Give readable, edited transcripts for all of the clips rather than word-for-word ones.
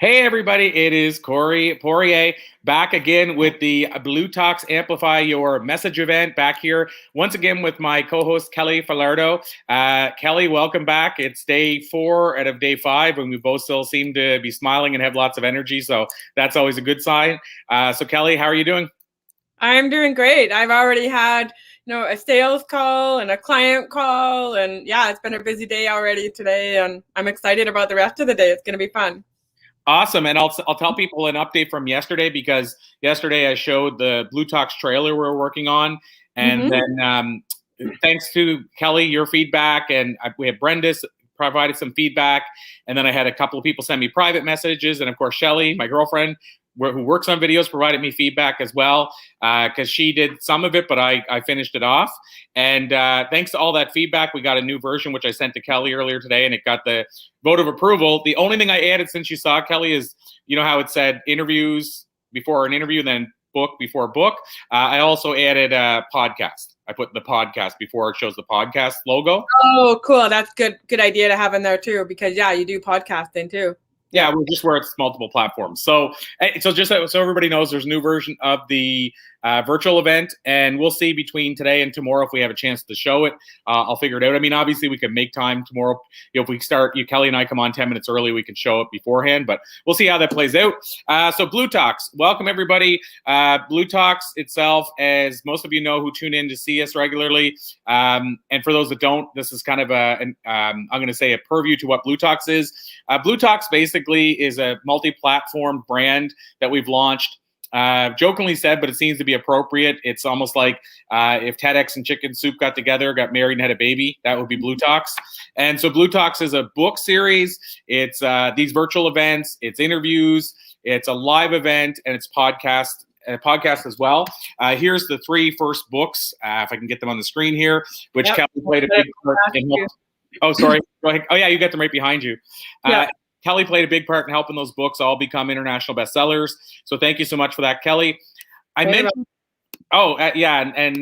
Hey everybody, it is Corey Poirier back again with the Blue Talks Amplify Your Message event back here once again with my co-host Kelly Falardo. Kelly, welcome back. It's day 4 out of day 5 and we both still seem to be smiling and have lots of energy, so that's always a good sign. So Kelly, how are you doing? I'm doing great. I've already had, a sales call and a client call, and yeah, it's been a busy day already today, and I'm excited about the rest of the day. It's going to be fun. Awesome, and I'll tell people an update from yesterday because yesterday I showed the Blue Talks trailer we're working on, and then thanks to Kelly, your feedback, and we had Brenda provided some feedback, and then I had a couple of people send me private messages, and of course Shelly, my girlfriend, who works on videos, provided me feedback as well because she did some of it, but I finished it off. And thanks to all that feedback, we got a new version, which I sent to Kelly earlier today, and it got the vote of approval. The only thing I added since you saw Kelly is, you know how it said interviews before an interview, then book before book. I also added a podcast. I put the podcast before it shows the podcast logo. Oh, cool. That's good idea to have in there too, because yeah, you do podcasting too. Yeah, we're just where it's multiple platforms. So just so everybody knows, there's a new version of the virtual event, and we'll see between today and tomorrow if we have a chance to show it. I'll figure it out. I mean, obviously, we could make time tomorrow. If we start, Kelly and I come on 10 minutes early, we can show it beforehand, but we'll see how that plays out. So Blue Talks, welcome everybody. Blue Talks itself, as most of you know who tune in to see us regularly, and for those that don't, this is kind of I'm going to say a purview to what Blue Talks is. Blue Talks basically is a multi-platform brand that we've launched. Jokingly said, but it seems to be appropriate. It's almost like if TEDx and Chicken Soup got together, got married, and had a baby, that would be Blue Talks. And so Blue Talks is a book series. It's these virtual events, it's interviews, it's a live event, and it's podcast as well. Here's the 3 first books, if I can get them on the screen here, which Kelly played a big part in. Oh, sorry. Go ahead. Oh, yeah, you got them right behind you. Kelly played a big part in helping those books all become international bestsellers. So thank you so much for that, Kelly. And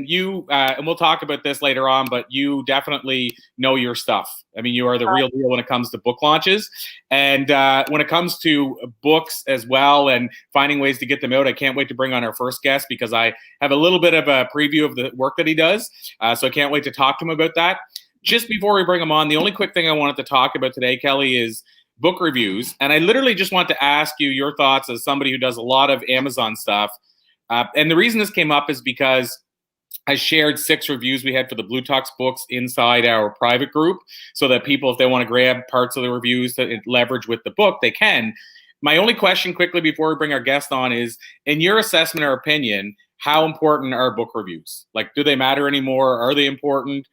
you, and we'll talk about this later on, but you definitely know your stuff. I mean, you are the real deal when it comes to book launches. And when it comes to books as well and finding ways to get them out, I can't wait to bring on our first guest because I have a little bit of a preview of the work that he does. So I can't wait to talk to him about that. Just before we bring him on, the only quick thing I wanted to talk about today, Kelly, is book reviews. And I literally just want to ask you your thoughts as somebody who does a lot of Amazon stuff. And the reason this came up is because I shared 6 reviews we had for the Blue Talks books inside our private group so that people, if they want to grab parts of the reviews to leverage with the book, they can. My only question quickly before we bring our guest on is, in your assessment or opinion, how important are book reviews? Like, do they matter anymore? Are they important?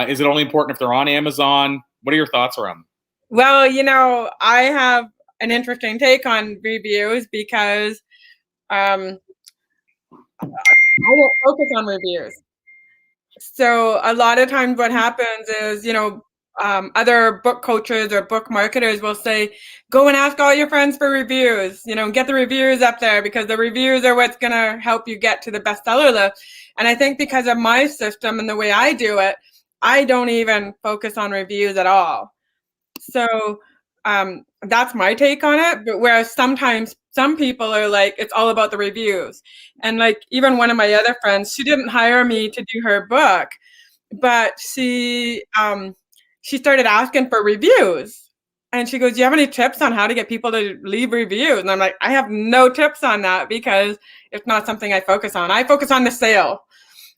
Is it only important if they're on Amazon? What are your thoughts around them? Well, I have an interesting take on reviews because I don't focus on reviews. So a lot of times what happens is, other book coaches or book marketers will say, go and ask all your friends for reviews, get the reviews up there because the reviews are what's going to help you get to the bestseller list. And I think because of my system and the way I do it, I don't even focus on reviews at all. So that's my take on it. But whereas sometimes some people are like, it's all about the reviews. And like even one of my other friends, she didn't hire me to do her book, but she started asking for reviews. And she goes, do you have any tips on how to get people to leave reviews? And I'm like, I have no tips on that because it's not something I focus on. I focus on the sale.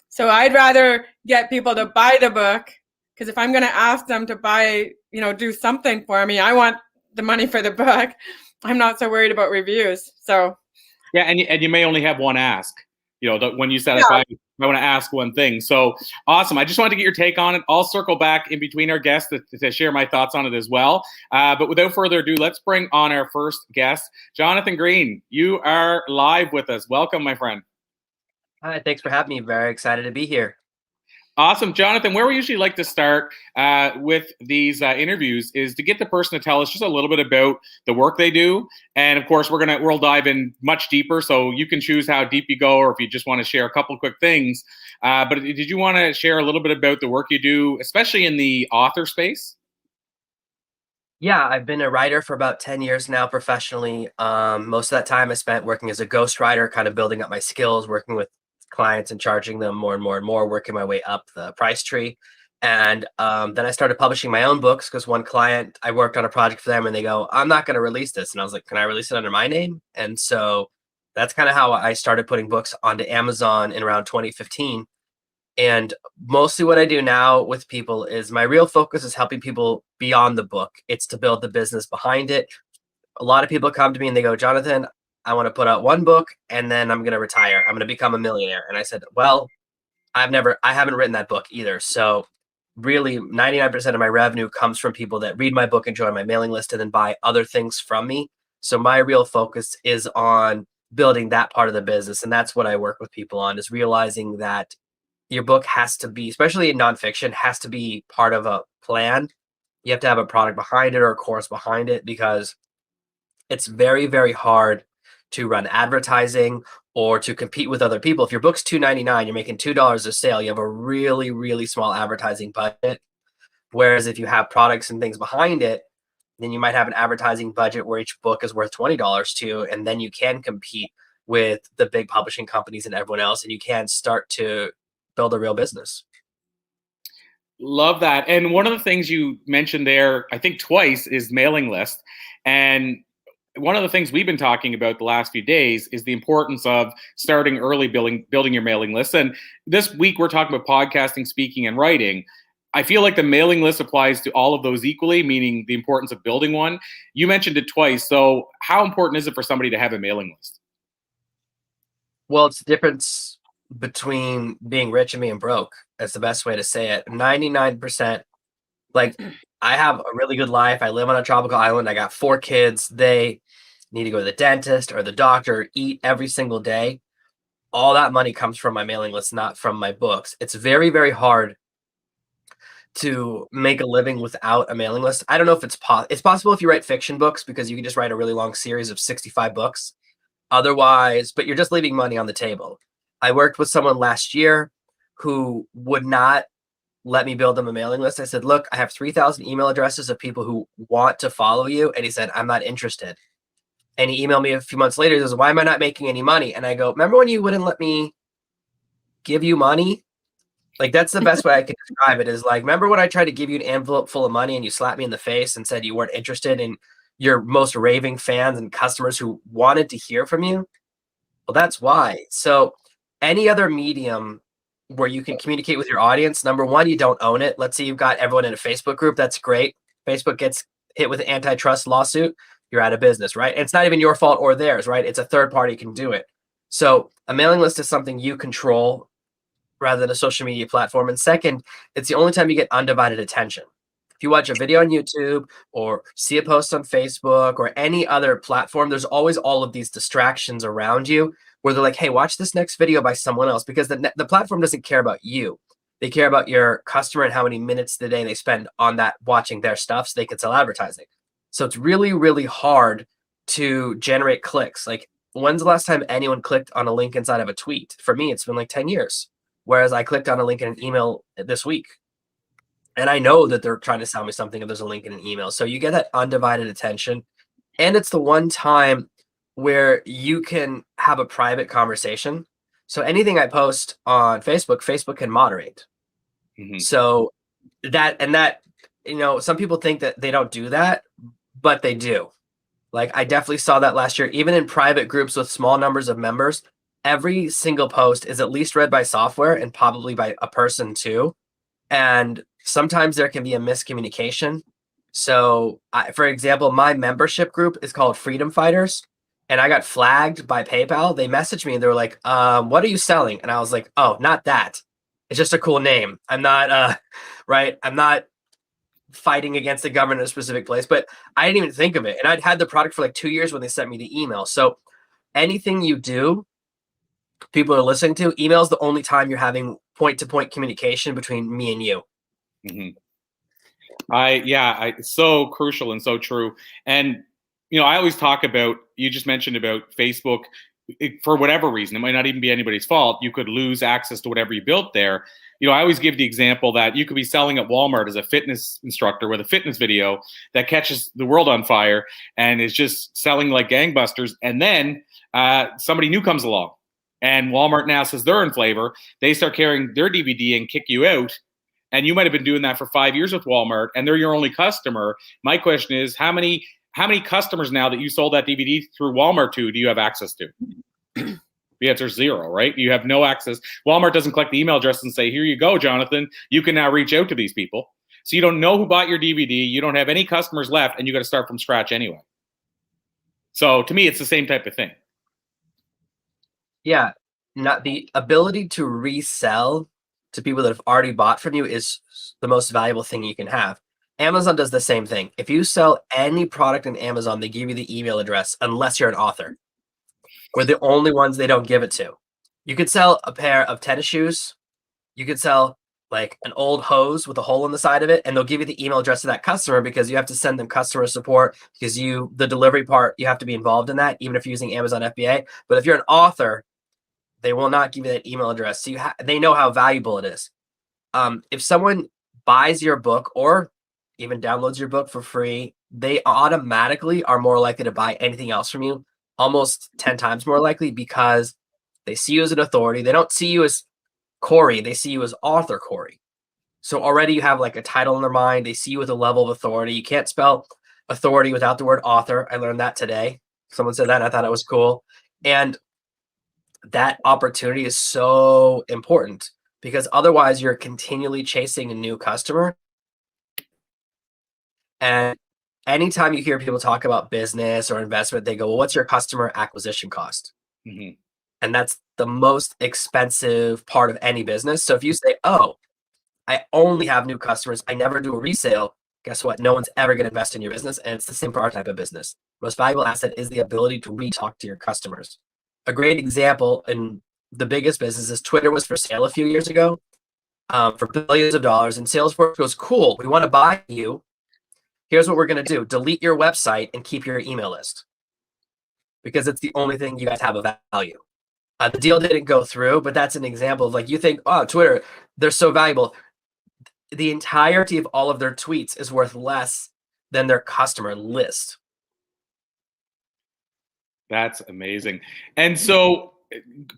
So I'd rather get people to buy the book because if I'm going to ask them to buy, do something for me, I want the money for the book. I'm not so worried about reviews. So yeah, and you may only have one ask. When you said I want to ask one thing. So awesome. I just wanted to get your take on it. I'll circle back in between our guests to share my thoughts on it as well. But without further ado, let's bring on our first guest, Jonathan Green. You are live with us. Welcome, my friend. Hi, thanks for having me. Very excited to be here. Awesome. Jonathan, where we usually like to start with these interviews is to get the person to tell us just a little bit about the work they do. And of course, we'll dive in much deeper. So you can choose how deep you go, or if you just want to share a couple quick things. But did you want to share a little bit about the work you do, especially in the author space? Yeah, I've been a writer for about 10 years now professionally. Most of that time I spent working as a ghostwriter, kind of building up my skills, working with clients and charging them more and more and more, working my way up the price tree. And then I started publishing my own books because one client, I worked on a project for them and they go, I'm not going to release this. And I was like, can I release it under my name? And so that's kind of how I started putting books onto Amazon in around 2015. And mostly what I do now with people is my real focus is helping people beyond the book. It's to build the business behind it. A lot of people come to me and they go, Jonathan, I want to put out one book and then I'm going to retire. I'm going to become a millionaire. And I said, well, I haven't written that book either. So really 99% of my revenue comes from people that read my book and join my mailing list and then buy other things from me. So my real focus is on building that part of the business. And that's what I work with people on, is realizing that your book has to be, especially in nonfiction, has to be part of a plan. You have to have a product behind it or a course behind it, because it's very, very hard to run advertising or to compete with other people. If your book's $2.99, you're making $2 a sale, you have a really, really small advertising budget. Whereas if you have products and things behind it, then you might have an advertising budget where each book is worth $20 to, and then you can compete with the big publishing companies and everyone else, and you can start to build a real business. Love that. And one of the things you mentioned there, I think twice, is mailing list. And one of the things we've been talking about the last few days is the importance of starting early, building your mailing list. And this week we're talking about podcasting, speaking, and writing. I feel like the mailing list applies to all of those equally, meaning the importance of building one. You mentioned it twice. So how important is it for somebody to have a mailing list? Well, it's the difference between being rich and being broke. That's the best way to say it. 99%, like, I have a really good life. I live on a tropical island. I got 4 kids. They need to go to the dentist or the doctor, eat every single day. All that money comes from my mailing list, not from my books. It's very, very hard to make a living without a mailing list. I don't know if it's possible if you write fiction books, because you can just write a really long series of 65 books. Otherwise, but you're just leaving money on the table. I worked with someone last year who would not let me build them a mailing list. I said, look, I have 3,000 email addresses of people who want to follow you. And he said, I'm not interested. And he emailed me a few months later. He says, why am I not making any money? And I go, remember when you wouldn't let me give you money? Like, that's the best way I can describe it, is like, remember when I tried to give you an envelope full of money and you slapped me in the face and said you weren't interested in your most raving fans and customers who wanted to hear from you? Well, that's why. So any other medium where you can communicate with your audience, number one, you don't own it. Let's say you've got everyone in a Facebook group. That's great. Facebook gets hit with an antitrust lawsuit. You're out of business, right? And it's not even your fault or theirs, right? It's a third party can do it. So a mailing list is something you control rather than a social media platform. And second, it's the only time you get undivided attention. If you watch a video on YouTube or see a post on Facebook or any other platform, there's always all of these distractions around you where they're like, hey, watch this next video by someone else, because the platform doesn't care about you. They care about your customer and how many minutes a day they spend on that watching their stuff so they can sell advertising. So it's really, really hard to generate clicks. Like, when's the last time anyone clicked on a link inside of a tweet? For me, it's been like 10 years. Whereas I clicked on a link in an email this week. And I know that they're trying to sell me something if there's a link in an email. So you get that undivided attention. And it's the one time where you can have a private conversation. So anything I post on Facebook, Facebook can moderate. Mm-hmm. So that, some people think that they don't do that, but they do. Like, I definitely saw that last year, even in private groups with small numbers of members. Every single post is at least read by software and probably by a person too. And sometimes there can be a miscommunication. So, for example, my membership group is called Freedom Fighters, and I got flagged by PayPal. They messaged me and they were like, what are you selling? And I was like, oh, not that. It's just a cool name. I'm not, right? I'm not fighting against the government in a specific place, but I didn't even think of it. And I'd had the product for like 2 years when they sent me the email. So anything you do, people are listening to, email is the only time you're having point-to-point communication between me and you. Mm-hmm. It's so crucial and so true. And I always talk about, you just mentioned about Facebook for whatever reason, it might not even be anybody's fault, you could lose access to whatever you built there. I always give the example that you could be selling at Walmart as a fitness instructor with a fitness video that catches the world on fire and is just selling like gangbusters. And then somebody new comes along and Walmart now says they're in flavor. They start carrying their DVD and kick you out. And you might have been doing that for 5 years with Walmart and they're your only customer. My question is, how many customers now that you sold that DVD through Walmart to do you have access to? The answer is 0, right? You have no access. Walmart doesn't collect the email address and say, here you go, Jonathan. You can now reach out to these people. So you don't know who bought your DVD. You don't have any customers left, and you got to start from scratch anyway. So to me, it's the same type of thing. Yeah. Not the ability to resell to people that have already bought from you is the most valuable thing you can have. Amazon does the same thing. If you sell any product in Amazon, they give you the email address unless you're an author. We're the only ones they don't give it to. You could sell a pair of tennis shoes. You could sell like an old hose with a hole in the side of it, and they'll give you the email address of that customer because you have to send them customer support because the delivery part, you have to be involved in that, even if you're using Amazon FBA. But if you're an author, they will not give you that email address. So they know how valuable it is. If someone buys your book or even downloads your book for free, they automatically are more likely to buy anything else from you, almost 10 times more likely, because they see you as an authority. They don't see you as Corey. They see you as author Corey. So already you have like a title in their mind. They see you with a level of authority. You can't spell authority without the word author. I learned that today. Someone said that and I thought it was cool. And that opportunity is so important because otherwise you're continually chasing a new customer. And anytime you hear people talk about business or investment, they go, well, what's your customer acquisition cost? Mm-hmm. And that's the most expensive part of any business. So if you say, oh, I only have new customers, I never do a resale, guess what? No one's ever going to invest in your business. And it's the same for our type of business. Most valuable asset is the ability to re-talk to your customers. A great example in the biggest businesses, Twitter was for sale a few years ago for billions of dollars. And Salesforce goes, cool, we want to buy you. Here's what we're going to do. Delete your website and keep your email list because it's the only thing you guys have of value. The deal didn't go through, but that's an example of like, you think, oh, Twitter, they're so valuable. The entirety of all of their tweets is worth less than their customer list. That's amazing. And so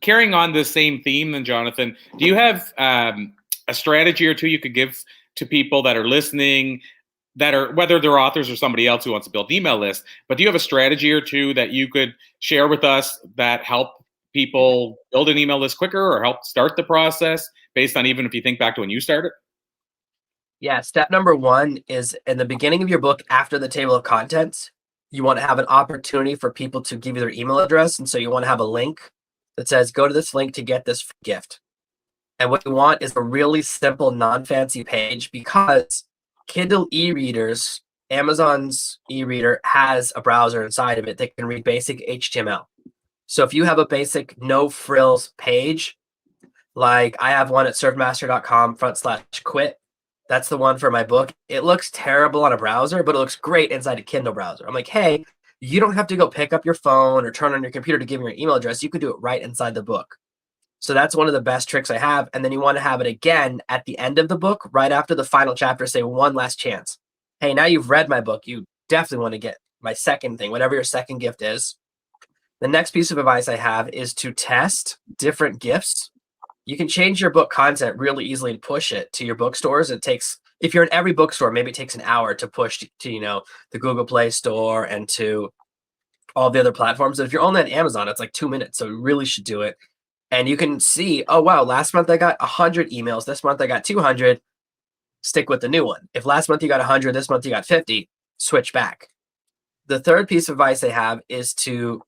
carrying on the same theme then, Jonathan, do you have a strategy or two you could give to people that are listening, that are, whether they're authors or somebody else who wants to build an email list, but do you have a strategy or two that you could share with us that help people build an email list quicker or help start the process based on even if you think back to when you started? Yeah, step number 1 is in the beginning of your book, after the table of contents, you want to have an opportunity for people to give you their email address. And so you want to have a link that says, go to this link to get this gift. And what you want is a really simple, non-fancy page because Kindle e-readers, Amazon's e-reader has a browser inside of it that can read basic HTML. So if you have a basic no frills page, like I have one at surfmaster.com/quit, that's the one for my book. It looks terrible on a browser, but it looks great inside a Kindle browser. I'm like, hey, you don't have to go pick up your phone or turn on your computer to give me your email address. You can do it right inside the book. So that's one of the best tricks I have. And then you want to have it again at the end of the book, right after the final chapter, say one last chance. Hey, now you've read my book. You definitely want to get my second thing, whatever your second gift is. The next piece of advice I have is to test different gifts. You can change your book content really easily and push it to your bookstores. It takes, if you're in every bookstore, maybe it takes an hour to push to the Google Play Store and to all the other platforms. And if you're only on Amazon, it's like 2 minutes. So you really should do it. And you can see, oh, wow, last month I got 100 emails. This month I got 200. Stick with the new one. If last month you got 100, this month you got 50, switch back. The third piece of advice I have is to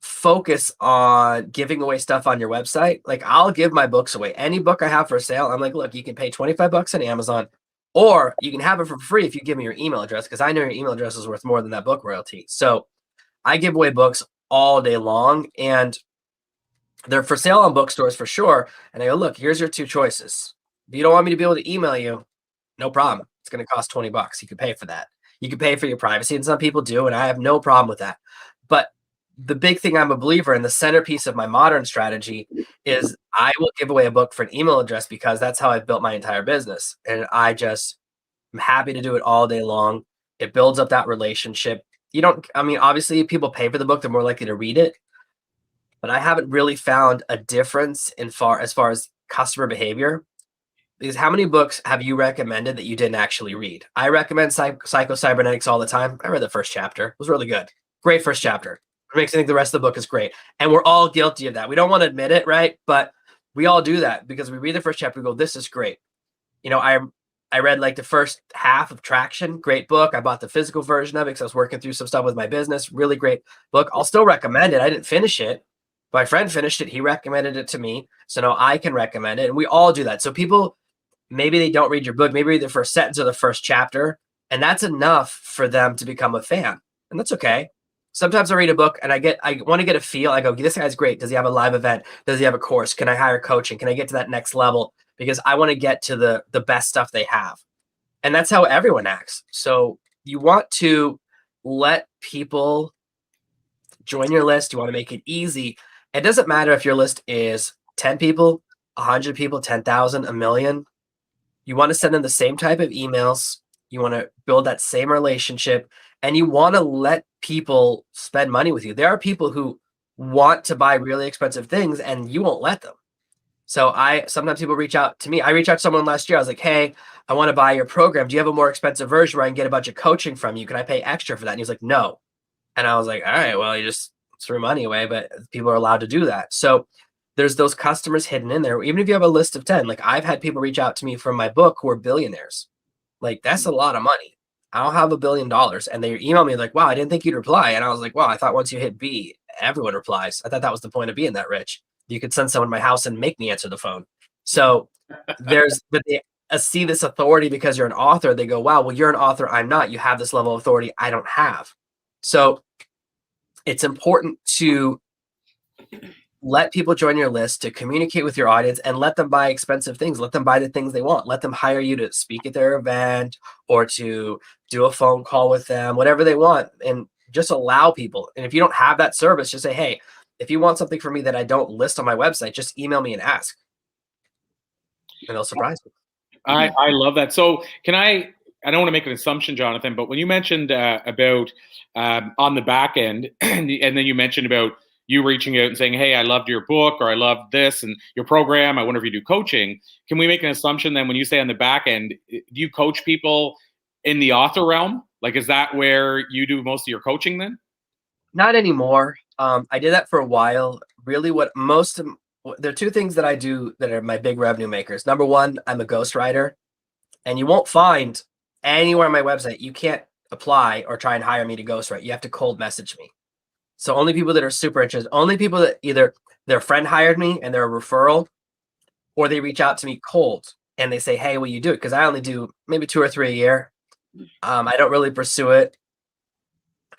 focus on giving away stuff on your website. Like I'll give my books away. Any book I have for sale, I'm like, look, you can pay $25 on Amazon, or you can have it for free if you give me your email address, because I know your email address is worth more than that book royalty. So I give away books all day long, and they're for sale on bookstores for sure. And I go, look, here's your 2 choices. If you don't want me to be able to email you, no problem. It's going to cost $20. You can pay for that. You can pay for your privacy, and some people do, and I have no problem with that. But the big thing I'm a believer in, the centerpiece of my modern strategy, is I will give away a book for an email address because that's how I've built my entire business. And I'm happy to do it all day long. It builds up that relationship. Obviously people pay for the book, they're more likely to read it. But I haven't really found a difference as far as customer behavior. Because how many books have you recommended that you didn't actually read? I recommend Psycho-Cybernetics all the time. I read the first chapter. It was really good. Great first chapter. It makes me think the rest of the book is great. And we're all guilty of that. We don't want to admit it, right? But we all do that because we read the first chapter, we go, this is great. I read like the first half of Traction, great book. I bought the physical version of it because I was working through some stuff with my business. Really great book. I'll still recommend it. I didn't finish it. My friend finished it. He recommended it to me. So now I can recommend it. And we all do that. So people, maybe they don't read your book, maybe read the first sentence or the first chapter, and that's enough for them to become a fan. And that's okay. Sometimes I read a book and I want to get a feel. I go, this guy's great. Does he have a live event? Does he have a course? Can I hire coaching? Can I get to that next level? Because I want to get to the best stuff they have. And that's how everyone acts. So you want to let people join your list. You want to make it easy. It doesn't matter if your list is 10 people, 100 people, 10,000, a million. You want to send them the same type of emails. You want to build that same relationship, and you want to let people spend money with you. There are people who want to buy really expensive things and you won't let them. So sometimes people reach out to me. I reached out to someone last year. I was like, hey, I want to buy your program. Do you have a more expensive version where I can get a bunch of coaching from you? Can I pay extra for that? And he was like, no. And I was like, all right, well, you just threw money away, but people are allowed to do that. So there's those customers hidden in there. Even if you have a list of 10, like I've had people reach out to me from my book who are billionaires. Like that's a lot of money. I don't have $1 billion. And they email me like, wow, I didn't think you'd reply. And I was like, wow, I thought once you hit B, everyone replies. I thought that was the point of being that rich. You could send someone to my house and make me answer the phone. So but they see this authority because you're an author. They go, wow, well, you're an author. I'm not. You have this level of authority I don't have. So it's important to let people join your list, to communicate with your audience, and let them buy expensive things. Let them buy the things they want. Let them hire you to speak at their event or to do a phone call with them, whatever they want. And just allow people. And if you don't have that service, just say, hey, if you want something from me that I don't list on my website, just email me and ask. And they'll surprise you. I love that. So I don't want to make an assumption, Jonathan, but when you mentioned about on the back end, and then you mentioned about you reaching out and saying, hey, I loved your book, or I loved this and your program, I wonder if you do coaching. Can we make an assumption then when you say on the back end, do you coach people in the author realm? Like, is that where you do most of your coaching then? Not anymore. I did that for a while. Really, there are two things that I do that are my big revenue makers. Number one, I'm a ghostwriter, and you won't find anywhere on my website, you can't apply or try and hire me to ghostwrite. You have to cold message me. So only people that are super interested, only people that either their friend hired me and they're a referral, or they reach out to me cold and they say, hey, will you do it? Because I only do maybe 2 or 3 a year. I don't really pursue it.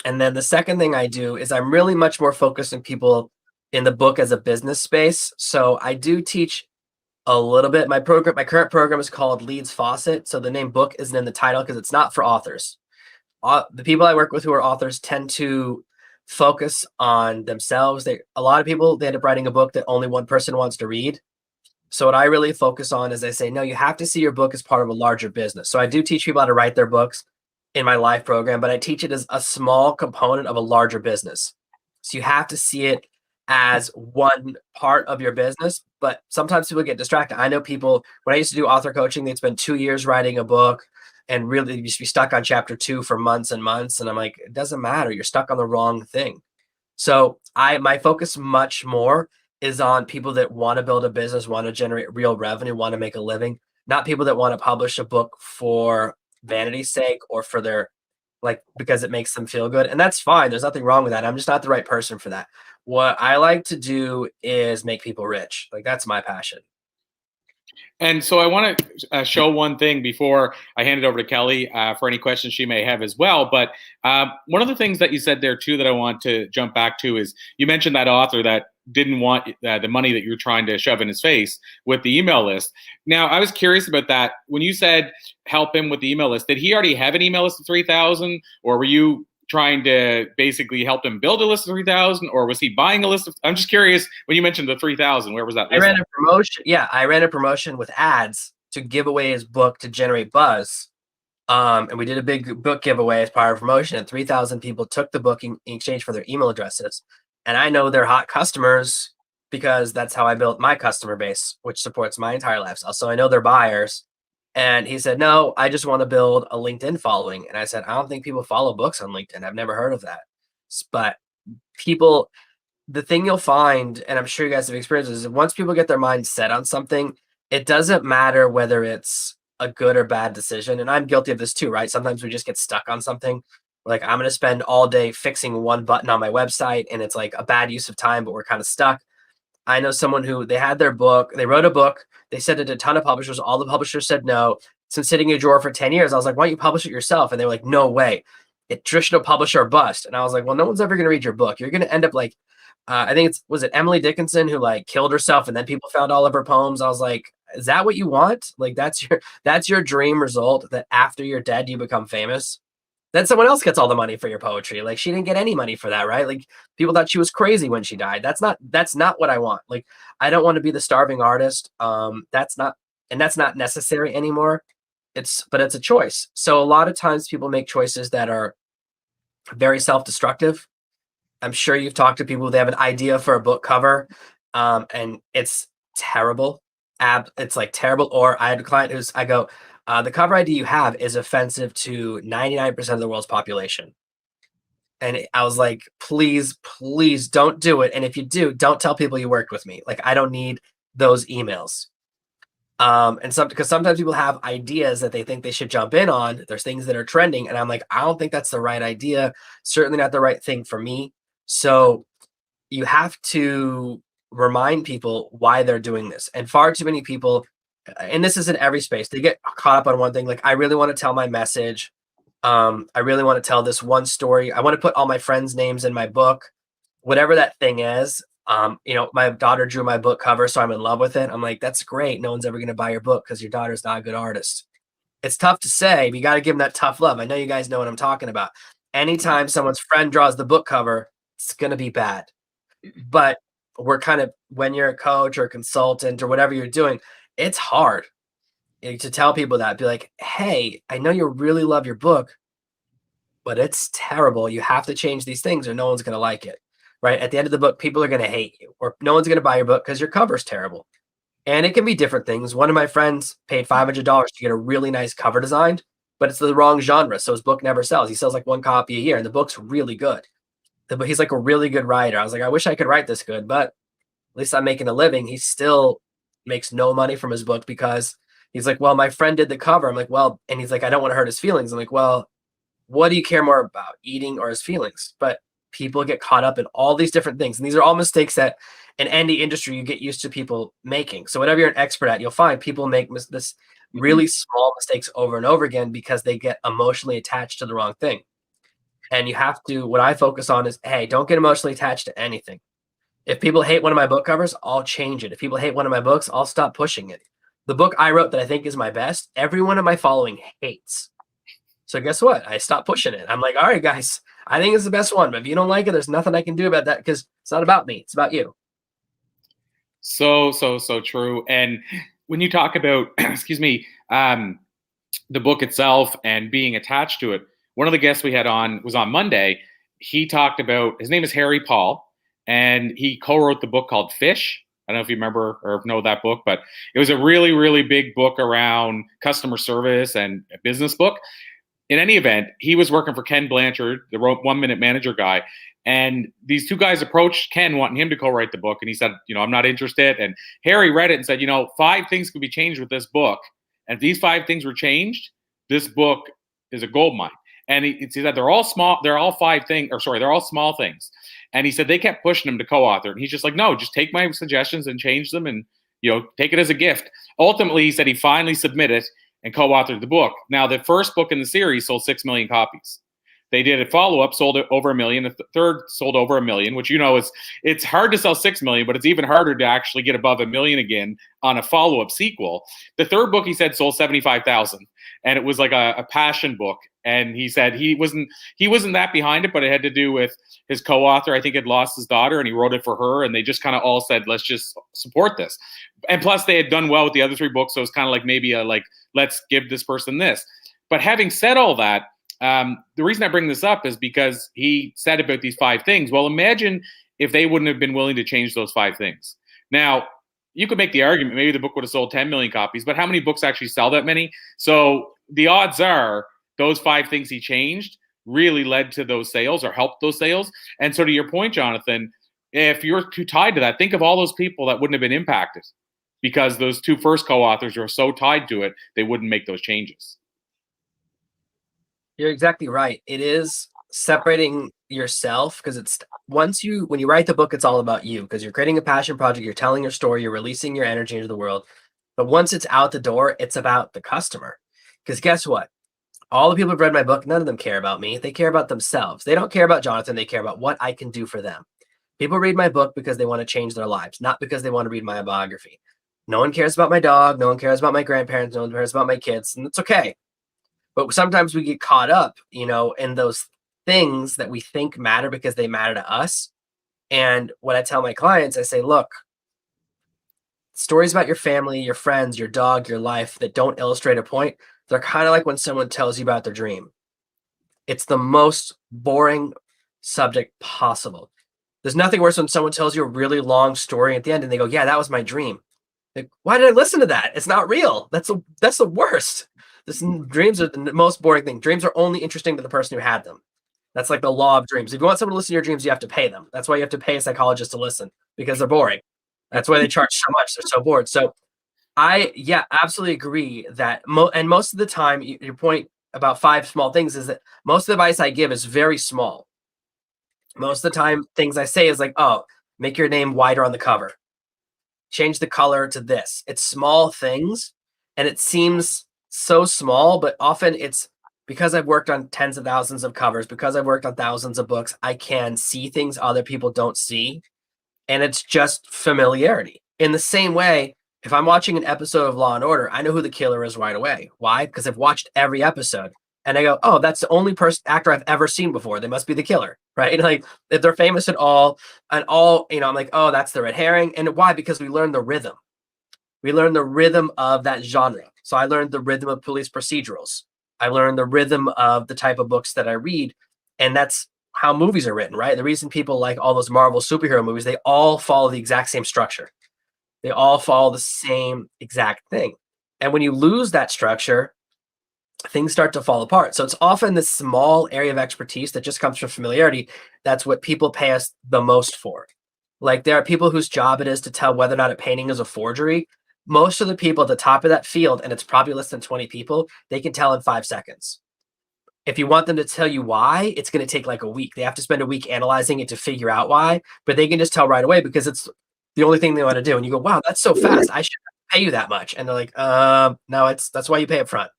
And then the second thing I do is I'm really much more focused on people in the book as a business space. So I do teach a little bit. My current program is called Leads Faucet. So the name book isn't in the title because it's not for authors. The people I work with who are authors tend to focus on themselves. A lot of people, they end up writing a book that only one person wants to read. So what I really focus on is I say, no, you have to see your book as part of a larger business. So I do teach people how to write their books in my live program, but I teach it as a small component of a larger business. So you have to see it as one part of your business, but sometimes people get distracted. I know people, when I used to do author coaching, they'd spend 2 years writing a book and really just be stuck on chapter 2 for months and months. And I'm like, it doesn't matter. You're stuck on the wrong thing. So my focus much more is on people that want to build a business, want to generate real revenue, want to make a living, not people that want to publish a book for vanity's sake or for their, like, because it makes them feel good. And that's fine. There's nothing wrong with that. I'm just not the right person for that. What I like to do is make people rich. Like, that's my passion. And so I want to show one thing before I hand it over to Kelly for any questions she may have as well. But one of the things that you said there too that I want to jump back to is you mentioned that author that didn't want the money that you're trying to shove in his face with the email list. Now, I was curious about that. When you said help him with the email list, did he already have an email list of 3,000, or were you trying to basically help him build a list of 3,000, or was he buying a list of? I'm just curious. When you mentioned the 3,000, where was that? I ran a promotion. Yeah, I ran a promotion with ads to give away his book to generate buzz. And we did a big book giveaway as part of promotion, and 3,000 people took the book in exchange for their email addresses. And I know they're hot customers because that's how I built my customer base, which supports my entire lifestyle. So I know they're buyers. And he said, no, I just want to build a LinkedIn following. And I said, I don't think people follow books on LinkedIn. I've never heard of that. But people, the thing you'll find, and I'm sure you guys have experienced, is once people get their mind set on something, it doesn't matter whether it's a good or bad decision. And I'm guilty of this too, right? Sometimes we just get stuck on something. Like, I'm going to spend all day fixing one button on my website, and it's like a bad use of time, but we're kind of stuck. I know someone who they had their book, they wrote a book, they sent it to a ton of publishers. All the publishers said no. It's been sitting in a drawer for 10 years. I was like, why don't you publish it yourself? And they were like, no way. It traditional publisher or bust. And I was like, well, no one's ever going to read your book. You're going to end up like, I think was it Emily Dickinson who like killed herself and then people found all of her poems. I was like, is that what you want? Like, that's your dream result, that after you're dead, you become famous? Then someone else gets all the money for your poetry. Like, she didn't get any money for that, right? Like, people thought she was crazy when she died. That's not what I want. Like, I don't want to be the starving artist. That's not necessary anymore. But it's a choice. So a lot of times people make choices that are very self-destructive. I'm sure you've talked to people, they have an idea for a book cover, and it's terrible. It's like terrible. Or I had a client I go, the cover idea you have is offensive to 99% of the world's population. And I was like, please, please don't do it. And if you do, don't tell people you worked with me. Like, I don't need those emails. Because sometimes people have ideas that they think they should jump in on. There's things that are trending. And I'm like, I don't think that's the right idea. Certainly not the right thing for me. So you have to remind people why they're doing this. And far too many people, and this is in every space, they get caught up on one thing. Like, I really want to tell my message. I really want to tell this one story. I want to put all my friends' names in my book, whatever that thing is. My daughter drew my book cover, so I'm in love with it. I'm like, that's great. No one's ever going to buy your book because your daughter's not a good artist. It's tough to say, but you got to give them that tough love. I know you guys know what I'm talking about. Anytime someone's friend draws the book cover, it's going to be bad. But we're kind of, when you're a coach or a consultant or whatever you're doing, it's hard to tell people that. Be like, hey, I know you really love your book, but it's terrible. You have to change these things or no one's going to like it. Right? At the end of the book, people are going to hate you, or no one's going to buy your book because your cover's terrible. And it can be different things. One of my friends paid $500 to get a really nice cover designed, but it's the wrong genre. So his book never sells. He sells like one copy a year, and the book's really good. But he's like a really good writer. I was like, I wish I could write this good, but at least I'm making a living. He still makes no money from his book because he's like, well, my friend did the cover. I'm like, well, and he's like, I don't want to hurt his feelings. I'm like, well, what do you care more about, eating or his feelings? But people get caught up in all these different things. And these are all mistakes that in any industry you get used to people making. So whatever you're an expert at, you'll find people make this really small mistakes over and over again because they get emotionally attached to the wrong thing. And you have to, what I focus on is, hey, don't get emotionally attached to anything. If people hate one of my book covers, I'll change it. If people hate one of my books, I'll stop pushing it. The book I wrote that I think is my best, everyone in my following hates. So guess what? I stopped pushing it. I'm like, all right, guys, I think it's the best one. But if you don't like it, there's nothing I can do about that because it's not about me. It's about you. So true. And when you talk about, excuse me, the book itself and being attached to it, one of the guests we had on was on Monday. He talked about, his name is Harry Paul, and he co-wrote the book called Fish. I don't know if you remember or know that book, but it was a really, really big book around customer service and a business book. In any event, he was working for Ken Blanchard, the 1 Minute Manager guy. And these two guys approached Ken wanting him to co-write the book. And he said, I'm not interested. And Harry read it and said, 5 things could be changed with this book. And if these 5 things were changed, this book is a gold mine. And he said they're all small. They're all they're all small things. And he said they kept pushing him to co-author. And he's just like, no, just take my suggestions and change them and, take it as a gift. Ultimately, he said he finally submitted and co-authored the book. Now, the first book in the series sold 6 million copies. They did a follow-up, sold it over 1 million. The third sold over 1 million, which, it's hard to sell 6 million, but it's even harder to actually get above 1 million again on a follow-up sequel. The third book, he said, sold 75,000, and it was like a passion book. And he said he wasn't that behind it, but it had to do with his co-author, I think, had lost his daughter, and he wrote it for her, and they just kind of all said, let's just support this. And plus, they had done well with the other 3 books, so it's kind of like maybe let's give this person this. But having said all that, the reason I bring this up is because he said about these 5 things. Well, imagine if they wouldn't have been willing to change those 5 things. Now, you could make the argument maybe the book would have sold 10 million copies, but how many books actually sell that many? So the odds are those 5 things he changed really led to those sales or helped those sales. And so to your point, Jonathan, if you're too tied to that, think of all those people that wouldn't have been impacted because those 2 first co-authors are so tied to it, they wouldn't make those changes. You're exactly right. It is separating yourself because when you write the book, it's all about you because you're creating a passion project, you're telling your story, you're releasing your energy into the world. But once it's out the door, it's about the customer. Because guess what? All the people who've read my book, none of them care about me. They care about themselves. They don't care about Jonathan. They care about what I can do for them. People read my book because they want to change their lives, not because they want to read my biography. No one cares about my dog. No one cares about my grandparents. No one cares about my kids. And it's okay. But sometimes we get caught up, in those things that we think matter because they matter to us. And what I tell my clients, I say, look, stories about your family, your friends, your dog, your life that don't illustrate a point, they're kind of like when someone tells you about their dream. It's the most boring subject possible. There's nothing worse when someone tells you a really long story at the end and they go, yeah, that was my dream. Like, why did I listen to that? It's not real. That's the worst. Dreams are the most boring thing. Dreams are only interesting to the person who had them. That's like the law of dreams. If you want someone to listen to your dreams, you have to pay them. That's why you have to pay a psychologist to listen because they're boring. That's why they charge so much. They're so bored. So I absolutely agree that most of the time, your point about 5 small things is that most of the advice I give is very small. Most of the time, things I say is like, oh, make your name wider on the cover. Change the color to this. It's small things, and it seems so small, but often it's because I've worked on tens of thousands of covers, because I've worked on thousands of books, I can see things other people don't see. And it's just familiarity. In the same way, if I'm watching an episode of Law and Order, I know who the killer is right away. Why? Because I've watched every episode. And I go, oh, that's the only actor I've ever seen before. They must be the killer, right? Like if they're famous at all, I'm like, oh, that's the red herring. And why? Because we learn the rhythm. We learn the rhythm of that genre. So I learned the rhythm of police procedurals. I learned the rhythm of the type of books that I read. And that's how movies are written, right? The reason people like all those Marvel superhero movies, they all follow the exact same structure. They all follow the same exact thing. And when you lose that structure, things start to fall apart. So it's often this small area of expertise that just comes from familiarity. That's what people pay us the most for. Like there are people whose job it is to tell whether or not a painting is a forgery. Most of the people at the top of that field, and it's probably less than 20 people, they can tell in 5 seconds. If you want them to tell you why, it's going to take like a week. They have to spend a week analyzing it to figure out why, but they can just tell right away because it's the only thing they want to do. And you go, wow, that's so fast. I should pay you that much. And they're like, no, that's why you pay up front.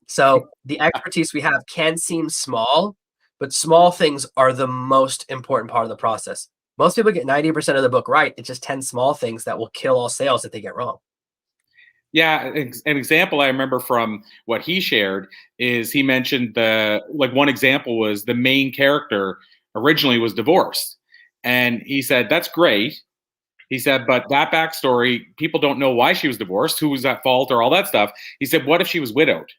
So the expertise we have can seem small, but small things are the most important part of the process. Most people get 90% of the book right. It's just 10 small things that will kill all sales if they get wrong. Yeah, an example I remember from what he shared is he mentioned one example was the main character originally was divorced. And he said, that's great. He said, but that backstory, people don't know why she was divorced, who was at fault or all that stuff. He said, what if she was widowed?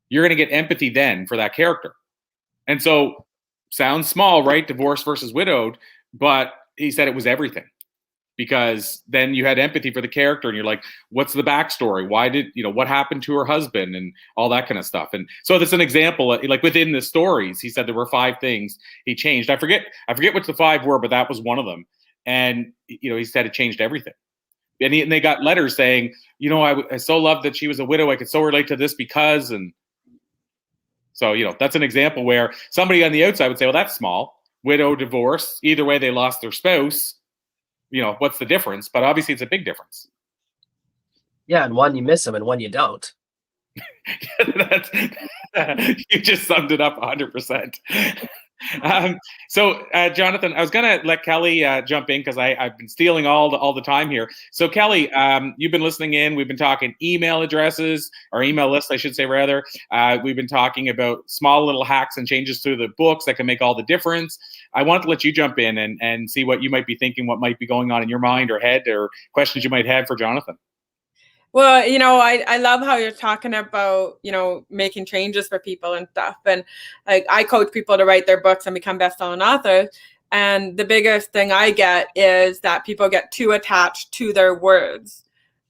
You're going to get empathy then for that character. And so sounds small, right? Divorce versus widowed. But he said it was everything. Because then you had empathy for the character and you're like, what's the backstory? Why did, what happened to her husband and all that kind of stuff. And so that's an example, like within the stories, he said there were 5 things he changed. I forget what the 5 were, but that was one of them. And, he said it changed everything. And they got letters saying, I so loved that she was a widow. I could so relate to this because, and so, that's an example where somebody on the outside would say, well, that's small. Widow, divorce, either way, they lost their spouse. What's the difference? But obviously it's a big difference. Yeah, and one you miss them and one you don't. That's, you just summed it up 100%. Jonathan, I was going to let Kelly jump in because I've been stealing all the time here. So, Kelly, you've been listening in. We've been talking email addresses, or email lists, I should say, rather. We've been talking about small little hacks and changes to the books that can make all the difference. I want to let you jump in and see what you might be thinking, what might be going on in your mind or head, or questions you might have for Jonathan. Well, I love how you're talking about, making changes for people and stuff. And like, I coach people to write their books and become best-selling authors. And the biggest thing I get is that people get too attached to their words,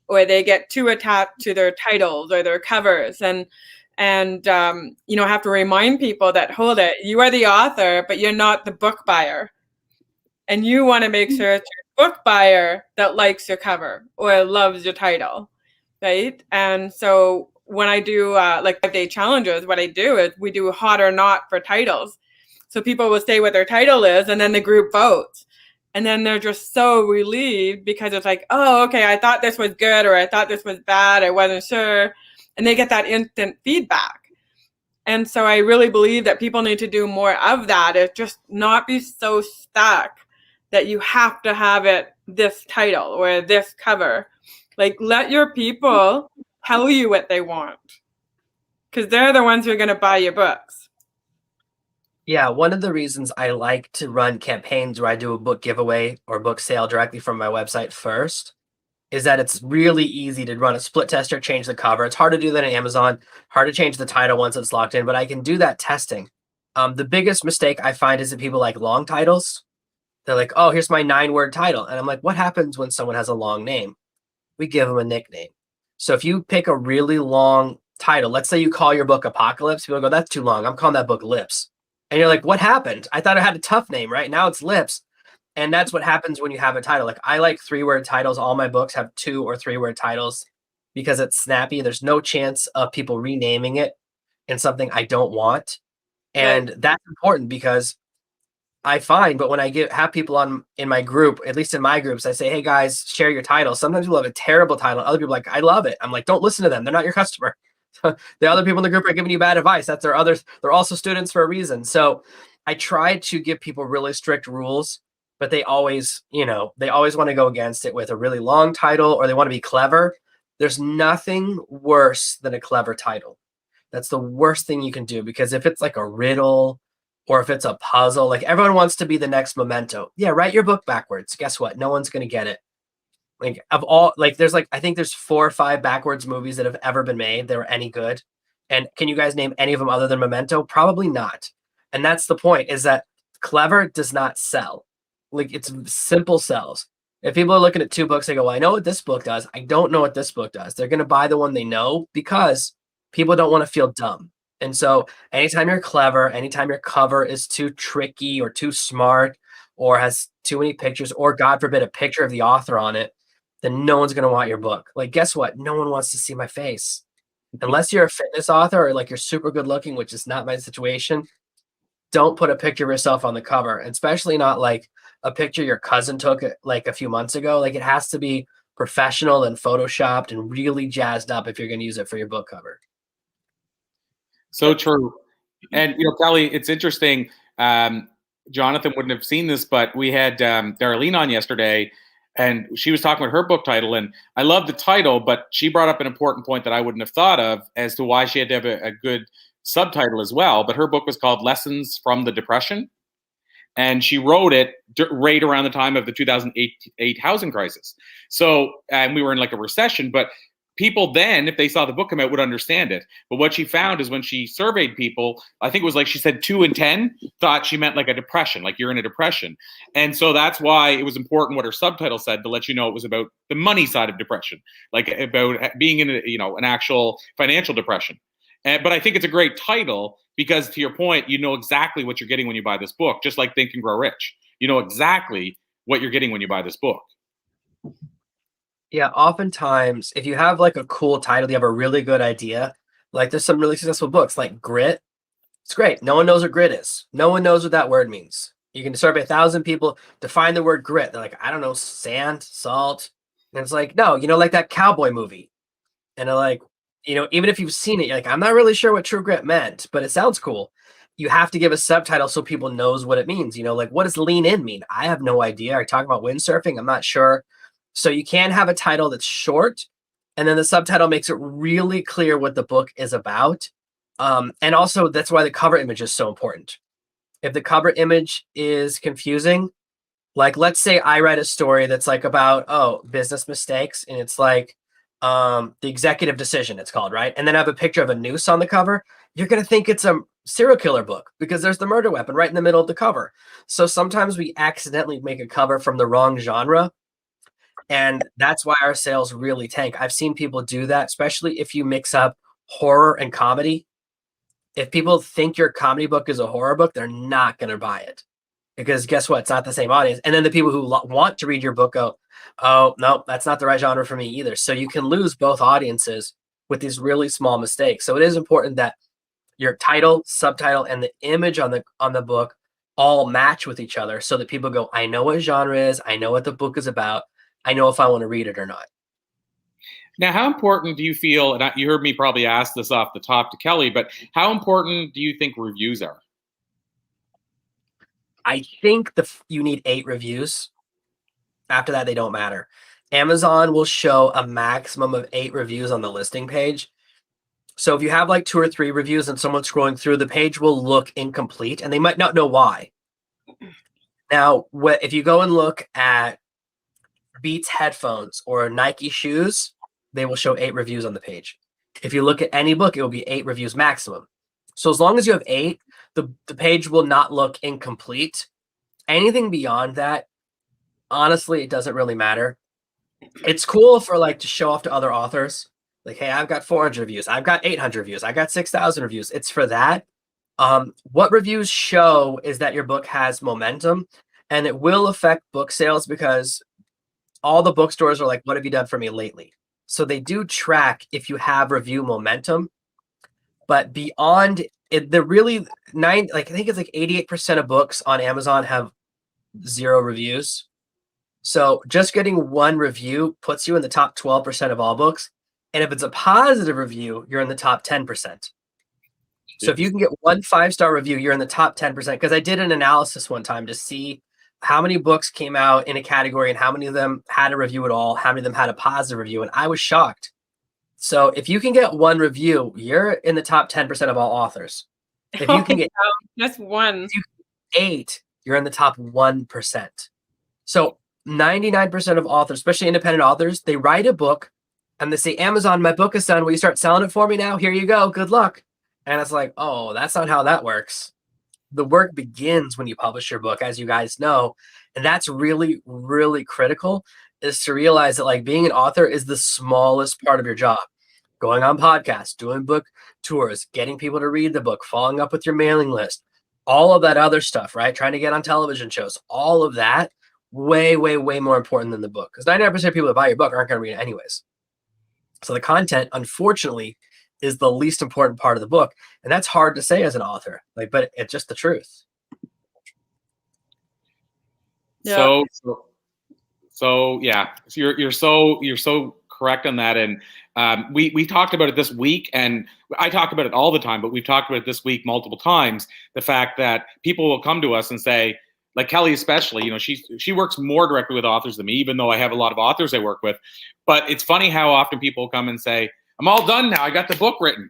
or they get too attached to their titles or their covers. And have to remind people that, hold it, you are the author, but you're not the book buyer. And you want to make sure it's your book buyer that likes your cover or loves your title. Right. And so when I do like 5-day challenges, what I do is we do hot or not for titles. So people will say what their title is, and then the group votes. And then they're just so relieved because it's like, oh, okay, I thought this was good, or I thought this was bad. I wasn't sure. And they get that instant feedback. And so I really believe that people need to do more of that. It's just not be so stuck that you have to have it this title or this cover. Like, let your people tell you what they want, because they're the ones who are going to buy your books. Yeah, one of the reasons I like to run campaigns where I do a book giveaway or book sale directly from my website first is that it's really easy to run a split tester, change the cover. It's hard to do that on Amazon, hard to change the title once it's locked in, but I can do that testing. The biggest mistake I find is that people like long titles. They're like, oh, here's my 9-word title. And I'm like, what happens when someone has a long name? We give them a nickname. So if you pick a really long title, let's say you call your book Apocalypse, people go, that's too long. I'm calling that book Lips. And you're like, what happened? I thought it had a tough name, right? Now it's Lips. And that's what happens when you have a title. Like, I like 3-word titles. All my books have 2 or 3-word titles because it's snappy. There's no chance of people renaming it in something I don't want. And that's important because I find, but when I have people in my group, at least in my groups, I say, hey guys, share your title. Sometimes people have a terrible title. Other people are like, I love it. I'm like, don't listen to them. They're not your customer. The other people in the group are giving you bad advice. That's their others. They're also students for a reason. So I try to give people really strict rules, but they always want to go against it with a really long title, or they want to be clever. There's nothing worse than a clever title. That's the worst thing you can do, because if it's like a riddle, or if it's a puzzle, like everyone wants to be the next Memento. Yeah, write your book backwards. Guess what? No one's going to get it. Like, of all, like, I think there's 4 or 5 backwards movies that have ever been made that were any good. And can you guys name any of them other than Memento? Probably not. And that's the point, is that clever does not sell. Like, it's simple sells. If people are looking at 2 books, they go, well, I know what this book does. I don't know what this book does. They're going to buy the one they know because people don't want to feel dumb. And so anytime you're clever, anytime your cover is too tricky or too smart or has too many pictures, or God forbid, a picture of the author on it, then no one's going to want your book. Like, guess what? No one wants to see my face. Unless you're a fitness author or like you're super good looking, which is not my situation, don't put a picture of yourself on the cover, especially not like a picture your cousin took like a few months ago. Like, it has to be professional and photoshopped and really jazzed up if you're going to use it for your book cover. So true. And, Kelly, it's interesting. Jonathan wouldn't have seen this, but we had Darlene on yesterday, and she was talking about her book title. And I love the title, but she brought up an important point that I wouldn't have thought of as to why she had to have a good subtitle as well. But her book was called Lessons from the Depression. And she wrote it right around the time of the 2008 housing crisis. So, and we were in like a recession, but people then, if they saw the book come out, would understand it. But what she found is when she surveyed people, I think it was like she said 2 in 10 thought she meant like a depression, like you're in a depression. And so that's why it was important what her subtitle said, to let you know it was about the money side of depression, like about being in an actual financial depression. But I think it's a great title because, to your point, you know exactly what you're getting when you buy this book, just like Think and Grow Rich. You know exactly what you're getting when you buy this book. Yeah, oftentimes, if you have like a cool title, you have a really good idea. Like, there's some really successful books like Grit. It's great. No one knows what grit is. No one knows what that word means. You can survey 1,000 people, define the word grit. They're like, I don't know, sand, salt. And it's like, no, like that cowboy movie. And they're like, even if you've seen it, you're like, I'm not really sure what True Grit meant, but it sounds cool. You have to give a subtitle so people knows what it means. Like, what does lean in mean? I have no idea. Are you talking about windsurfing? I'm not sure. So you can have a title that's short, and then the subtitle makes it really clear what the book is about. And also, that's why the cover image is so important. If the cover image is confusing, like, let's say I write a story that's like about, business mistakes, and it's like the executive decision, it's called, right? And then I have a picture of a noose on the cover. You're going to think it's a serial killer book because there's the murder weapon right in the middle of the cover. So sometimes we accidentally make a cover from the wrong genre. And that's why our sales really tank. I've seen people do that, especially if you mix up horror and comedy. If people think your comedy book is a horror book, they're not going to buy it. Because guess what? It's not the same audience. And then the people who want to read your book go, oh, no, that's not the right genre for me either. So you can lose both audiences with these really small mistakes. So it is important that your title, subtitle, and the image on the book all match with each other so that people go, I know what genre is. I know what the book is about. I know if I want to read it or not. Now, how important do you feel, and you heard me probably ask this off the top to Kelly, but how important do you think reviews are? I think you need 8 reviews. After that, they don't matter. Amazon will show a maximum of 8 reviews on the listing page. So if you have like 2 or 3 reviews and someone's scrolling through, the page will look incomplete and they might not know why. Now, if you go and look at Beats headphones or Nike shoes, they will show 8 reviews on the page. If you look at any book, it will be 8 reviews maximum. So as long as you have 8, the page will not look incomplete. Anything beyond that, honestly, it doesn't really matter. It's cool for like to show off to other authors. Like, hey, I've got 400 reviews. I've got 800 reviews. I got 6,000 reviews. It's for that. What reviews show is that your book has momentum, and it will affect book sales because all the bookstores are like, what have you done for me lately? So they do track if you have review momentum, but beyond it, they're really I think it's like 88% of books on Amazon have 0 reviews. So just getting 1 review puts you in the top 12% of all books. And if it's a positive review, you're in the top 10%. So if you can get 1 5-star review, you're in the top 10%. Because I did an analysis one time to see how many books came out in a category and how many of them had a review at all, how many of them had a positive review. And I was shocked. So if you can get 1 review, you're in the top 10% of all authors. If you can get just 1, 8, you're in the top 1%. So 99% of authors, especially independent authors, they write a book and they say, Amazon, my book is done. Will you start selling it for me now? Here you go. Good luck. And it's like, oh, that's not how that works. The work begins when you publish your book, as you guys know. And that's really, really critical, is to realize that like being an author is the smallest part of your job. Going on podcasts, doing book tours, getting people to read the book, following up with your mailing list, all of that other stuff, right? Trying to get on television shows, all of that, way, way, way more important than the book. Because 99% of people that buy your book aren't going to read it anyways. So the content, unfortunately, is the least important part of the book. And that's hard to say as an author, but it's just the truth. Yeah. So yeah, so you're so correct on that. And we talked about it this week, and I talk about it all the time, but we've talked about it this week multiple times. The fact that people will come to us and say, like Kelly especially, she works more directly with authors than me, even though I have a lot of authors I work with. But it's funny how often people come and say, I'm all done now. I got the book written.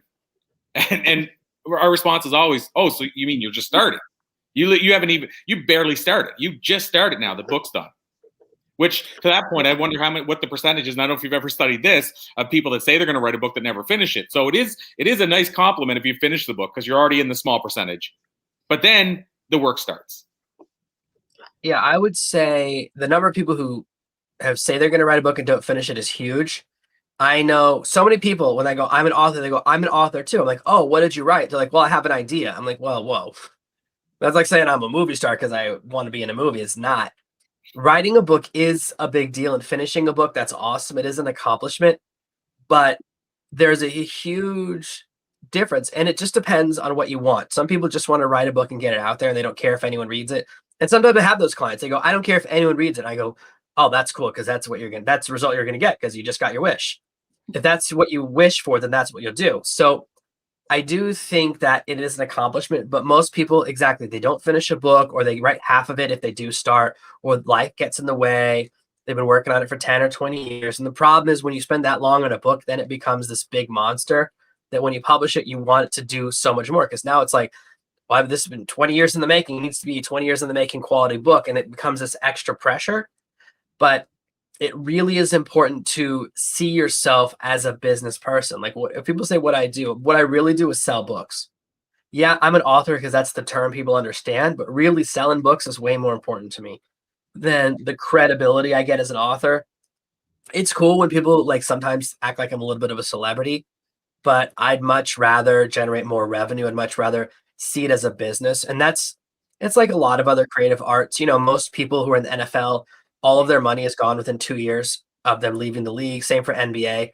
And our response is always, oh, so you mean you're just started? You barely started. You just started now. The book's done. Which, to that point, I wonder what the percentage is. And I don't know if you've ever studied this, of people that say they're going to write a book that never finish it. So it is a nice compliment if you finish the book, because you're already in the small percentage. But then the work starts. Yeah, I would say the number of people who say they're going to write a book and don't finish it is huge. I know so many people, when I go, I'm an author, they go, I'm an author too. I'm like, oh, what did you write? They're like, well, I have an idea. I'm like, well, whoa. That's like saying I'm a movie star because I want to be in a movie. It's not. Writing a book is a big deal, and finishing a book, that's awesome. It is an accomplishment, but there's a huge difference, and it just depends on what you want. Some people just want to write a book and get it out there, and they don't care if anyone reads it. And sometimes I have those clients. They go, I don't care if anyone reads it. I go, oh, that's cool, because that's the result you're going to get, because you just got your wish. if that's what you wish for, then that's what you'll do. So I do think that it is an accomplishment, but most people, exactly, they don't finish a book, or they write half of it if they do start, or life gets in the way. They've been working on it for 10 or 20 years. And the problem is when you spend that long on a book, then it becomes this big monster that when you publish it, you want it to do so much more. Because now it's like, well, this has been 20 years in the making. It needs to be 20 years in the making quality book. And it becomes this extra pressure. But it really is important to see yourself as a business person. Like, if people say what I do, what I really do is sell books. Yeah, I'm an author because that's the term people understand, but really selling books is way more important to me than the credibility I get as an author. It's cool when people like sometimes act like I'm a little bit of a celebrity, but I'd much rather generate more revenue and much rather see it as a business. And it's like a lot of other creative arts. You know, most people who are in the NFL, all of their money is gone within 2 years of them leaving the league. Same for NBA.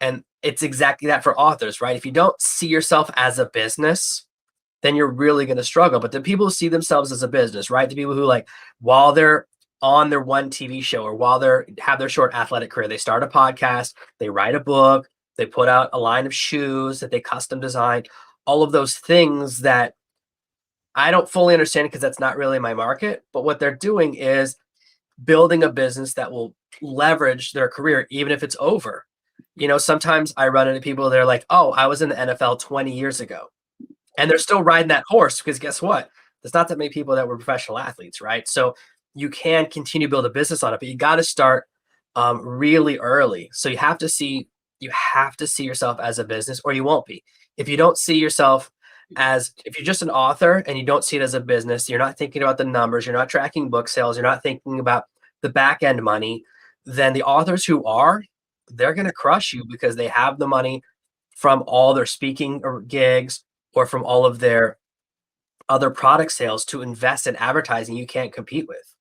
And it's exactly that for authors, right? If you don't see yourself as a business, then you're really going to struggle. But the people who see themselves as a business, right? The people who like, while they're on their one TV show or while they're have their short athletic career, they start a podcast, they write a book, they put out a line of shoes that they custom design, all of those things that I don't fully understand because that's not really my market. But what they're doing is building a business that will leverage their career, even if it's over. You know, sometimes I run into people, they're like, oh, I was in the NFL 20 years ago. And they're still riding that horse because guess what? There's not that many people that were professional athletes, right? So you can continue to build a business on it, but you got to start really early. So you have to see yourself as a business, or you won't be. If you don't see yourself if you're just an author and you don't see it as a business, you're not thinking about the numbers, you're not tracking book sales, you're not thinking about the back end money, then the authors who are, they're going to crush you because they have the money from all their speaking or gigs or from all of their other product sales to invest in advertising you can't compete with.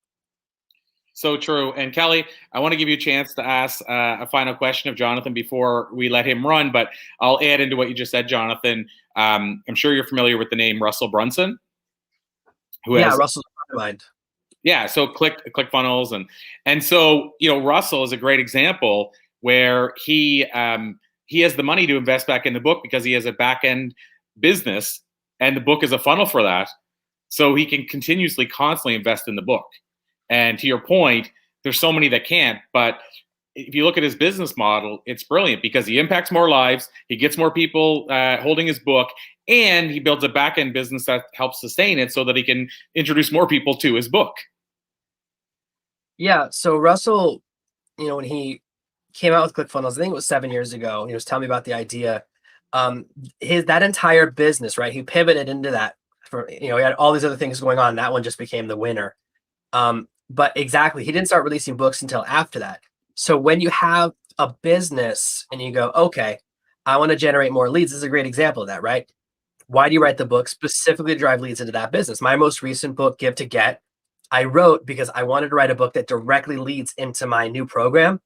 So true. And Kelly, I want to give you a chance to ask a final question of Jonathan before we let him run, but I'll add into what you just said, Jonathan. I'm sure you're familiar with the name Russell Brunson. Russell's mind. Yeah, so ClickFunnels and so Russell is a great example where he has the money to invest back in the book because he has a back end business and the book is a funnel for that, so he can constantly invest in the book. And to your point, there's so many that can't, but if you look at his business model, it's brilliant because he impacts more lives, he gets more people holding his book, and he builds a back-end business that helps sustain it so that he can introduce more people to his book. Yeah, so Russell, when he came out with ClickFunnels, I think it was 7 years ago, he was telling me about the idea. That entire business, right? He pivoted into that he had all these other things going on, and that one just became the winner. But exactly, he didn't start releasing books until after that. So when you have a business and you go, okay, I want to generate more leads, this is a great example of that, right? Why do you write the book? Specifically to drive leads into that business. My most recent book, Give to Get, I wrote because I wanted to write a book that directly leads into my new program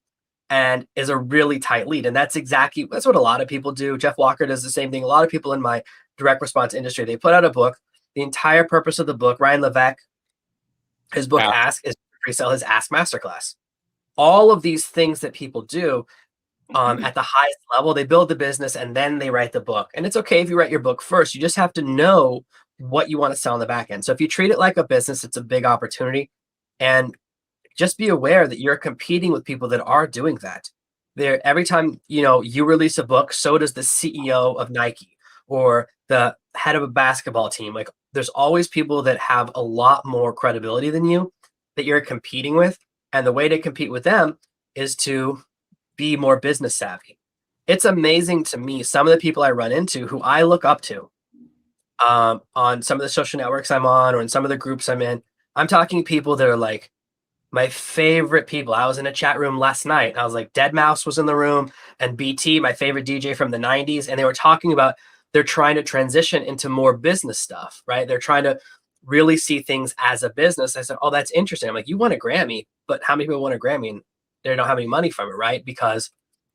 and is a really tight lead. And that's what a lot of people do. Jeff Walker does the same thing. A lot of people in my direct response industry, they put out a book. The entire purpose of the book, Ryan Levesque, his book Ask is to pre-sell his Ask Masterclass. All of these things that people do at the highest level, they build the business and then they write the book. And it's okay if you write your book first. You just have to know what you want to sell on the back end. So if you treat it like a business, it's a big opportunity. And just be aware that you're competing with people that are doing that. Every time you release a book, so does the CEO of Nike or the head of a basketball team. Like, there's always people that have a lot more credibility than you that you're competing with. And the way to compete with them is to be more business savvy. It's amazing to me, some of the people I run into who I look up to on some of the social networks I'm on or in some of the groups I'm in. I'm talking people that are like my favorite people. I was in a chat room last night. I was like, Dead Mouse was in the room and BT, my favorite DJ from the 90s. And they were talking about they're trying to transition into more business stuff, right? They're trying to really see things as a business. I said, oh, that's interesting. I'm like, you won a Grammy, but how many people won a Grammy and they don't have any money from it, right? Because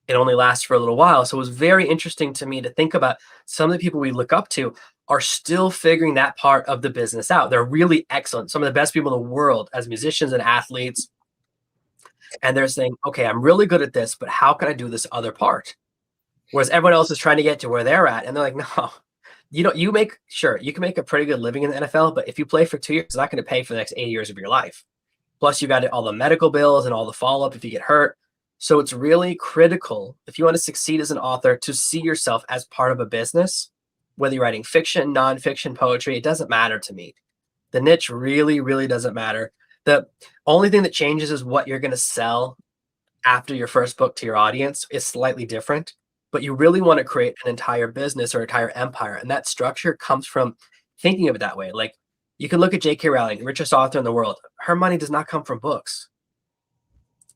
it only lasts for a little while. So it was very interesting to me to think about some of the people we look up to are still figuring that part of the business out. They're really excellent. Some of the best people in the world as musicians and athletes. And they're saying, okay, I'm really good at this, but how can I do this other part? Whereas everyone else is trying to get to where they're at, and they're like, no, you can make a pretty good living in the NFL, but if you play for 2 years, it's not going to pay for the next 80 years of your life. Plus, you got all the medical bills and all the follow-up if you get hurt. So it's really critical, if you want to succeed as an author, to see yourself as part of a business, whether you're writing fiction, nonfiction, poetry, it doesn't matter to me. The niche really, really doesn't matter. The only thing that changes is what you're going to sell after your first book to your audience is slightly different, but you really want to create an entire business or entire empire. And that structure comes from thinking of it that way. Like, you can look at J.K. Rowling, the richest author in the world. Her money does not come from books.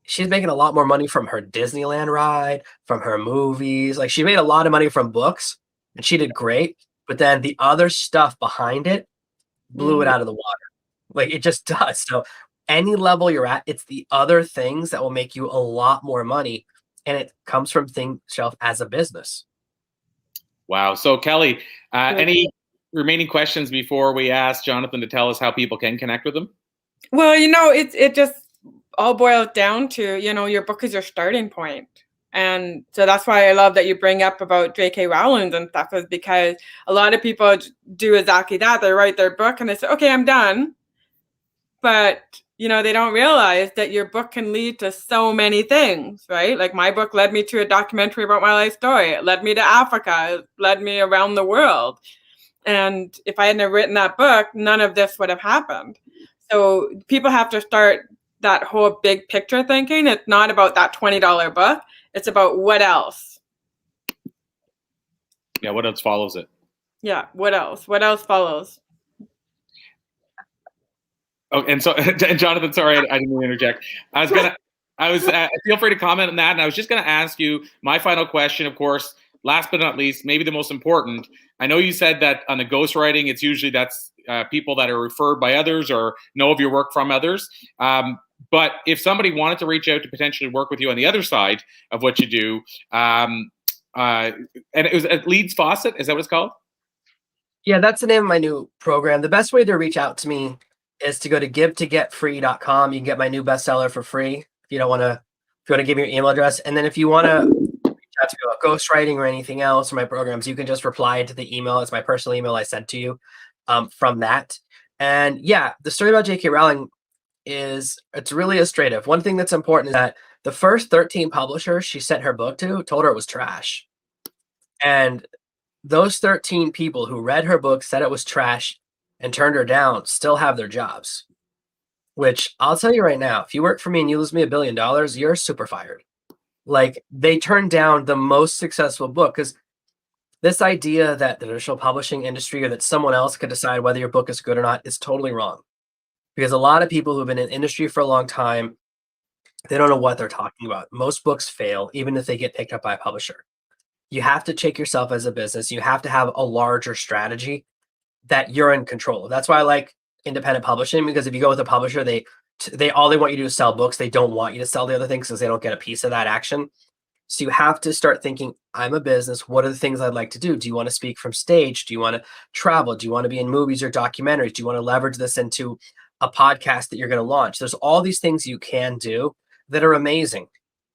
She's making a lot more money from her Disneyland ride, from her movies. Like, she made a lot of money from books, and she did great. But then the other stuff behind it blew it out of the water. Like, it just does. So any level you're at, it's the other things that will make you a lot more money. And it comes from thinking yourself as a business. Wow. So Kelly, any remaining questions before we ask Jonathan to tell us how people can connect with him? Well, it just all boils down to, your book is your starting point. And so that's why I love that you bring up about J.K. Rowling and stuff, is because a lot of people do exactly that. They write their book and they say, okay, I'm done. But, they don't realize that your book can lead to so many things, right? Like, my book led me to a documentary about my life story. It led me to Africa. It led me around the world. And if I hadn't written that book, none of this would have happened. So people have to start that whole big picture thinking. It's not about that $20 book. It's about what else. Yeah, what else follows it? Yeah, what else? What else follows? Oh, and so, and Jonathan, sorry, I didn't mean to interject. Feel free to comment on that. And I was just going to ask you my final question, of course, last but not least, maybe the most important. I know you said that on the ghostwriting, it's usually that's people that are referred by others or know of your work from others. But if somebody wanted to reach out to potentially work with you on the other side of what you do, and it was at Leeds Faucet, is that what it's called? Yeah, that's the name of my new program. The best way to reach out to me is to go to givetogetfree.com. You can get my new bestseller for free if you want to give me your email address. And then if you want to reach out to me about ghostwriting or anything else or my programs, you can just reply to the email. It's my personal email I sent to you from that. And yeah, the story about J.K. Rowling it's really illustrative. One thing that's important is that the first 13 publishers she sent her book to told her it was trash. And those 13 people who read her book, said it was trash, and turned her down still have their jobs. Which I'll tell you right now, if you work for me and you lose me $1 billion, you're super fired. Like, they turned down the most successful book because this idea that the traditional publishing industry or that someone else could decide whether your book is good or not is totally wrong. Because a lot of people who've been in industry for a long time, they don't know what they're talking about. Most books fail, even if they get picked up by a publisher. You have to take yourself as a business. You have to have a larger strategy that you're in control of. That's why I like independent publishing, because if you go with a publisher, they all they want you to do is sell books. They don't want you to sell the other things because they don't get a piece of that action. So you have to start thinking, I'm a business. What are the things I'd like to do? Do you want to speak from stage? Do you want to travel? Do you want to be in movies or documentaries? Do you want to leverage this into a podcast that you're going to launch? There's all these things you can do that are amazing.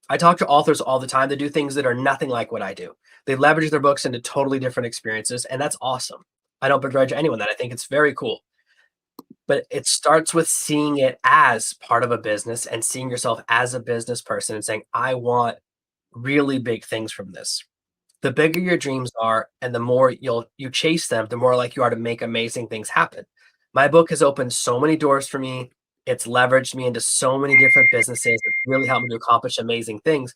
I talk to authors all the time that do things that are nothing like what I do. They leverage their books into totally different experiences, and that's awesome. I don't begrudge anyone that. I think it's very cool. But it starts with seeing it as part of a business and seeing yourself as a business person and saying, I want really big things from this. The bigger your dreams are and the more you chase them, the more like you are to make amazing things happen. My book has opened so many doors for me. It's leveraged me into so many different businesses. It's really helped me to accomplish amazing things.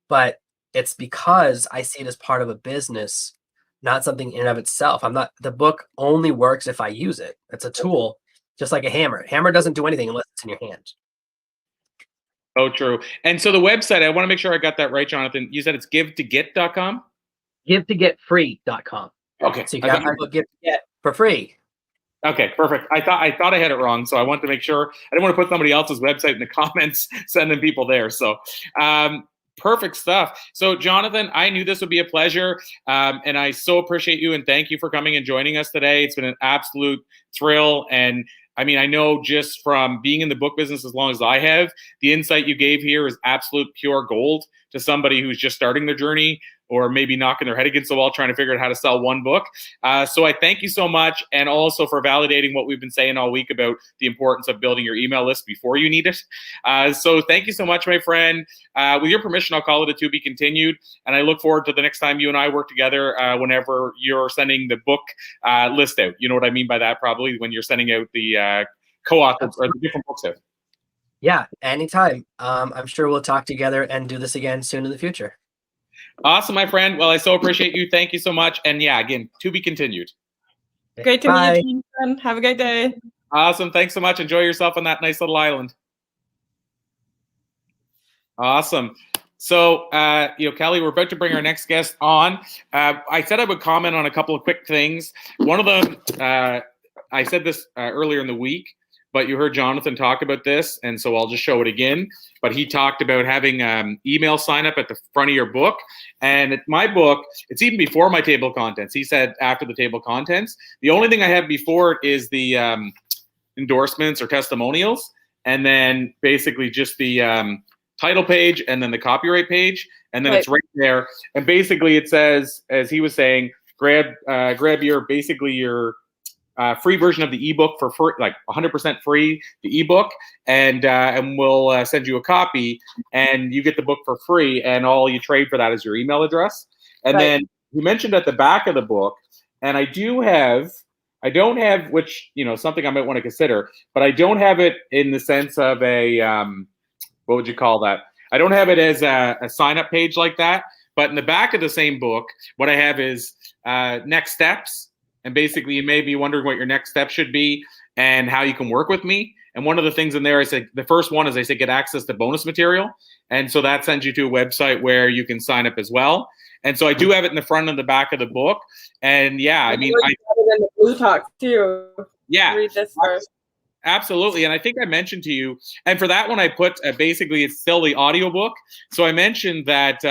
But it's because I see it as part of a business, not something in and of itself. The book only works if I use it. It's a tool, just like a hammer. Hammer doesn't do anything unless it's in your hand. Oh, true. And so the website, I want to make sure I got that right, Jonathan. You said it's givetoget.com? Givetogetfree.com. Okay. So you can have your book Give to Get for free. Okay, perfect. I thought I had it wrong, so I wanted to make sure. I didn't want to put somebody else's website in the comments, sending people there. So perfect stuff. So Jonathan, I knew this would be a pleasure, and I so appreciate you and thank you for coming and joining us today. It's been an absolute thrill. And I mean, I know just from being in the book business as long as I have, the insight you gave here is absolute pure gold to somebody who's just starting their journey. or maybe knocking their head against the wall trying to figure out how to sell one book. So I thank you so much, and also for validating what we've been saying all week about the importance of building your email list before you need it. So thank you so much, my friend. With your permission, I'll call it a to be continued, and I look forward to the next time you and I work together whenever you're sending the book list out. You know what I mean by that, probably, when you're sending out the co-author or the different books out. Yeah, anytime. I'm sure we'll talk together and do this again soon in the future. Awesome, my friend. Well, I so appreciate you. Thank you so much. And yeah, again, to be continued. Great to meet you, Jason. Have a great day. Awesome. Thanks so much. Enjoy yourself on that nice little island. Awesome. So, Kelly, we're about to bring our next guest on. I said I would comment on a couple of quick things. One of them, I said this earlier in the week, but you heard Jonathan talk about this, and so I'll just show it again. But he talked about having email sign up at the front of your book. And at my book, it's even before my table of contents. He said after the table of contents. The only thing I have before it is the endorsements or testimonials, and then basically just the title page and then the copyright page. And then it's right there. And basically it says, as he was saying, grab your free version of the ebook for free, like 100% free, the ebook, and we'll send you a copy, and you get the book for free, and all you trade for that is your email address. And then you mentioned at the back of the book, and I don't have, which, something I might want to consider, but I don't have it in the sense of a, what would you call that? I don't have it as a sign-up page like that, but in the back of the same book, what I have is next steps. And basically, you may be wondering what your next step should be and how you can work with me. And one of the things in there, I said, the first one is I said, get access to bonus material. And so that sends you to a website where you can sign up as well. And so I do have it in the front and the back of the book. And yeah, I mean, I have it in the Blue Talk too. Yeah, read this first. Absolutely. And I think I mentioned to you, and for that one, I put basically it's still the audiobook. So I mentioned that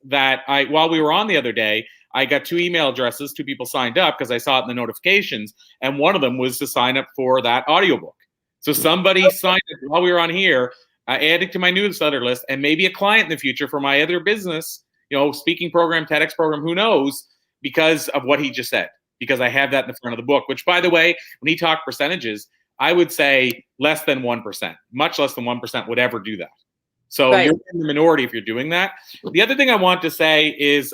while we were on the other day, I got 2 email addresses, 2 people signed up because I saw it in the notifications, and one of them was to sign up for that audiobook. So somebody signed up while we were on here, added to my newsletter list, and maybe a client in the future for my other business, speaking program, TEDx program, who knows, because of what he just said, because I have that in the front of the book, which, by the way, when he talked percentages, I would say less than 1%, much less than 1% would ever do that. So you're in the minority if you're doing that. The other thing I want to say is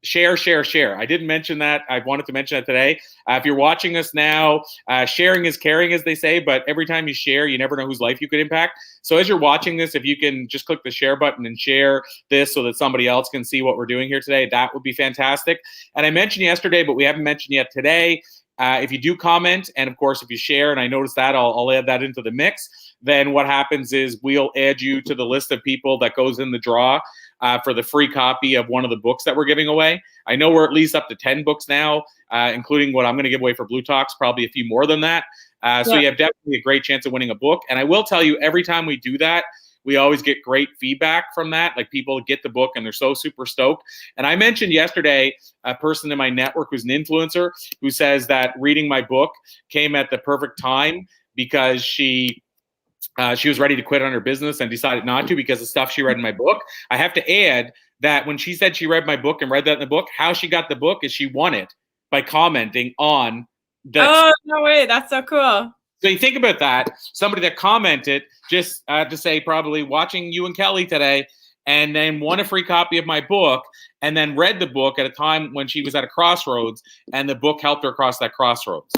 share. I didn't mention that. I wanted to mention that today. If you're watching us now, sharing is caring, as they say, but every time you share, you never know whose life you could impact. So as you're watching this, if you can just click the share button and share this so that somebody else can see what we're doing here today, that would be fantastic. And I mentioned yesterday, but we haven't mentioned yet today, if you do comment, and of course, if you share, and I noticed that, I'll add that into the mix, then what happens is we'll add you to the list of people that goes in the draw for the free copy of one of the books that we're giving away. I know we're at least up to 10 books now, including what I'm going to give away for Blue Talks, probably a few more than that. So you have definitely a great chance of winning a book. And I will tell you, every time we do that, we always get great feedback from that. Like, people get the book and they're so super stoked. And I mentioned yesterday a person in my network who's an influencer who says that reading my book came at the perfect time because she was ready to quit on her business and decided not to because of stuff she read in my book. I have to add that when she said she read my book and read that in the book, how she got the book is she won it by commenting on the... Oh, no way. That's so cool. So you think about that, somebody that commented just to say probably watching you and Kelly today, and then won a free copy of my book, and then read the book at a time when she was at a crossroads, and the book helped her across that crossroads.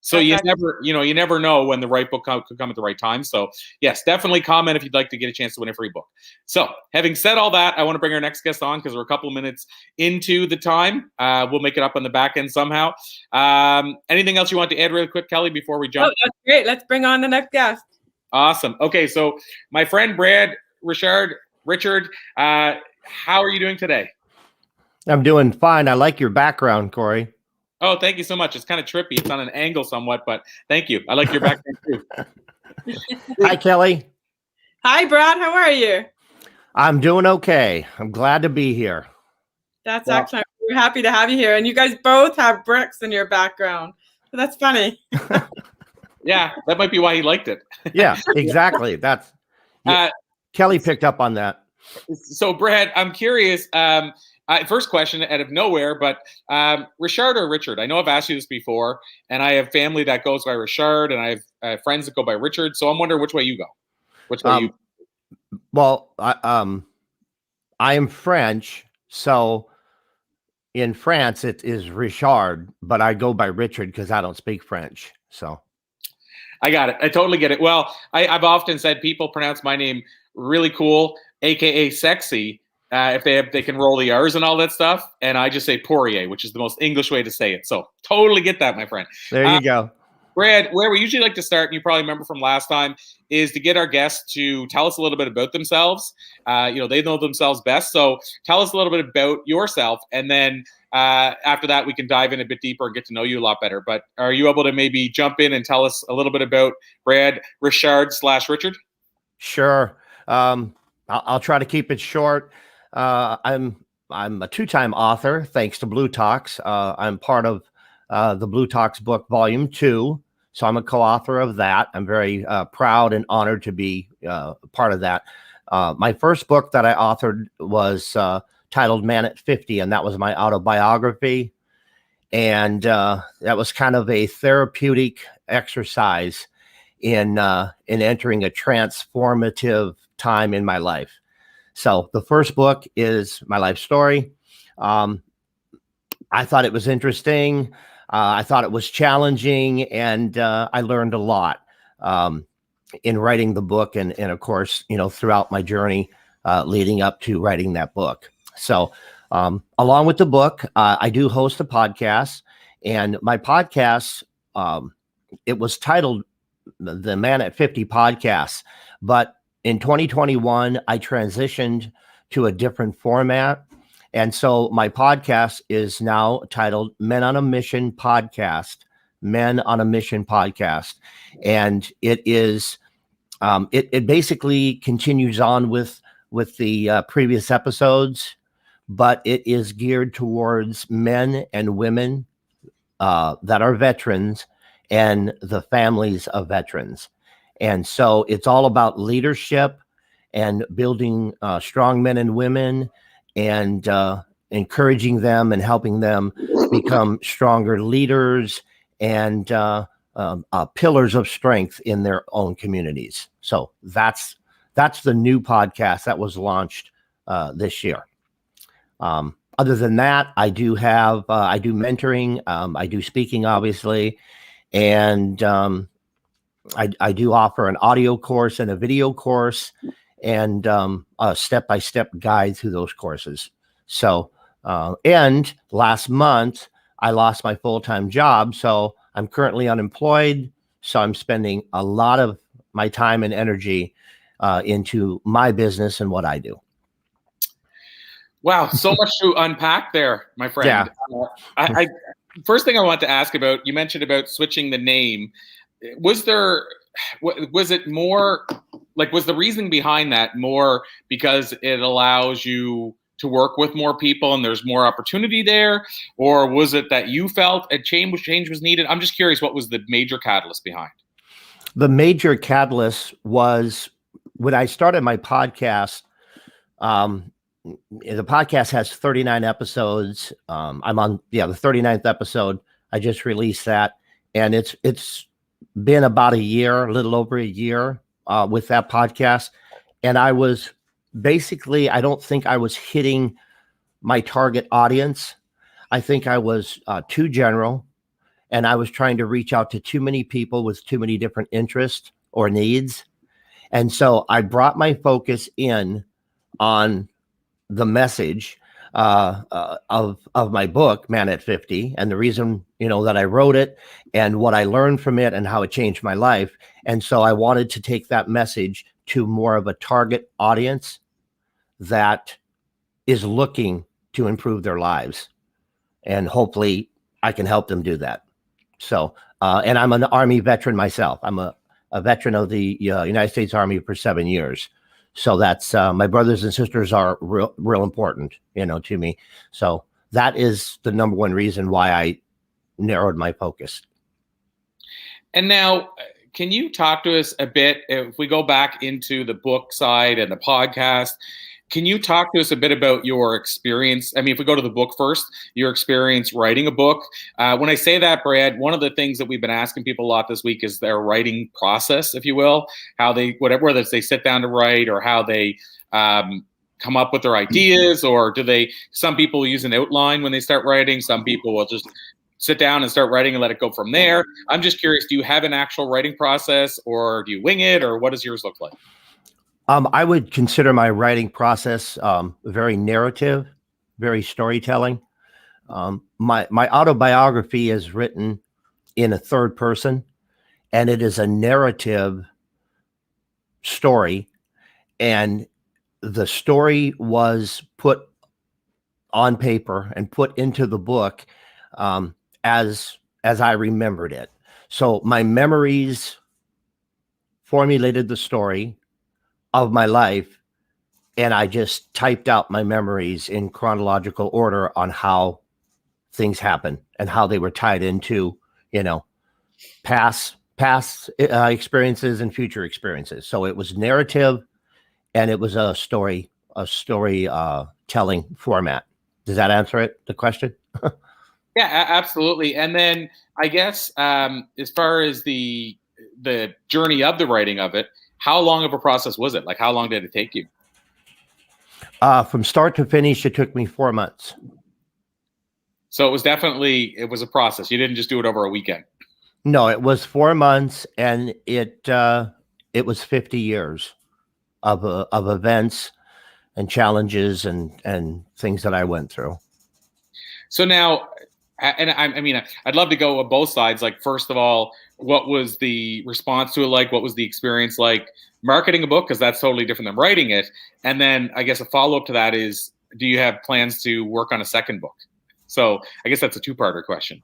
So you never know when the right book could come at the right time. So yes, definitely comment if you'd like to get a chance to win a free book. So having said all that, I want to bring our next guest on because we're a couple of minutes into the time. We'll make it up on the back end somehow. Anything else you want to add really quick, Kelly, before we jump? Oh, that's great. Let's bring on the next guest. Awesome. Okay, so my friend Brad Richard, how are you doing today? I'm doing fine. I like your background, Corey. Oh, thank you so much. It's kind of trippy. It's on an angle somewhat, but thank you. I like your background too. Hi, Kelly. Hi, Brad. How are you? I'm doing okay. I'm glad to be here. That's excellent. We're happy to have you here. And you guys both have bricks in your background. So that's funny. Yeah, that might be why he liked it. Yeah, exactly. Kelly picked up on that. So, Brad, I'm curious. First question out of nowhere, but Richard or Richard? I know I've asked you this before, and I have family that goes by Richard, and I have friends that go by Richard. So I'm wondering which way you go. Which way you? Well, I am French, so in France it is Richard, but I go by Richard because I don't speak French. So I got it. I totally get it. Well, I've often said people pronounce my name really cool, aka sexy, if they can roll the R's and all that stuff, and I just say Poirier, which is the most English way to say it. So totally get that, my friend. there you go. Brad, where we usually like to start, and you probably remember from last time, is to get our guests to tell us a little bit about themselves. They know themselves best. So tell us a little bit about yourself, and then after that, we can dive in a bit deeper and get to know you a lot better. But are you able to maybe jump in and tell us a little bit about Brad Richard/Richard? Sure. I'll try to keep it short. I'm a two-time author, thanks to Blue Talks. I'm part of the Blue Talks book, Volume 2. So I'm a co-author of that. I'm very proud and honored to be part of that. My first book that I authored was titled Man at 50, and that was my autobiography. And that was kind of a therapeutic exercise in entering a transformative time in my life. So the first book is my life story. I thought it was interesting. I thought it was challenging, and I learned a lot in writing the book, and of course, throughout my journey leading up to writing that book. So along with the book, I do host a podcast, and my podcast, it was titled the Man at 50 podcast, but in 2021, I transitioned to a different format. And so my podcast is now titled Men on a Mission Podcast, Men on a Mission Podcast. And it is, it basically continues on with the previous episodes, but it is geared towards men and women that are veterans and the families of veterans. And so it's all about leadership and building strong men and women, and encouraging them and helping them become stronger leaders and pillars of strength in their own communities. So that's the new podcast that was launched this year. Other than that, I do mentoring, I do speaking, obviously, and I do offer an audio course and a video course, and a step-by-step guide through those courses. So, and last month, I lost my full-time job, so I'm currently unemployed. So I'm spending a lot of my time and energy into my business and what I do. What so much to unpack there, my friend. Yeah. First thing I want to ask about, you mentioned about switching the name. Was it more like, was the reasoning behind that more because it allows you to work with more people and there's more opportunity there? Or was it that you felt a change was needed? I'm just curious, what was the major catalyst behind? The major catalyst was when I started my podcast. The podcast has 39 episodes. I'm on the 39th episode. I just released that, and it's been about a year, a little over a year with that podcast. And I was basically, I don't think I was hitting my target audience. I think I was too general, and I was trying to reach out to too many people with too many different interests or needs. And so I brought my focus in on the message of my book, Man at 50, and the reason, that I wrote it and what I learned from it and how it changed my life. And so I wanted to take that message to more of a target audience that is looking to improve their lives. And hopefully I can help them do that. So, and I'm an Army veteran myself. I'm a veteran of the United States Army for 7 years. So that's my brothers and sisters are real important, to me. So that is the number one reason why I narrowed my focus. And now, can you talk to us a bit, if we go back into the book side and the podcast, Can you talk to us a bit about your experience? I mean, if we go to the book first, your experience writing a book. When I say that, Brad, one of the things that we've been asking people a lot this week is their writing process, if you will, how they, whatever, whether it's they sit down to write or how they come up with their ideas, or do they, some people use an outline when they start writing. Some people will just sit down and start writing and let it go from there. I'm just curious, do you have an actual writing process, or do you wing it, or what does yours look like? I would consider my writing process very narrative, very storytelling. My autobiography is written in a third person, and it is a narrative story. And the story was put on paper and put into the book as I remembered it. So my memories formulated the story of my life, and I just typed out my memories in chronological order on how things happened and how they were tied into, past experiences and future experiences. So it was narrative, and it was a story telling format. Does that answer the question? Yeah, absolutely. And then I guess as far as the journey of the writing of it, how long of a process was it? Like, how long did it take you? From start to finish, it took me 4 months. So it was a process. You didn't just do it over a weekend. No, it was 4 months, and it was 50 years of events and challenges and things that I went through. So now, and I mean, I'd love to go on both sides. Like, first of all, what was the response to it like? What was the experience like marketing a book? Because that's totally different than writing it. And then I guess a follow-up to that is, do you have plans to work on a second book? So I guess that's a two-parter question.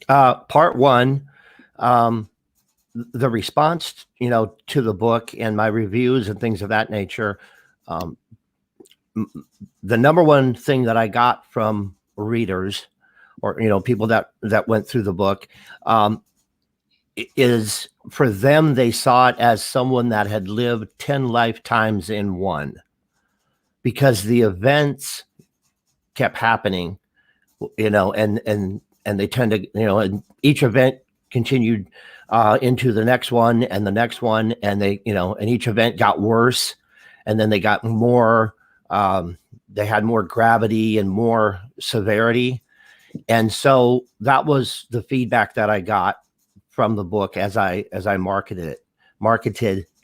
Part one, the response, to the book and my reviews and things of that nature. The number one thing that I got from readers, or people that went through the book, is for them, they saw it as someone that had lived 10 lifetimes in one, because the events kept happening, and they tend to, and each event continued into the next one and the next one, and they, and each event got worse, and then they got more, they had more gravity and more severity. And so that was the feedback that I got from the book as I marketed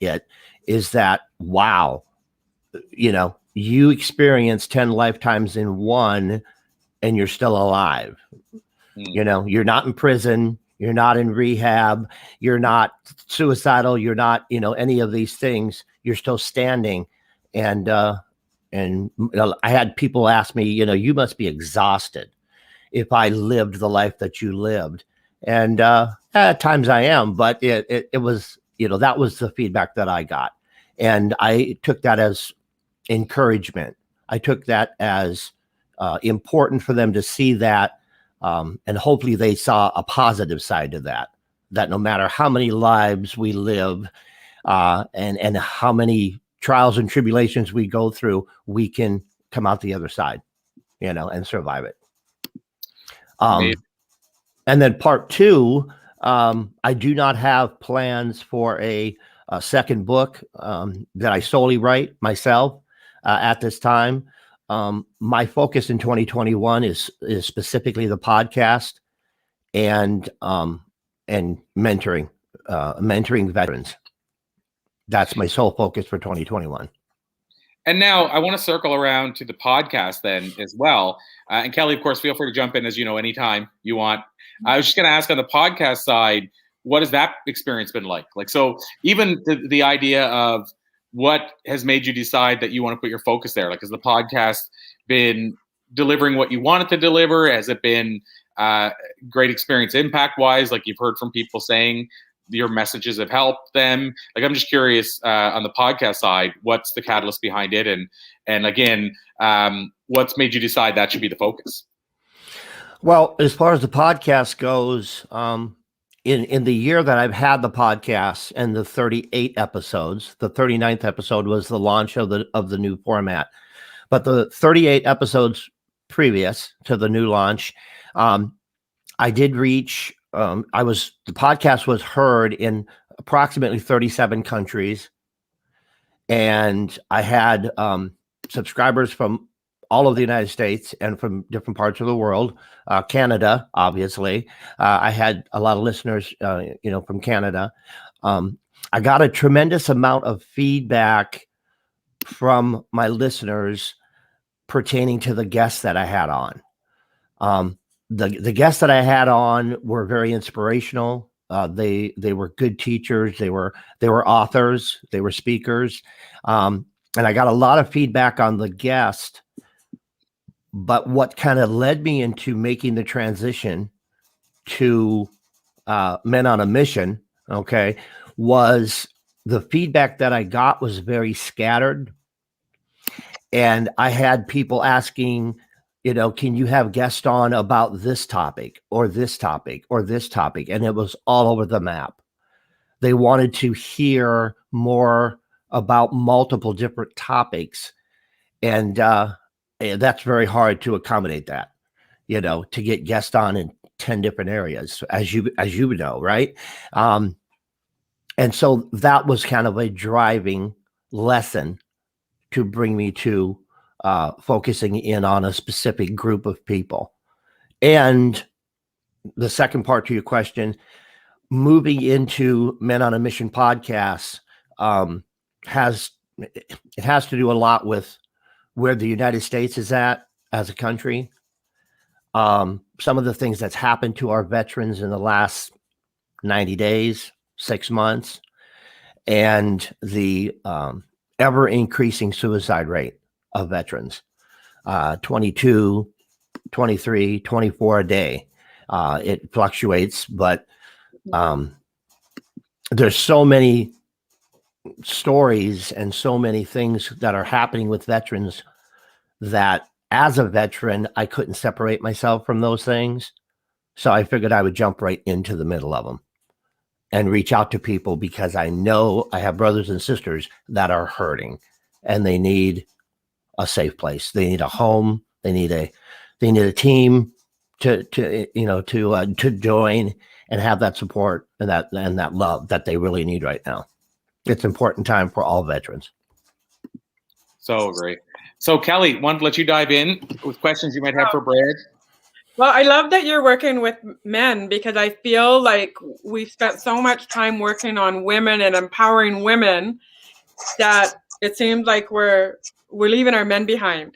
it, is that, wow, you experienced 10 lifetimes in one, and you're still alive. You're not in prison, you're not in rehab, you're not suicidal, you're not, any of these things. You're still standing. And I had people ask me, you must be exhausted if I lived the life that you lived. And at times I am, but it was, that was the feedback that I got. And I took that as encouragement. I took that as important for them to see that. And hopefully they saw a positive side to that no matter how many lives we live and how many trials and tribulations we go through, we can come out the other side, and survive it. And then part two, I do not have plans for a second book that I solely write myself at this time. My focus in 2021 is specifically the podcast and mentoring veterans. That's my sole focus for 2021. And now I want to circle around to the podcast then as well. And Kelly, of course, feel free to jump in anytime you want. I was just going to ask on the podcast side, what has that experience been like? Like, so even the idea of what has made you decide that you want to put your focus there? Like, has the podcast been delivering what you want it to deliver? Has it been great experience impact wise? Like, you've heard from people saying your messages have helped them. Like, I'm just curious on the podcast side, what's the catalyst behind it? And again, what's made you decide that should be the focus? Well, as far as the podcast goes, in the year that I've had the podcast and the 38 episodes, the 39th episode was the launch of the new format. But the 38 episodes previous to the new launch, I did reach, the podcast was heard in approximately 37 countries. And I had subscribers from all of the United States and from different parts of the world, Canada, obviously. I had a lot of listeners, from Canada. I got a tremendous amount of feedback from my listeners pertaining to the guests that I had on. The guests that I had on were very inspirational. They were good teachers. They were authors. They were speakers. And I got a lot of feedback on the guest. But what kind of led me into making the transition to Men on a Mission, okay, was the feedback that I got was very scattered. And I had people asking, can you have guests on about this topic or this topic or this topic? And it was all over the map. They wanted to hear more about multiple different topics. And that's very hard to accommodate that, to get guests on in 10 different areas, as you know, right? And so that was kind of a driving lesson to bring me to focusing in on a specific group of people. And the second part to your question, moving into Men on a Mission podcasts has to do a lot with where the United States is at as a country. Some of the things that's happened to our veterans in the last 90 days, 6 months, and the ever increasing suicide rate of veterans, 22, 23, 24 a day. It fluctuates, but there's so many stories and so many things that are happening with veterans that as a veteran, I couldn't separate myself from those things. So I figured I would jump right into the middle of them and reach out to people, because I know I have brothers and sisters that are hurting and they need a safe place. They need a home. They need a team to join and have that support and that love that they really need right now. It's an important time for all veterans. So great. So Kelly, want to let you dive in with questions you might have for Brad? Well, I love that you're working with men, because I feel like we've spent so much time working on women and empowering women that it seems like we're leaving our men behind.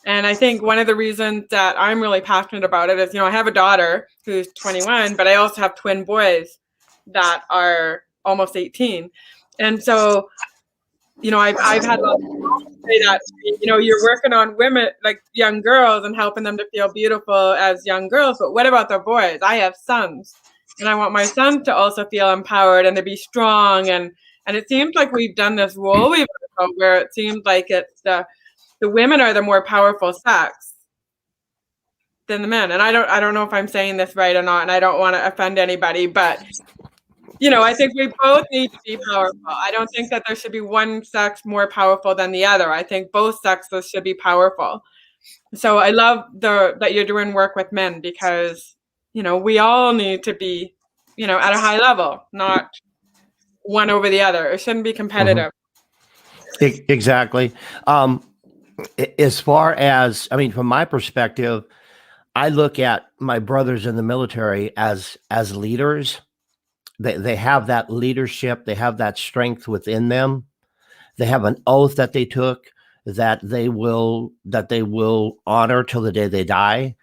And I think one of the reasons that I'm really passionate about it is, I have a daughter who's 21, but I also have twin boys that are almost 18. And so, I've had lots of people say that to me, you're working on women, like young girls, and helping them to feel beautiful as young girls. But what about their boys? I have sons, and I want my sons to also feel empowered and to be strong. And it seems like we've done this role where it seems like it's the women are the more powerful sex than the men. And I don't know if I'm saying this right or not, and I don't want to offend anybody, but I think we both need to be powerful. I don't think that there should be one sex more powerful than the other. I think both sexes should be powerful. So I love that you're doing work with men, because, we all need to be, at a high level, not one over the other. It shouldn't be competitive. Mm-hmm. Exactly. As far as, from my perspective, I look at my brothers in the military as leaders. They have that leadership. They have that strength within them. They have an oath that they took that they will honor till the day they die.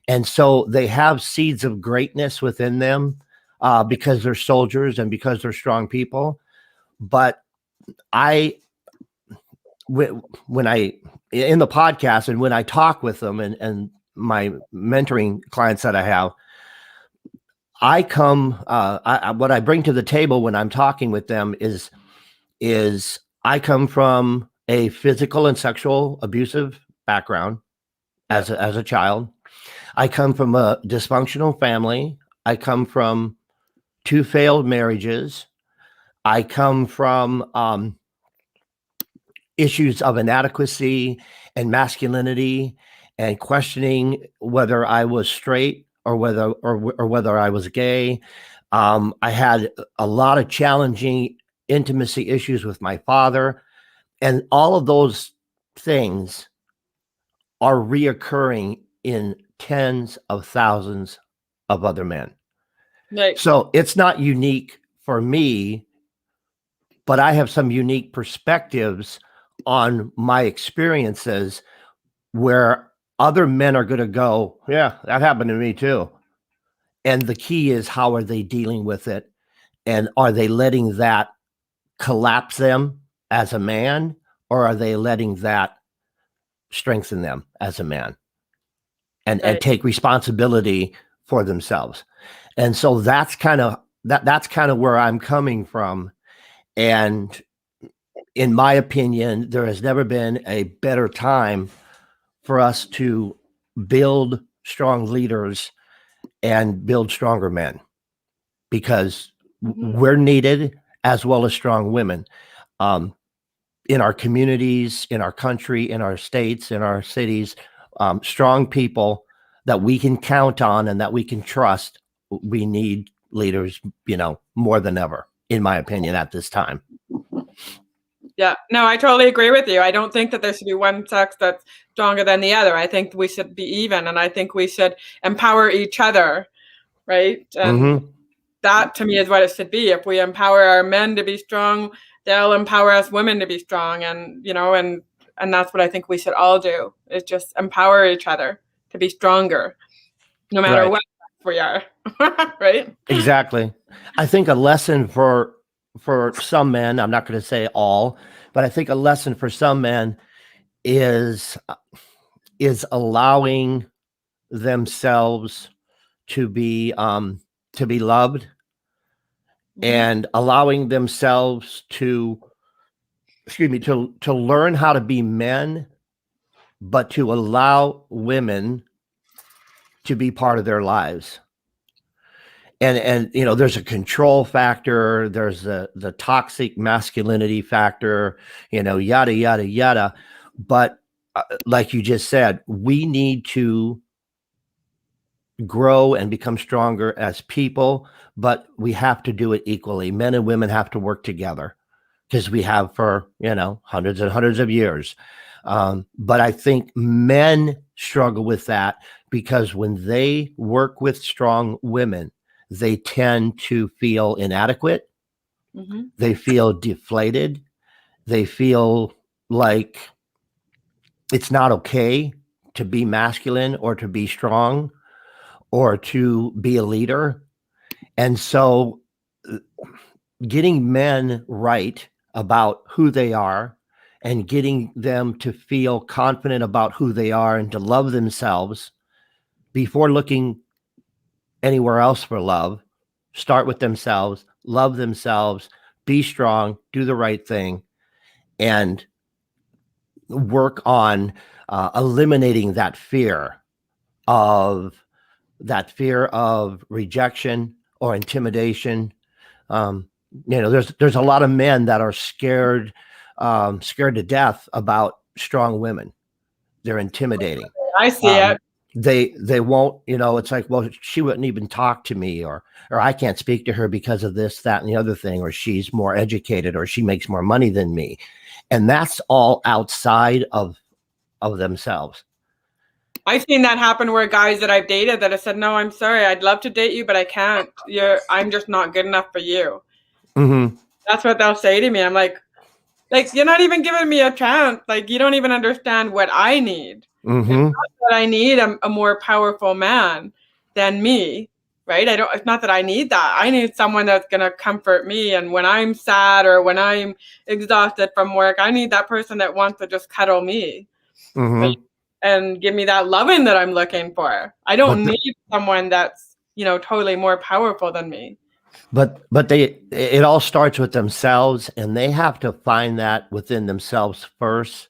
And so they have seeds of greatness within them because they're soldiers and because they're strong people. But when I in the podcast and when I talk with them and my mentoring clients that I have, I come, what I bring to the table when I'm talking with them is I come from a physical and sexual abusive background as a child. I come from a dysfunctional family. I come from 2 failed marriages. I come from issues of inadequacy and masculinity and questioning whether I was straight or whether I was gay. I had a lot of challenging intimacy issues with my father, and all of those things are reoccurring in tens of thousands of other men. Right. So it's not unique for me, but I have some unique perspectives on my experiences where other men are going to go, yeah, that happened to me too. And the key is, how are they dealing with it? And are they letting that collapse them as a man, or are they letting that strengthen them as a man and take responsibility for themselves? And so that's kind of where I'm coming from. And in my opinion, there has never been a better time for us to build strong leaders and build stronger men, because we're needed, as well as strong women, in our communities, in our country, in our states, in our cities. Strong people that we can count on and that we can trust. We need leaders, more than ever, in my opinion, at this time. Yeah, no, I totally agree with you. I don't think that there should be one sex that's stronger than the other. I think we should be even, and I think we should empower each other, right? And that, to me, is what it should be. If we empower our men to be strong, they'll empower us women to be strong, and and that's what I think we should all do, is just empower each other to be stronger, no matter what we are. Right? Exactly. I think a lesson for some men, I'm not going to say all, but I think a lesson for some men is allowing themselves to be loved, and allowing themselves to learn how to be men, but to allow women to be part of their lives. And there's a control factor, there's the toxic masculinity factor, yada yada yada. But like you just said, we need to grow and become stronger as people, but we have to do it equally. Men and women have to work together, because we have for hundreds and hundreds of years. But I think men struggle with that, because when they work with strong women, they tend to feel inadequate. They feel deflated. They feel like it's not okay to be masculine or to be strong or to be a leader. And so getting men right about who they are, and getting them to feel confident about who they are and to love themselves before looking anywhere else for love. Start with themselves, love themselves, be strong, do the right thing, and work on eliminating that fear of rejection or intimidation. There's a lot of men that are scared to death about strong women. They're intimidating. I see it. They won't, it's like, well, she wouldn't even talk to me, or I can't speak to her because of this, that, and the other thing, or she's more educated, or she makes more money than me. And that's all outside of themselves. I've seen that happen where guys that I've dated that have said, no, I'm sorry, I'd love to date you, but I can't. I'm just not good enough for you. That's what they'll say to me. I'm like, you're not even giving me a chance. Like, you don't even understand what I need. It's not that I need a more powerful man than me, right? It's not that I need that. I need someone that's going to comfort me. And when I'm sad or when I'm exhausted from work, I need that person that wants to just cuddle me. And give me that loving that I'm looking for. I don't need someone that's, totally more powerful than me. But it all starts with themselves, and they have to find that within themselves first.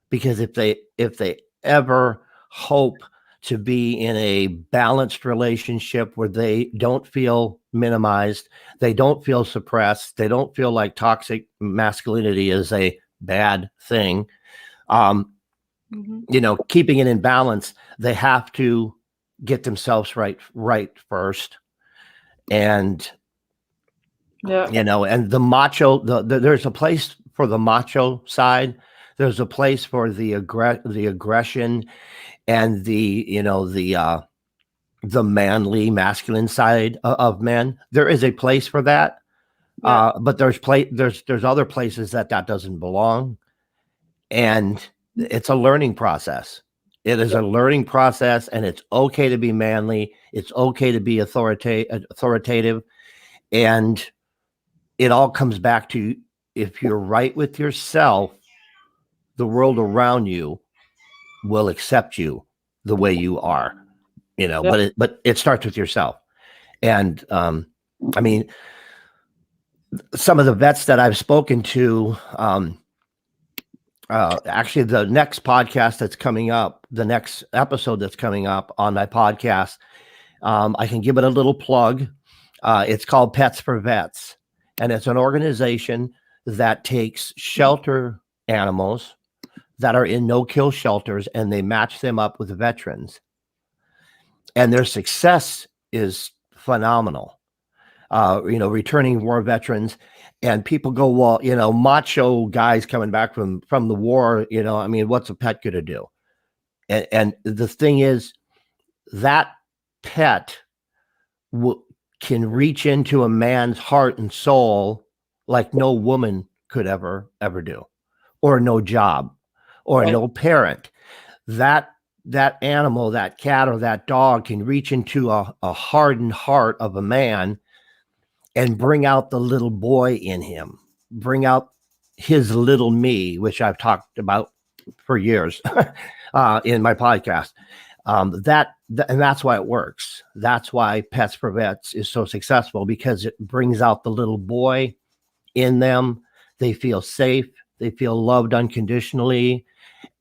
Because if they ever hope to be in a balanced relationship where they don't feel minimized. They don't feel suppressed. They don't feel like toxic masculinity is a bad thing. Keeping it in balance, they have to get themselves right first. And, and the macho, there's a place for the macho side. There's a place for the aggression and the manly masculine side of men. There is a place for that. But there's other places that doesn't belong. And it's a learning process. It is a learning process, and it's okay to be manly. It's okay to be authoritative. And it all comes back to, if you're right with yourself, the world around you will accept you the way you are, but it starts with yourself. And I mean, some of the vets that I've spoken to, actually the next podcast that's coming up, the next episode that's coming up on my podcast, I can give it a little plug. It's called Pets for Vets, and it's an organization that takes shelter animals that are in no-kill shelters, and they match them up with veterans. And their success is phenomenal. Returning war veterans, and people go, well, macho guys coming back from the war, what's a pet going to do? And the thing is, that pet can reach into a man's heart and soul like no woman could ever do, or no job, or no parent. That animal, that cat or that dog can reach into a hardened heart of a man and bring out the little boy in him, bring out his little me, which I've talked about for years in my podcast. And that's why it works. That's why Pets for Vets is so successful, because it brings out the little boy in them. They feel safe. They feel loved unconditionally.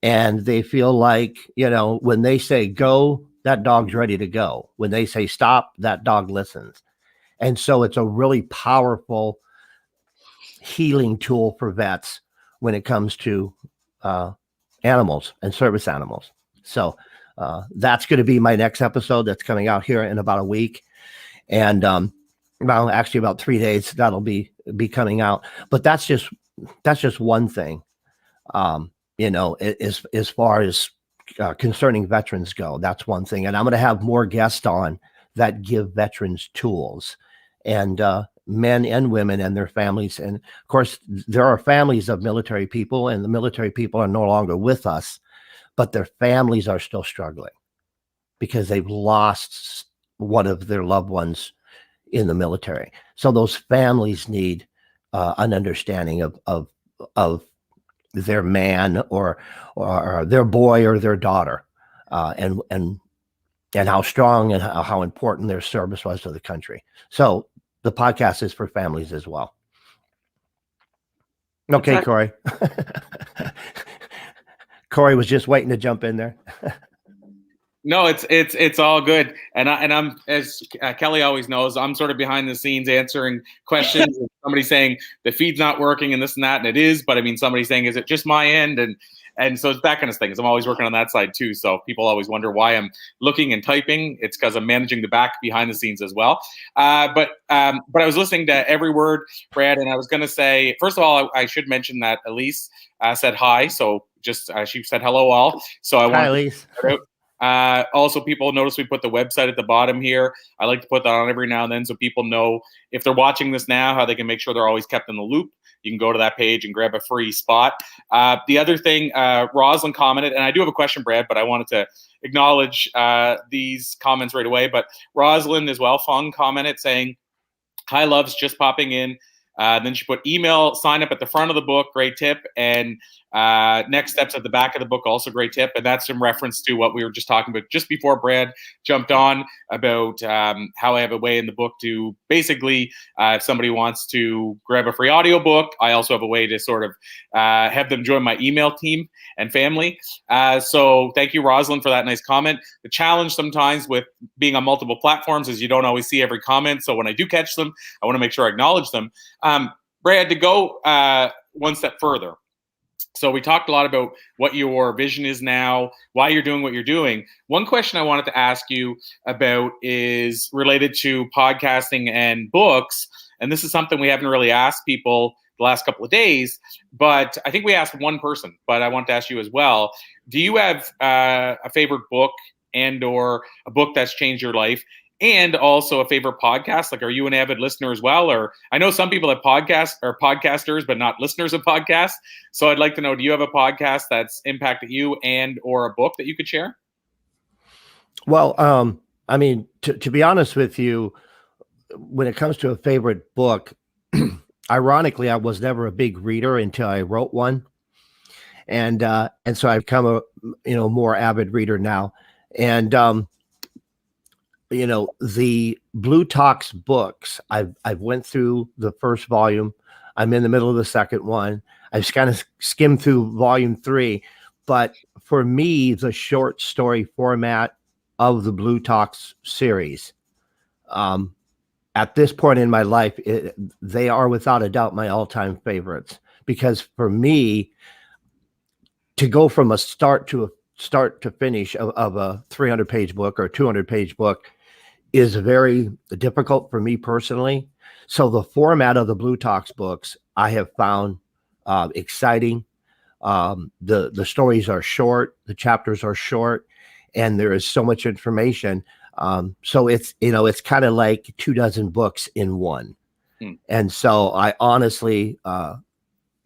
And they feel like, when they say go, that dog's ready to go. When they say stop, that dog listens. And so it's a really powerful healing tool for vets when it comes to animals and service animals. So that's going to be my next episode that's coming out here in about a week. And actually about 3 days, that'll be coming out. But that's just one thing. As far as concerning veterans go, that's one thing. And I'm going to have more guests on that give veterans tools, and men and women and their families. And of course, there are families of military people, and the military people are no longer with us, but their families are still struggling because they've lost one of their loved ones in the military. So those families need an understanding of their man or their boy or their daughter, and how strong and how important their service was to the country. So the podcast is for families as well. Okay, Corey. Corey was just waiting to jump in there. No, it's all good, and I'm, as Kelly always knows, I'm sort of behind the scenes answering questions. And somebody saying the feed's not working and this and that, and it is, but I mean, somebody saying, is it just my end? And so it's that kind of things. I'm always working on that side too. So people always wonder why I'm looking and typing. It's because I'm managing the back behind the scenes as well. But I was listening to every word, Brad, and I was going to say, first of all, I should mention that Elise said hi. So just she said hello all. So I want hi, Elise. Also, people notice we put the website at the bottom here. I like to put that on every now and then so people know if they're watching this now, how they can make sure they're always kept in the loop. You can go to that page and grab a free spot. The other thing, Rosalind commented, and I do have a question, Brad, but I wanted to acknowledge these comments right away. But Rosalind as well, Fung commented saying, hi, loves, just popping in. Then she put email sign up at the front of the book. Great tip. And next steps at the back of the book. Also great tip. And that's in reference to what we were just talking about just before Brad jumped on about how I have a way in the book to basically, if somebody wants to grab a free audiobook, I also have a way to sort of have them join my email team and family. So thank you, Rosalind, for that nice comment. The challenge sometimes with being on multiple platforms is you don't always see every comment. So when I do catch them, I want to make sure I acknowledge them. Brad, to go one step further. So we talked a lot about what your vision is now, why you're doing what you're doing. One question I wanted to ask you about is related to podcasting and books. And this is something we haven't really asked people the last couple of days, but I think we asked one person, but I want to ask you as well. Do you have a favorite book and or a book that's changed your life? And also a favorite podcast? Like, are you an avid listener as well? Or I know some people have podcasts or podcasters, but not listeners of podcasts. So I'd like to know, do you have a podcast that's impacted you and or a book that you could share? Well, I mean, to be honest with you, when it comes to a favorite book, ironically, I was never a big reader until I wrote one. And so I've become a, more avid reader now. And, the Blue Talks books, I've went through the first volume. I'm in the middle of the second one. I've just kind of skimmed through volume 3. But for me, the short story format of the Blue Talks series, at this point in my life, they are without a doubt my all-time favorites. Because for me, to go from a start to finish of a 300-page book or a 200-page book is very difficult for me personally. So the format of the Blue Talks books I have found exciting. The stories are short, the chapters are short, and there is so much information. So it's kind of like 24 books in one. And so I honestly, as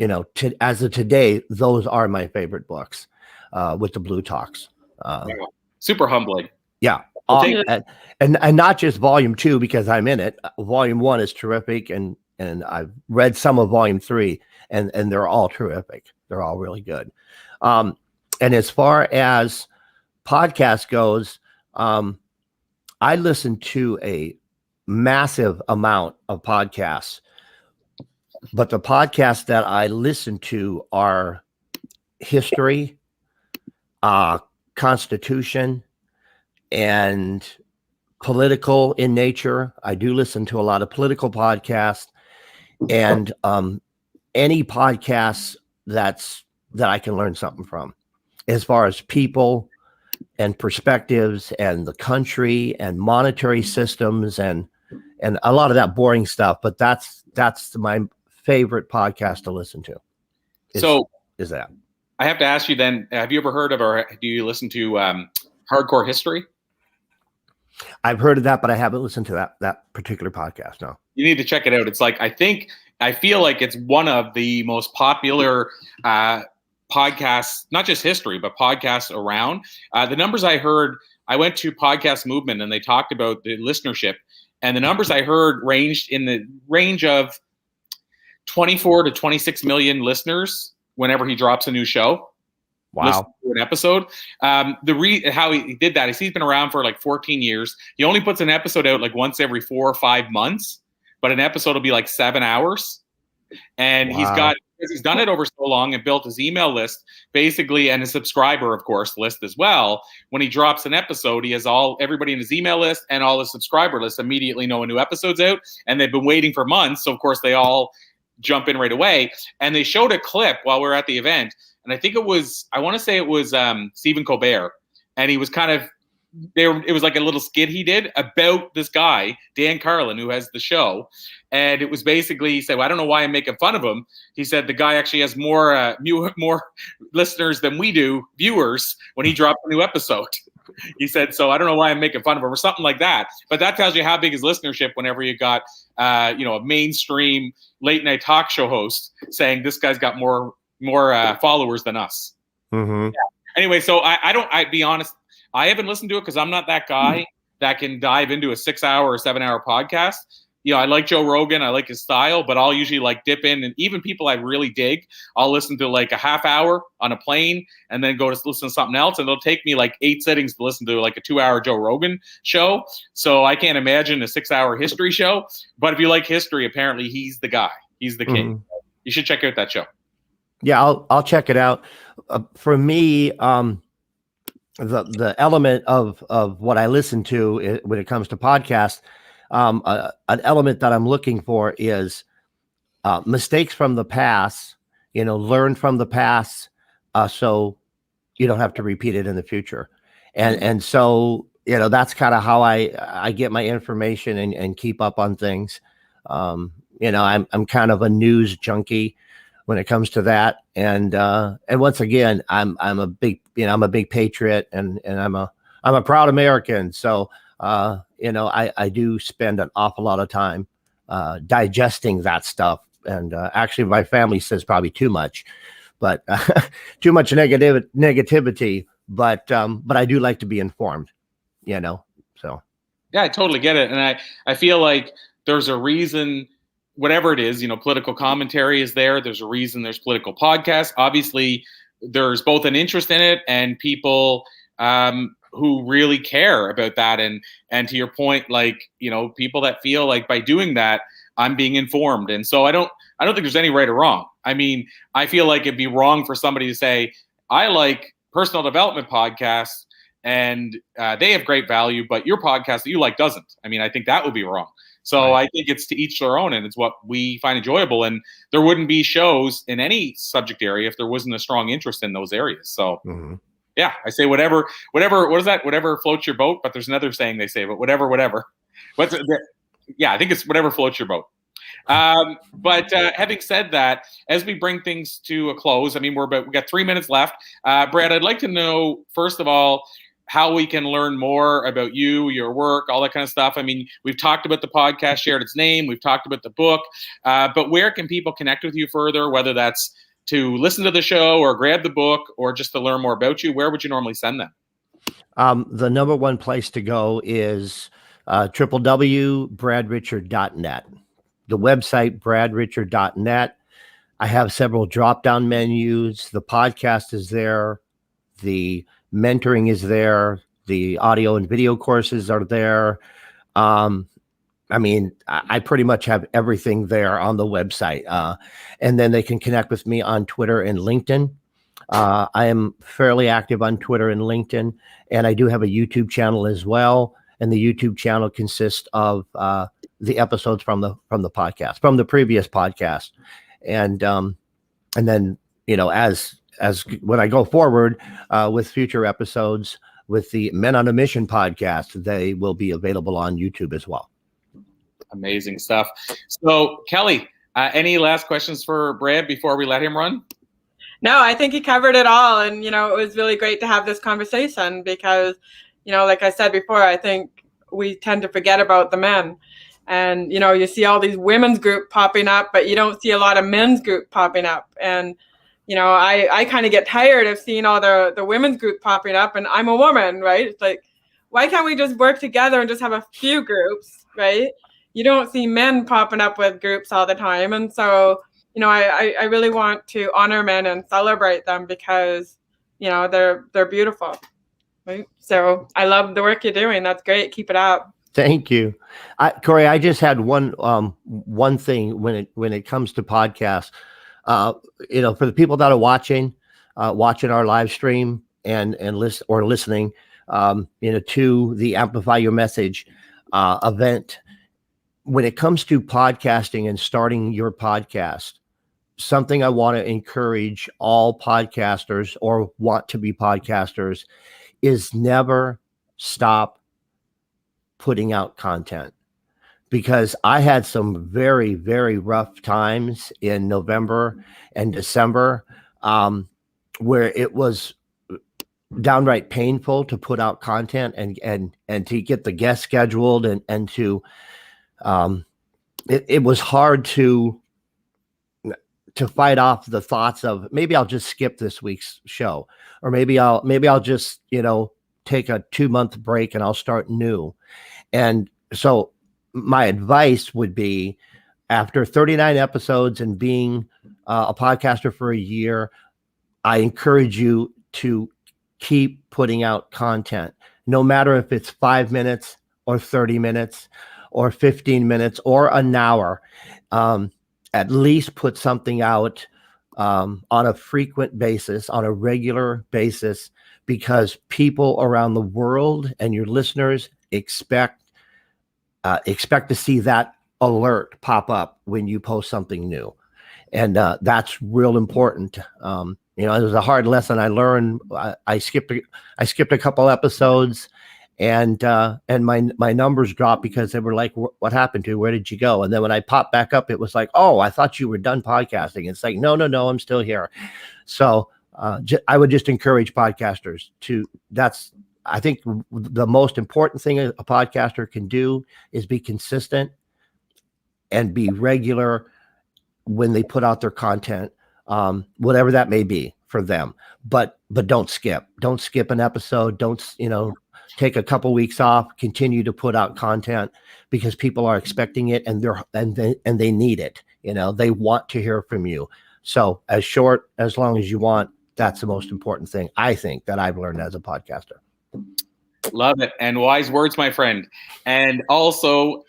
of today, those are my favorite books with the Blue Talks. Super humbling. Yeah. And not just volume 2 because I'm in it. Volume 1 is terrific, and I've read some of volume 3, and they're all terrific. They're all really good. And as far as podcast goes, I listen to a massive amount of podcasts, but the podcasts that I listen to are history, Constitution, and political in nature. I do listen to a lot of political podcasts, and any podcasts that I can learn something from, as far as people and perspectives and the country and monetary systems and a lot of that boring stuff. But that's my favorite podcast to listen to. Is that? I have to ask you then, have you ever heard of, or do you listen to Hardcore History? I've heard of that, but I haven't listened to that particular podcast. No. You need to check it out. It's like, I feel like it's one of the most popular podcasts, not just history, but podcasts around. The numbers I heard, I went to Podcast Movement and they talked about the listenership, and the numbers I heard ranged in the range of 24 to 26 million listeners whenever he drops a new show. Wow. To an episode. How he did that is he's been around for like 14 years. He only puts an episode out like once every 4 or 5 months, but an episode will be like 7 hours. And wow. he's done it over so long and built his email list basically, and his subscriber, of course, list as well. When he drops an episode, he has everybody in his email list and all his subscriber lists immediately know a new episode's out, and they've been waiting for months. So of course they all jump in right away. And they showed a clip while we were at the event. And I think I want to say it was Stephen Colbert. And he was it was like a little skit he did about this guy, Dan Carlin, who has the show. And it was basically, he said, well, I don't know why I'm making fun of him. He said the guy actually has more listeners than we do, viewers, when he dropped a new episode. He said, so I don't know why I'm making fun of him or something like that. But that tells you how big his listenership whenever you got, a mainstream late night talk show host saying this guy's got more followers than us. Mm-hmm. Yeah. Anyway, so I'd be honest, I haven't listened to it because I'm not that guy that can dive into a 6-hour or 7-hour podcast. I like Joe Rogan. I like his style, but I'll usually like dip in, and even people I really dig, I'll listen to like a half hour on a plane and then go to listen to something else. And it'll take me like 8 sittings to listen to like a 2-hour Joe Rogan show. So I can't imagine a 6-hour history show. But if you like history, apparently he's the guy. He's the king. You should check out that show. Yeah, I'll check it out. For me, the element of what I listen to when it comes to podcasts, an element that I'm looking for is mistakes from the past. Learn from the past, so you don't have to repeat it in the future. And so that's kind of how I get my information and keep up on things. I'm kind of a news junkie when it comes to that. And once again, I'm a big patriot, and I'm a proud American. So, I do spend an awful lot of time digesting that stuff. And actually my family says probably too much, but too much negativity, but I do like to be informed, so. Yeah, I totally get it. And I feel like there's a reason, whatever it is, political commentary is there. There's a reason there's political podcasts. Obviously, there's both an interest in it and people who really care about that. And to your point, like, people that feel like by doing that, I'm being informed. And so I don't think there's any right or wrong. I mean, I feel like it'd be wrong for somebody to say, I like personal development podcasts and they have great value, but your podcast that you like doesn't. I mean, I think that would be wrong. So right. I think it's to each their own, and it's what we find enjoyable. And there wouldn't be shows in any subject area if there wasn't a strong interest in those areas. So yeah, I say whatever, what is that? Whatever floats your boat. But there's another saying they say, but whatever. Yeah, I think it's whatever floats your boat. But having said that, as we bring things to a close, I mean, we got 3 minutes left. Brad, I'd like to know, first of all, how we can learn more about you, your work, all that kind of stuff. I mean, we've talked about the podcast, shared its name. We've talked about the book, but where can people connect with you further, whether that's to listen to the show or grab the book or just to learn more about you? Where would you normally send them? The number one place to go is www.bradrichard.net. The website, bradrichard.net. I have several drop-down menus. The podcast is there. The mentoring is there. The audio and video courses are there. I mean, I pretty much have everything there on the website. And then they can connect with me on Twitter and LinkedIn. I am fairly active on Twitter and LinkedIn, and I do have a YouTube channel as well. And the YouTube channel consists of the episodes from the podcast, from the previous podcast. And then, as when I go forward with future episodes with the Men on a Mission podcast, they will be available on YouTube as well. Amazing stuff. So, Kelly, any last questions for Brad before we let him run? No, I think he covered it all. And, it was really great to have this conversation because, like I said before, I think we tend to forget about the men. And, you see all these women's group popping up, but you don't see a lot of men's group popping up. And, I kind of get tired of seeing all the women's group popping up, and I'm a woman, right? It's like, why can't we just work together and just have a few groups, right? You don't see men popping up with groups all the time. And so, I really want to honor men and celebrate them because, they're beautiful, right? So I love the work you're doing. That's great. Keep it up. Thank you. Corey, I just had one thing when it comes to podcasts. For the people that are watching our live stream and listening, to the Amplify Your Message event. When it comes to podcasting and starting your podcast, something I want to encourage all podcasters or want to be podcasters is never stop putting out content. Because I had some very, very rough times in November and December where it was downright painful to put out content and to get the guests scheduled and to it was hard to fight off the thoughts of maybe I'll just skip this week's show, or maybe I'll just take a 2-month break and I'll start new. And so my advice would be, after 39 episodes and being a podcaster for a year, I encourage you to keep putting out content, no matter if it's 5 minutes or 30 minutes or 15 minutes or an hour. At least put something out on a frequent basis, on a regular basis, because people around the world and your listeners expect to see that alert pop up when you post something new. And that's real important. It was a hard lesson I learned. I skipped a couple episodes, and my numbers dropped because they were like, "What happened to you? Where did you go?" And then when I popped back up, it was like, "Oh, I thought you were done podcasting." It's like, no, I'm still here. So I would just encourage podcasters to. I think the most important thing a podcaster can do is be consistent and be regular when they put out their content, whatever that may be for them. But don't skip an episode. Don't, take a couple weeks off, continue to put out content, because people are expecting it, and they need it. They want to hear from you. So as long as you want, that's the most important thing, I think, that I've learned as a podcaster. Love it. And wise words, my friend. And also,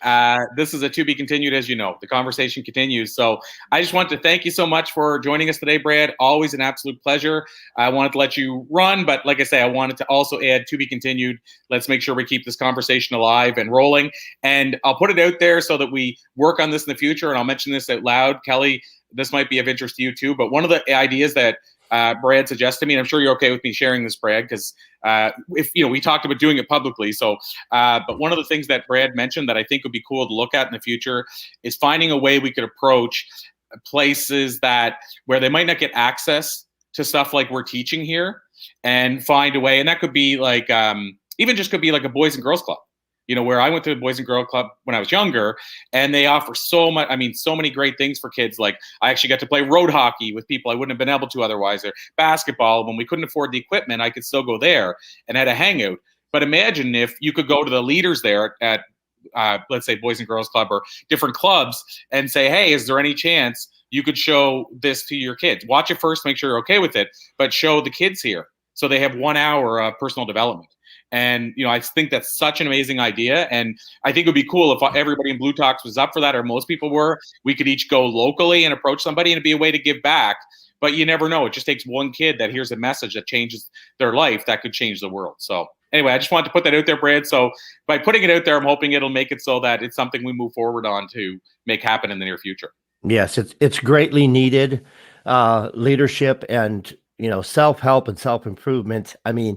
this is a to be continued, as you know. The conversation continues. So I just want to thank you so much for joining us today, Brad. Always an absolute pleasure. I wanted to let you run, but like I say, I wanted to also add to be continued. Let's make sure we keep this conversation alive and rolling. And I'll put it out there so that we work on this in the future. And I'll mention this out loud. Kelly, this might be of interest to you too. But one of the ideas that Brad suggested to me, and I'm sure you're okay with me sharing this, Brad, because if we talked about doing it publicly. So, but one of the things that Brad mentioned that I think would be cool to look at in the future is finding a way we could approach places where they might not get access to stuff like we're teaching here, and find a way. And that could be like even just could be like a Boys and Girls Club. Where I went to the Boys and Girls Club when I was younger, and they offer so many great things for kids. Like, I actually got to play road hockey with people I wouldn't have been able to otherwise, or basketball. When we couldn't afford the equipment, I could still go there and had a hangout. But imagine if you could go to the leaders there at let's say Boys and Girls Club or different clubs and say, hey, is there any chance you could show this to your kids? Watch it first, make sure you're okay with it, but show the kids here so they have 1 hour of personal development. And, I think that's such an amazing idea. And I think it would be cool if everybody in Blue Talks was up for that, or most people were. We could each go locally and approach somebody, and it'd be a way to give back. But you never know. It just takes one kid that hears a message that changes their life that could change the world. So anyway, I just wanted to put that out there, Brad. So by putting it out there, I'm hoping it'll make it so that it's something we move forward on to make happen in the near future. Yes, it's greatly needed. Leadership and, self-help and self-improvement. I mean,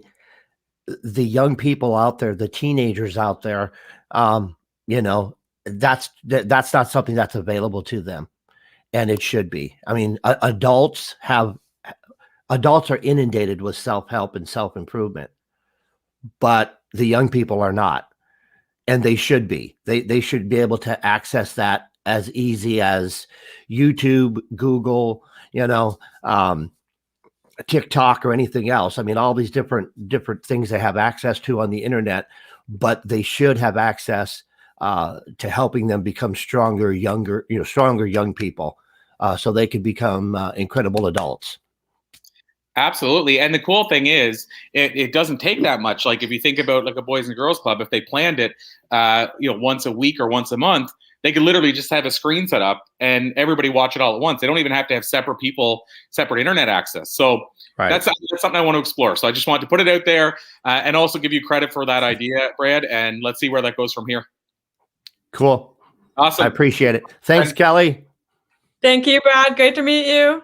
the young people out there, the teenagers out there, that's not something that's available to them, and it should be. I mean, adults are inundated with self-help and self-improvement, but the young people are not, and they should be. They should be able to access that as easy as YouTube, Google, TikTok, or anything else. I mean, all these different things they have access to on the internet, but they should have access to helping them become stronger young people, so they can become incredible adults. Absolutely. And the cool thing is, it doesn't take that much. Like, if you think about like a Boys and Girls Club, if they planned it, once a week or once a month, they could literally just have a screen set up and everybody watch it all at once. They don't even have to have separate internet access. So right. That's something I want to explore. So I just wanted to put it out there and also give you credit for that idea, Brad. And let's see where that goes from here. Cool. Awesome. I appreciate it. Thanks, Kelly. Thank you, Brad. Great to meet you.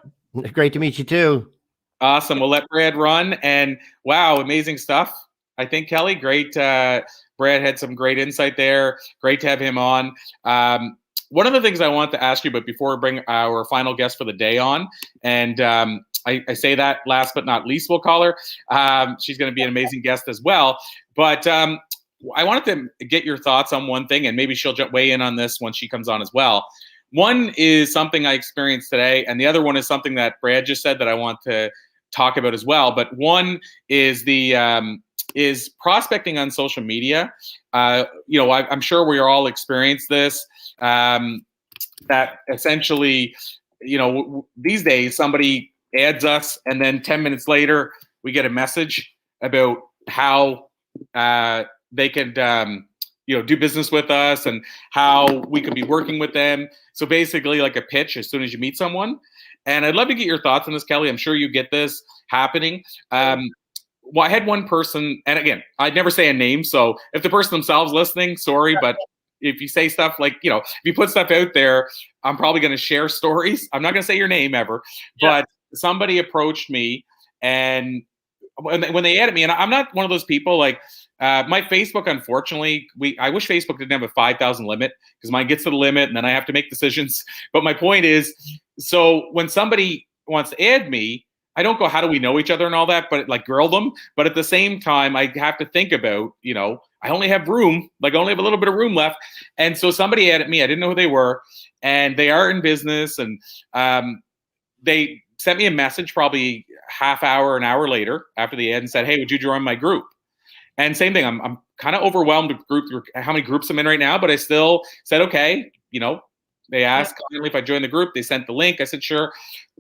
Great to meet you too. Awesome. We'll let Brad run. And wow, amazing stuff. I think, Kelly, great. Brad had some great insight there. Great to have him on. One of the things I want to ask you, but before we bring our final guest for the day on, and I say that last but not least, we'll call her. She's going to be an amazing guest as well. But I wanted to get your thoughts on one thing, and maybe she'll weigh in on this when she comes on as well. One is something I experienced today, and the other one is something that Brad just said that I want to talk about as well. But one is the is prospecting on social media. I'm sure we all experienced this. That essentially, these days somebody adds us, and then 10 minutes later we get a message about how they could do business with us and how we could be working with them. So basically like a pitch as soon as you meet someone. And I'd love to get your thoughts on this, Kelly. I'm sure you get this happening. Well, I had one person, and again, I'd never say a name, so if the person themselves listening, sorry, but if you say stuff like, if you put stuff out there, I'm probably going to share stories. I'm not going to say your name ever, but somebody approached me, and when they added me, and I'm not one of those people like my Facebook, unfortunately, I wish Facebook didn't have a 5,000 limit, because mine gets to the limit and then I have to make decisions. But my point is, so when somebody wants to add me, I don't go, how do we know each other and all that, but like grill them. But at the same time, I have to think about, I only have room, like I only have a little bit of room left. And so somebody added me, I didn't know who they were, and they are in business. And they sent me a message probably an hour later after the ad and said, hey, would you join my group? And same thing, I'm kind of overwhelmed with how many groups I'm in right now, but I still said, okay, they asked kindly if I joined the group. They sent the link. I said, sure.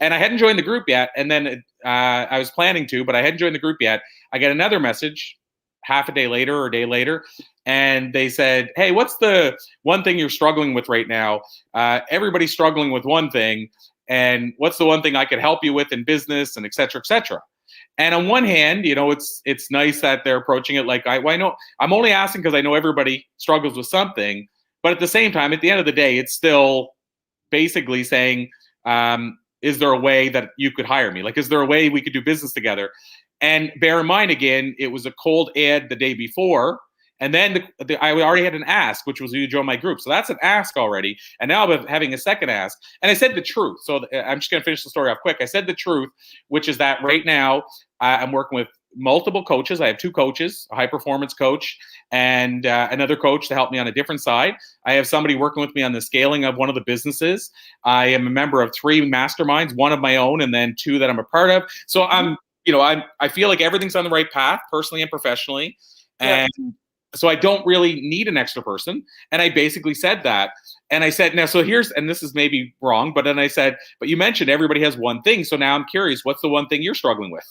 And I hadn't joined the group yet. And then I was planning to, but I hadn't joined the group yet. I get another message half a day later or a day later. And they said, hey, what's the one thing you're struggling with right now? Everybody's struggling with one thing. And what's the one thing I could help you with in business, and et cetera, et cetera. And on one hand, it's nice that they're approaching it like, I know I'm only asking because I know everybody struggles with something. But at the same time, at the end of the day, it's still basically saying, is there a way that you could hire me? Like, is there a way we could do business together? And bear in mind, again, it was a cold ad the day before. And then I already had an ask, which was, you join my group. So that's an ask already. And now I'm having a second ask. And I said the truth. So I'm just going to finish the story off quick. I said the truth, which is that right now I'm working with multiple coaches. I have 2 coaches, a high performance coach and another coach to help me on a different side. I have somebody working with me on the scaling of one of the businesses. I am a member of 3 masterminds, 1 of my own, and then 2 that I'm a part of. So I feel like everything's on the right path, personally and professionally. And so I don't really need an extra person. And I basically said that. And I said, now, so and this is maybe wrong, but then I said, but you mentioned everybody has one thing. So now I'm curious, what's the one thing you're struggling with?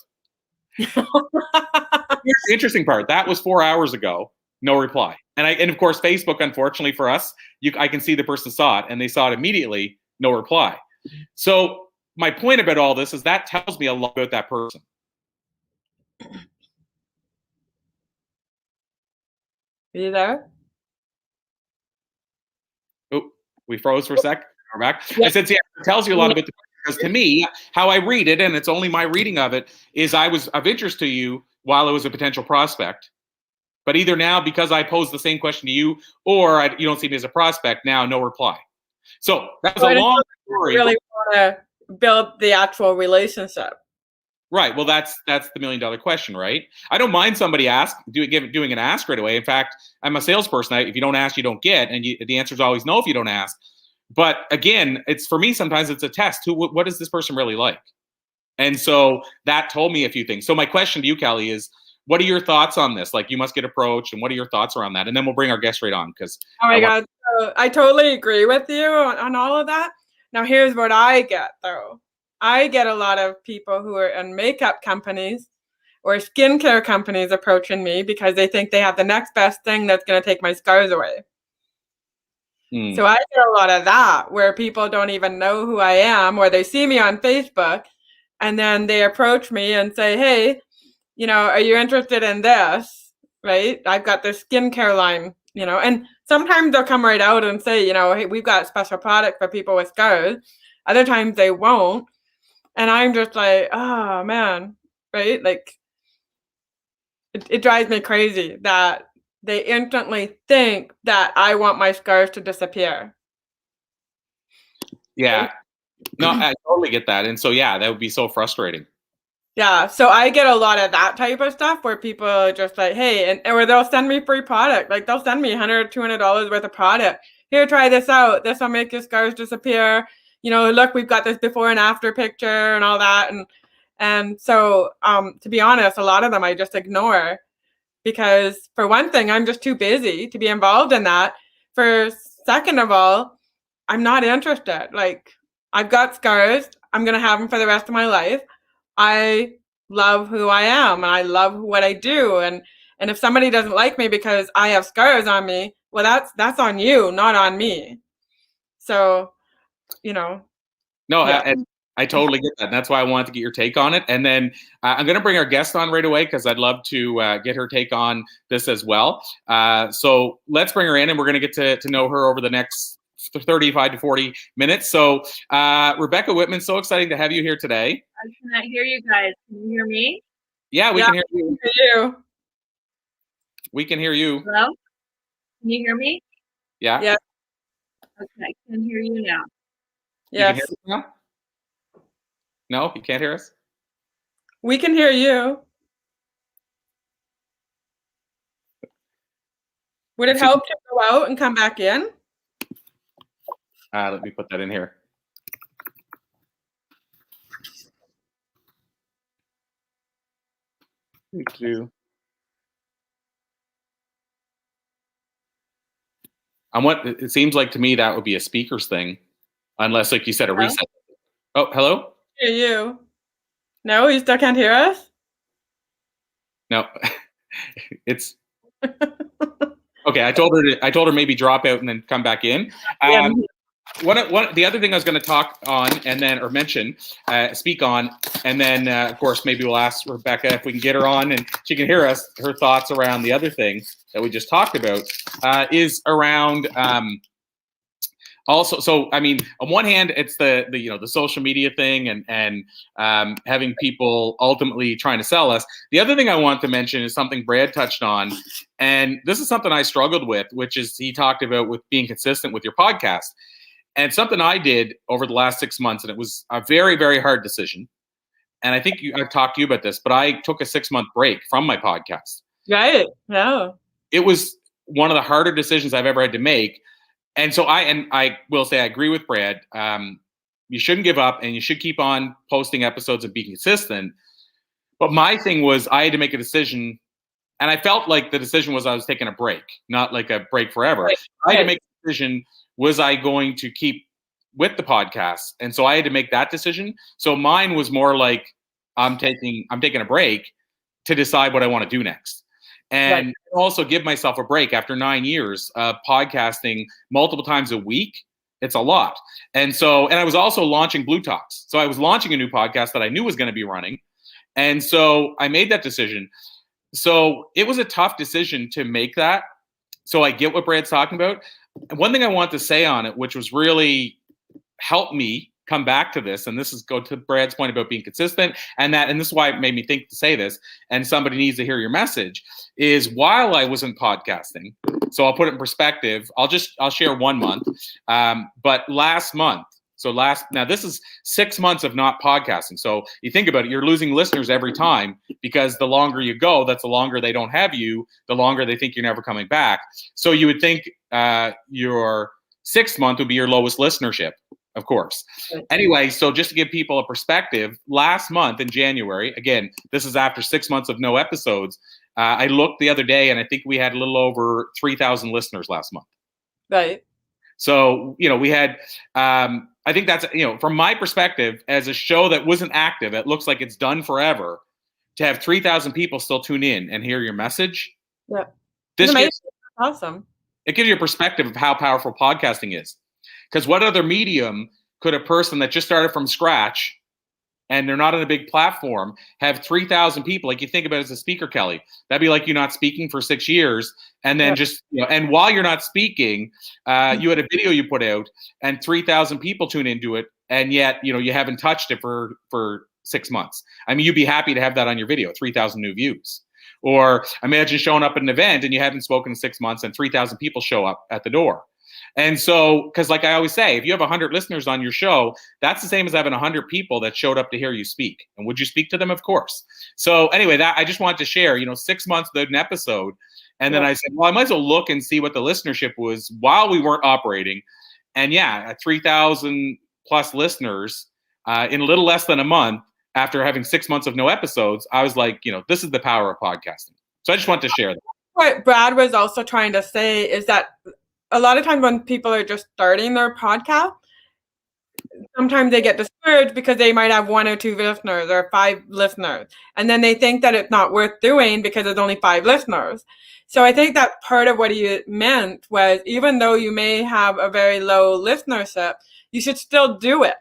Here's the interesting part. That was 4 hours ago. No reply. And of course, Facebook, unfortunately for us, I can see the person saw it and they saw it immediately. No reply. So my point about all this is that tells me a lot about that person. Are you there? Oh, we froze for a sec. We're back. I said, yeah, it tells you a lot about the person, because to me, how I read it, and it's only my reading of it, is I was of interest to you while it was a potential prospect. But either now, because I posed the same question to you, or you don't see me as a prospect, now no reply. So that was a long story. Really want to build the actual relationship. Right. Well, that's the $1 million question, right? I don't mind somebody doing an ask right away. In fact, I'm a salesperson. If you don't ask, you don't get, and the answer is always no if you don't ask. But again, it's for me. Sometimes it's a test. What is this person really like? And so that told me a few things. So my question to you, Kelly, is, what are your thoughts on this? Like, you must get approached, and what are your thoughts around that? And then we'll bring our guest right on, because oh my God, so I totally agree with you on all of that. Now, here's what I get though. I get a lot of people who are in makeup companies or skincare companies approaching me because they think they have the next best thing that's going to take my scars away. So I get a lot of that, where people don't even know who I am, or they see me on Facebook and then they approach me and say, hey, are you interested in this? Right? I've got this skincare line, and sometimes they'll come right out and say, hey, we've got a special product for people with scars. Other times they won't. And I'm just like, oh man, right? Like, it drives me crazy that they instantly think that I want my scars to disappear. Yeah. No, I totally get that. And so, yeah, that would be so frustrating. Yeah. So I get a lot of that type of stuff where people are just like, hey, or they'll send me free product. Like, they'll send me $100, $200 worth of product. Here, try this out. This will make your scars disappear. Look, we've got this before and after picture and all that. And so, to be honest, a lot of them I just ignore. because for one thing, I'm just too busy to be involved in that. For second of all, I'm not interested. Like, I've got scars. I'm going to have them for the rest of my life. I love who I am and I love what I do. And if somebody doesn't like me because I have scars on me, well, that's on you, not on me. So, No, yeah. I totally get that. And that's why I wanted to get your take on it. And then I'm going to bring our guest on right away because I'd love to get her take on this as well. So let's bring her in, and we're going to get to know her over the next 35 to 40 minutes. So Rebecca Whitman, so exciting to have you here today. I cannot hear you guys. Can you hear me? Yeah, we can hear you. We can hear you. We can hear you. Hello? Can you hear me? Yeah. Yeah. Okay, I can hear you now. You can Yes. hear us now? No, you can't hear us? We can hear you. Would it help to go out and come back in? Let me put that in here. It seems like to me that would be a speakers thing, unless, like you said, a reset. Oh, hello? Hear you. No, you still can't hear us? No, it's okay. I told her maybe drop out and then come back in. The other thing I was going to talk on and then or mention, speak on, and then of course maybe we'll ask Rebecca if we can get her on and she can hear us. Her thoughts around the other thing that we just talked about is around. Also, so I mean, on one hand, it's the social media thing and having people ultimately trying to sell us. The other thing I want to mention is something Brad touched on, and this is something I struggled with, which is he talked about with being consistent with your podcast, and something I did over the last 6 months, and it was a very, very hard decision. And I think I've talked to you about this, but I took a 6-month break from my podcast. Right. No. It was one of the harder decisions I've ever had to make. And so I will say I agree with Brad. You shouldn't give up, and you should keep on posting episodes and be consistent. But my thing was I had to make a decision, and I felt like the decision was I was taking a break, not like a break forever. Right. I had to make a decision, was I going to keep with the podcast? And so I had to make that decision. So mine was more like I'm taking a break to decide what I want to do next. And also give myself a break after 9 years of podcasting multiple times a week. It's a lot. And I was also launching Blue Talks. So I was launching a new podcast that I knew was going to be running. And so I made that decision. So it was a tough decision to make that. So I get what Brad's talking about. One thing I want to say on it, which was really helped me come back to this, and this is go to Brad's point about being consistent, and this is why it made me think to say this, and somebody needs to hear your message, is while I wasn't podcasting, so I'll put it in perspective, I'll share 1 month, but last month, now this is 6 months of not podcasting, so you think about it, you're losing listeners every time, because the longer you go, that's the longer they don't have you, the longer they think you're never coming back, so you would think your 6th month would be your lowest listenership. Of course. Anyway, so just to give people a perspective, last month in January, again, this is after 6 months of no episodes, I looked the other day and I think we had a little over 3,000 listeners last month. Right. So, we had, I think that's, from my perspective, as a show that wasn't active, it looks like it's done forever, to have 3,000 people still tune in and hear your message. Yeah. This Awesome. It gives you a perspective of how powerful podcasting is. Because what other medium could a person that just started from scratch and they're not on a big platform have 3,000 people? Like you think about it as a speaker, Kelly, that'd be like you not speaking for 6 years. And then and while you're not speaking, you had a video you put out and 3,000 people tune into it. And yet, you haven't touched it for 6 months. I mean, you'd be happy to have that on your video, 3,000 new views. Or imagine showing up at an event and you haven't spoken in 6 months and 3,000 people show up at the door. And so, because like I always say, if you have 100 listeners on your show, that's the same as having 100 people that showed up to hear you speak. And would you speak to them? Of course. So anyway, that I just wanted to share, 6 months without an episode. And then I said, well, I might as well look and see what the listenership was while we weren't operating. And 3,000 plus listeners in a little less than a month after having 6 months of no episodes. I was like, this is the power of podcasting. So I just want to share that. What Brad was also trying to say is that a lot of times when people are just starting their podcast, sometimes they get discouraged because they might have 1 or 2 listeners or 5 listeners. And then they think that it's not worth doing because there's only 5 listeners. So I think that part of what he meant was, even though you may have a very low listenership, you should still do it.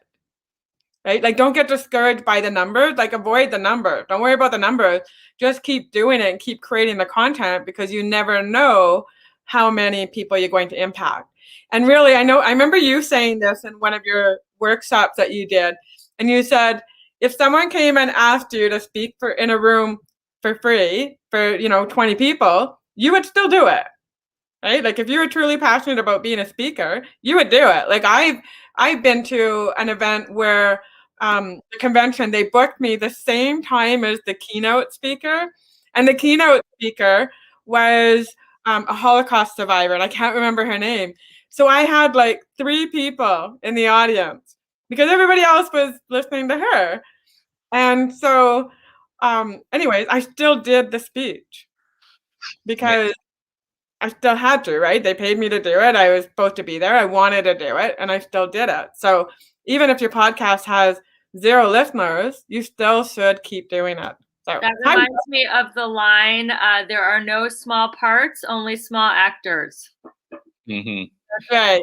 Right? Like, don't get discouraged by the numbers. Like, avoid the number. Don't worry about the numbers. Just keep doing it and keep creating the content, because you never know how many people you're going to impact. And really, I remember you saying this in one of your workshops that you did. And you said, if someone came and asked you to speak in a room for free for, 20 people, you would still do it. Right? Like, if you were truly passionate about being a speaker, you would do it. Like, I've been to an event where the convention, they booked me the same time as the keynote speaker. And the keynote speaker was a Holocaust survivor, and I can't remember her name. So I had like 3 people in the audience because everybody else was listening to her. And so, anyways, I still did the speech because I still had to, right? They paid me to do it. I was supposed to be there. I wanted to do it, and I still did it. So even if your podcast has 0 listeners, you still should keep doing it. So that reminds me of the line, there are no small parts, only small actors. Mm-hmm. That's right.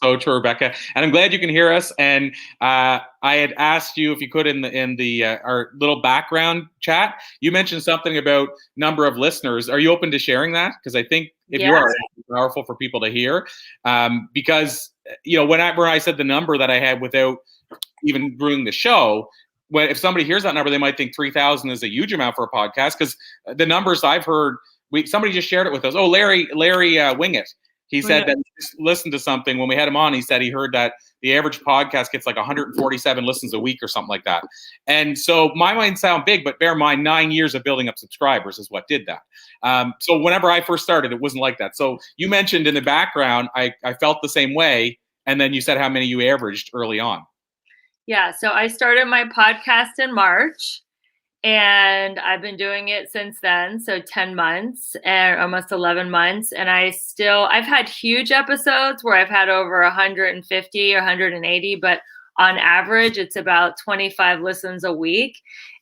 So true, Rebecca. And I'm glad you can hear us. And I had asked you if you could in the our little background chat. You mentioned something about number of listeners. Are you open to sharing that? Because I think if you are, it's powerful for people to hear. Because whenever I said the number that I had without even doing the show, if somebody hears that number, they might think 3,000 is a huge amount for a podcast. Because the numbers I've heard, somebody just shared it with us. Oh, Larry Wingett. He said that he just listened to something when we had him on. He said he heard that the average podcast gets like 147 listens a week or something like that. And so my mind sound big, but bear in mind 9 years of building up subscribers is what did that. So whenever I first started, it wasn't like that. So you mentioned in the background, I felt the same way. And then you said how many you averaged early on. Yeah. So I started my podcast in March. And I've been doing it since then. So 10 months and almost 11 months. And I've had huge episodes where I've had over 150 or 180, but on average, it's about 25 listens a week.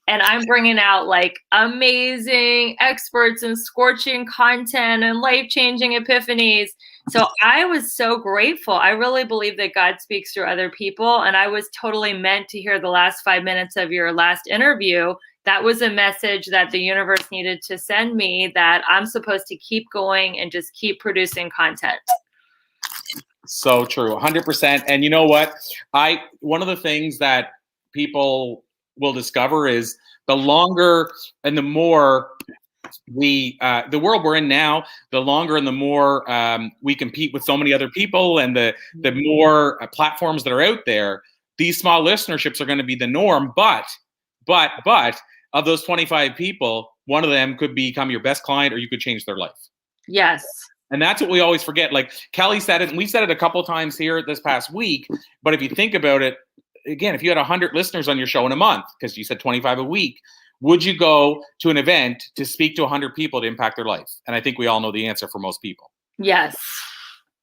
And I'm bringing out like amazing experts and scorching content and life-changing epiphanies. So I was so grateful. I really believe that God speaks through other people. And I was totally meant to hear the last 5 minutes of your last interview. That was a message that the universe needed to send me, that I'm supposed to keep going and just keep producing content. So true, 100%. And you know what? One of the things that people will discover is the longer and the more the world we're in now, the longer and the more we compete with so many other people, and the more platforms that are out there, these small listenerships are going to be the norm. But of those 25 people, one of them could become your best client, or you could change their life. Yes. And that's what we always forget. Like Kelly said it, and we said it a couple of times here this past week. But if you think about it, again, if you had 100 listeners on your show in a month, because you said 25 a week, would you go to an event to speak to 100 people to impact their life? And I think we all know the answer for most people. Yes.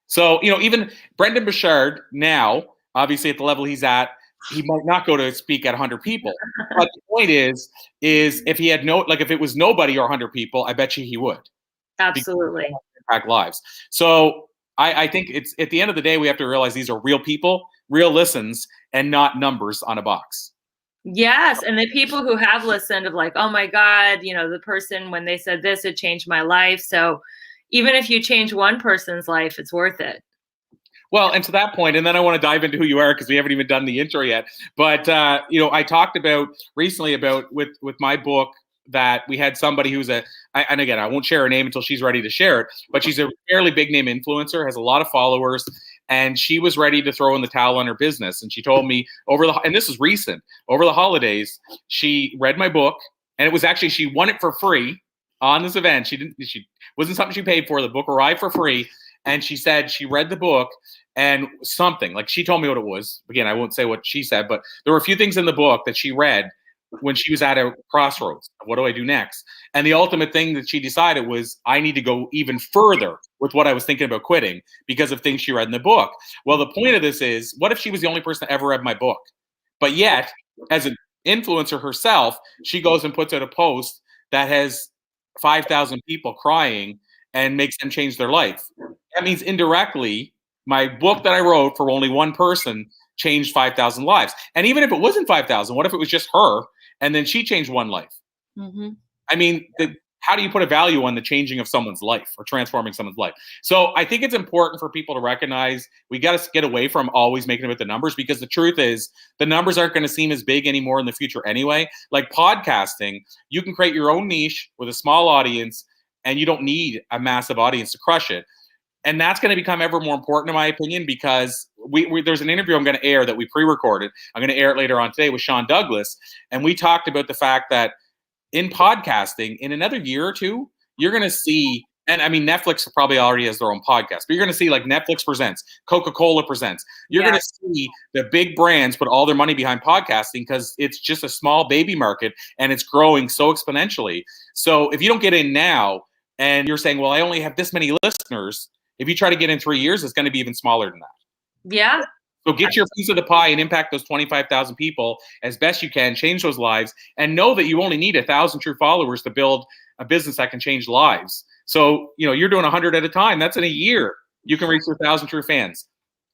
So, even Brendan Burchard now, obviously at the level he's at, he might not go to speak at 100 people. But the point is if he had if it was nobody or 100 people, I bet you he would. Absolutely. Impact lives. So I think it's at the end of the day, we have to realize these are real people, real listens, and not numbers on a box. Yes. And the people who have listened of like, oh my God, the person, when they said this, it changed my life. So even if you change one person's life, it's worth it. Well, and to that point, and then I want to dive into who you are, because we haven't even done the intro yet. But, I talked recently about with my book that we had somebody who's and again, I won't share her name until she's ready to share it, but she's a fairly big name influencer, has a lot of followers, and she was ready to throw in the towel on her business. And she told me and this is recent, over the holidays, she read my book, and it was actually, she won it for free on this event. She wasn't something she paid for. The book arrived for free. And she said she read the book, and something, like, she told me what it was. Again, I won't say what she said, but there were a few things in the book that she read when she was at a crossroads. What do I do next? And the ultimate thing that she decided was, I need to go even further with what I was thinking about quitting because of things she read in the book. Well, the point of this is, what if she was the only person that ever read my book? But yet, as an influencer herself, she goes and puts out a post that has 5,000 people crying and makes them change their life. That means indirectly, my book that I wrote for only one person changed 5,000 lives. And even if it wasn't 5,000, what if it was just her and then she changed one life? Mm-hmm. I mean, how do you put a value on the changing of someone's life or transforming someone's life? So I think it's important for people to recognize we got to get away from always making it about the numbers, because the truth is the numbers aren't going to seem as big anymore in the future anyway. Like podcasting, you can create your own niche with a small audience and you don't need a massive audience to crush it. And that's going to become ever more important, in my opinion, because there's an interview I'm going to air that we pre-recorded. I'm going to air it later on today with Sean Douglas. And we talked about the fact that in podcasting, in another year or two, you're going to see, and I mean, Netflix probably already has their own podcast, but you're going to see like Netflix presents, Coca-Cola presents. You're going to see the big brands put all their money behind podcasting because it's just a small baby market and it's growing so exponentially. So if you don't get in now and you're saying, well, I only have this many listeners, if you try to get in 3 years, it's going to be even smaller than that. Yeah. So get your piece of the pie and impact those 25,000 people as best you can, change those lives, and know that you only need 1,000 true followers to build a business that can change lives. So, you're doing 100 at a time. That's in a year. You can reach 1,000 true fans.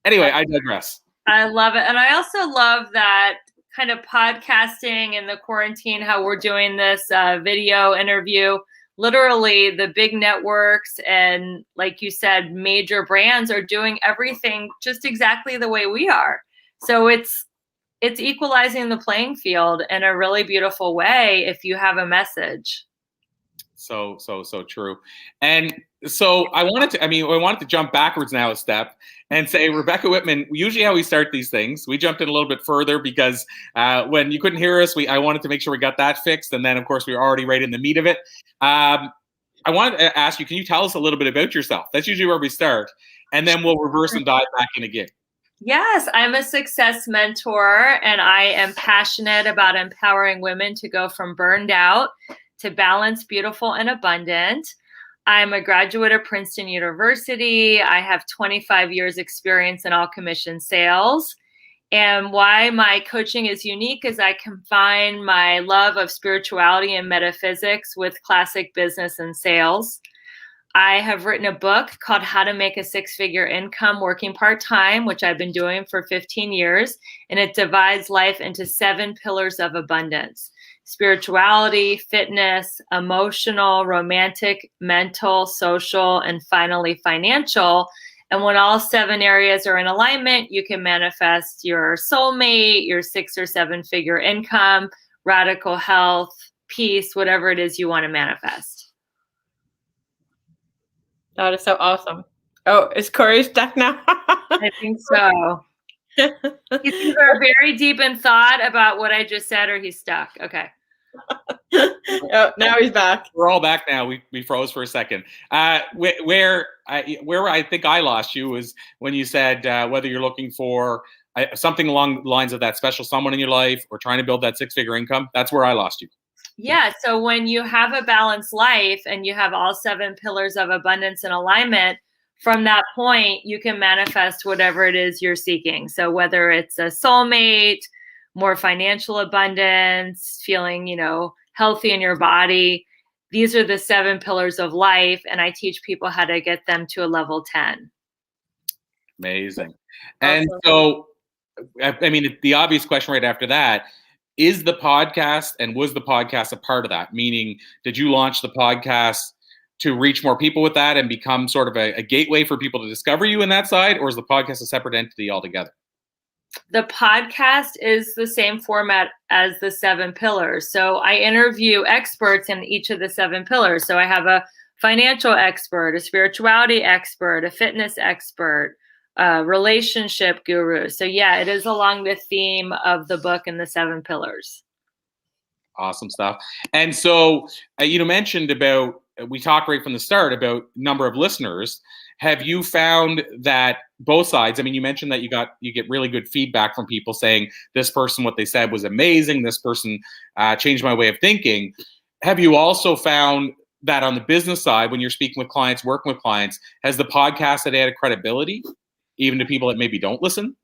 Anyway, I digress. I love it. And I also love that kind of podcasting in the quarantine, how we're doing this video interview. Literally the big networks and, like you said, major brands are doing everything just exactly the way we are. So it's equalizing the playing field in a really beautiful way if you have a message. So true. And so I wanted to jump backwards now a step and say, Rebecca Whitman, usually how we start these things, we jumped in a little bit further because when you couldn't hear us, I wanted to make sure we got that fixed. And then, of course, we were already right in the meat of it. I wanted to ask you, can you tell us a little bit about yourself? That's usually where we start. And then we'll reverse and dive back in again. Yes, I'm a success mentor, and I am passionate about empowering women to go from burned out to balanced, beautiful, and abundant. I'm a graduate of Princeton University. I have 25 years experience in all commission sales. And why my coaching is unique is I combine my love of spirituality and metaphysics with classic business and sales. I have written a book called How to Make a Six-Figure Income Working Part-Time, which I've been doing for 15 years. And it divides life into 7 pillars of abundance: spirituality, fitness, emotional, romantic, mental, social, and finally financial. And when all 7 areas are in alignment, you can manifest your soulmate, your 6 or 7 figure income, radical health, peace, whatever it is you want to manifest. That is so awesome. Oh, is Corey stuck now? I think so. He's either very deep in thought about what I just said or he's stuck. Okay. Oh, now he's back. We're all back now. We froze for a second. Where I think I lost you was when you said whether you're looking for something along the lines of that special someone in your life or trying to build that 6-figure income. That's where I lost you. Yeah. So when you have a balanced life and you have all 7 pillars of abundance and alignment, from that point, you can manifest whatever it is you're seeking. So whether it's a soulmate, more financial abundance, feeling, healthy in your body, these are the 7 pillars of life. And I teach people how to get them to a level 10. Amazing. And so, I mean, the obvious question right after that, is the podcast and was the podcast a part of that? Meaning, did you launch the podcast to reach more people with that and become sort of a gateway for people to discover you in that side? Or is the podcast a separate entity altogether? The podcast is the same format as the 7 pillars. So I interview experts in each of the 7 pillars. So I have a financial expert, a spirituality expert, a fitness expert, relationship guru. So yeah, it is along the theme of the book and the 7 pillars. Awesome stuff. And so you mentioned about, we talked right from the start about number of listeners. Have you found that both sides, I mean, you mentioned that you get really good feedback from people saying this person, what they said was amazing. This person changed my way of thinking. Have you also found that on the business side, when you're speaking with clients, working with clients, has the podcast had added credibility even to people that maybe don't listen?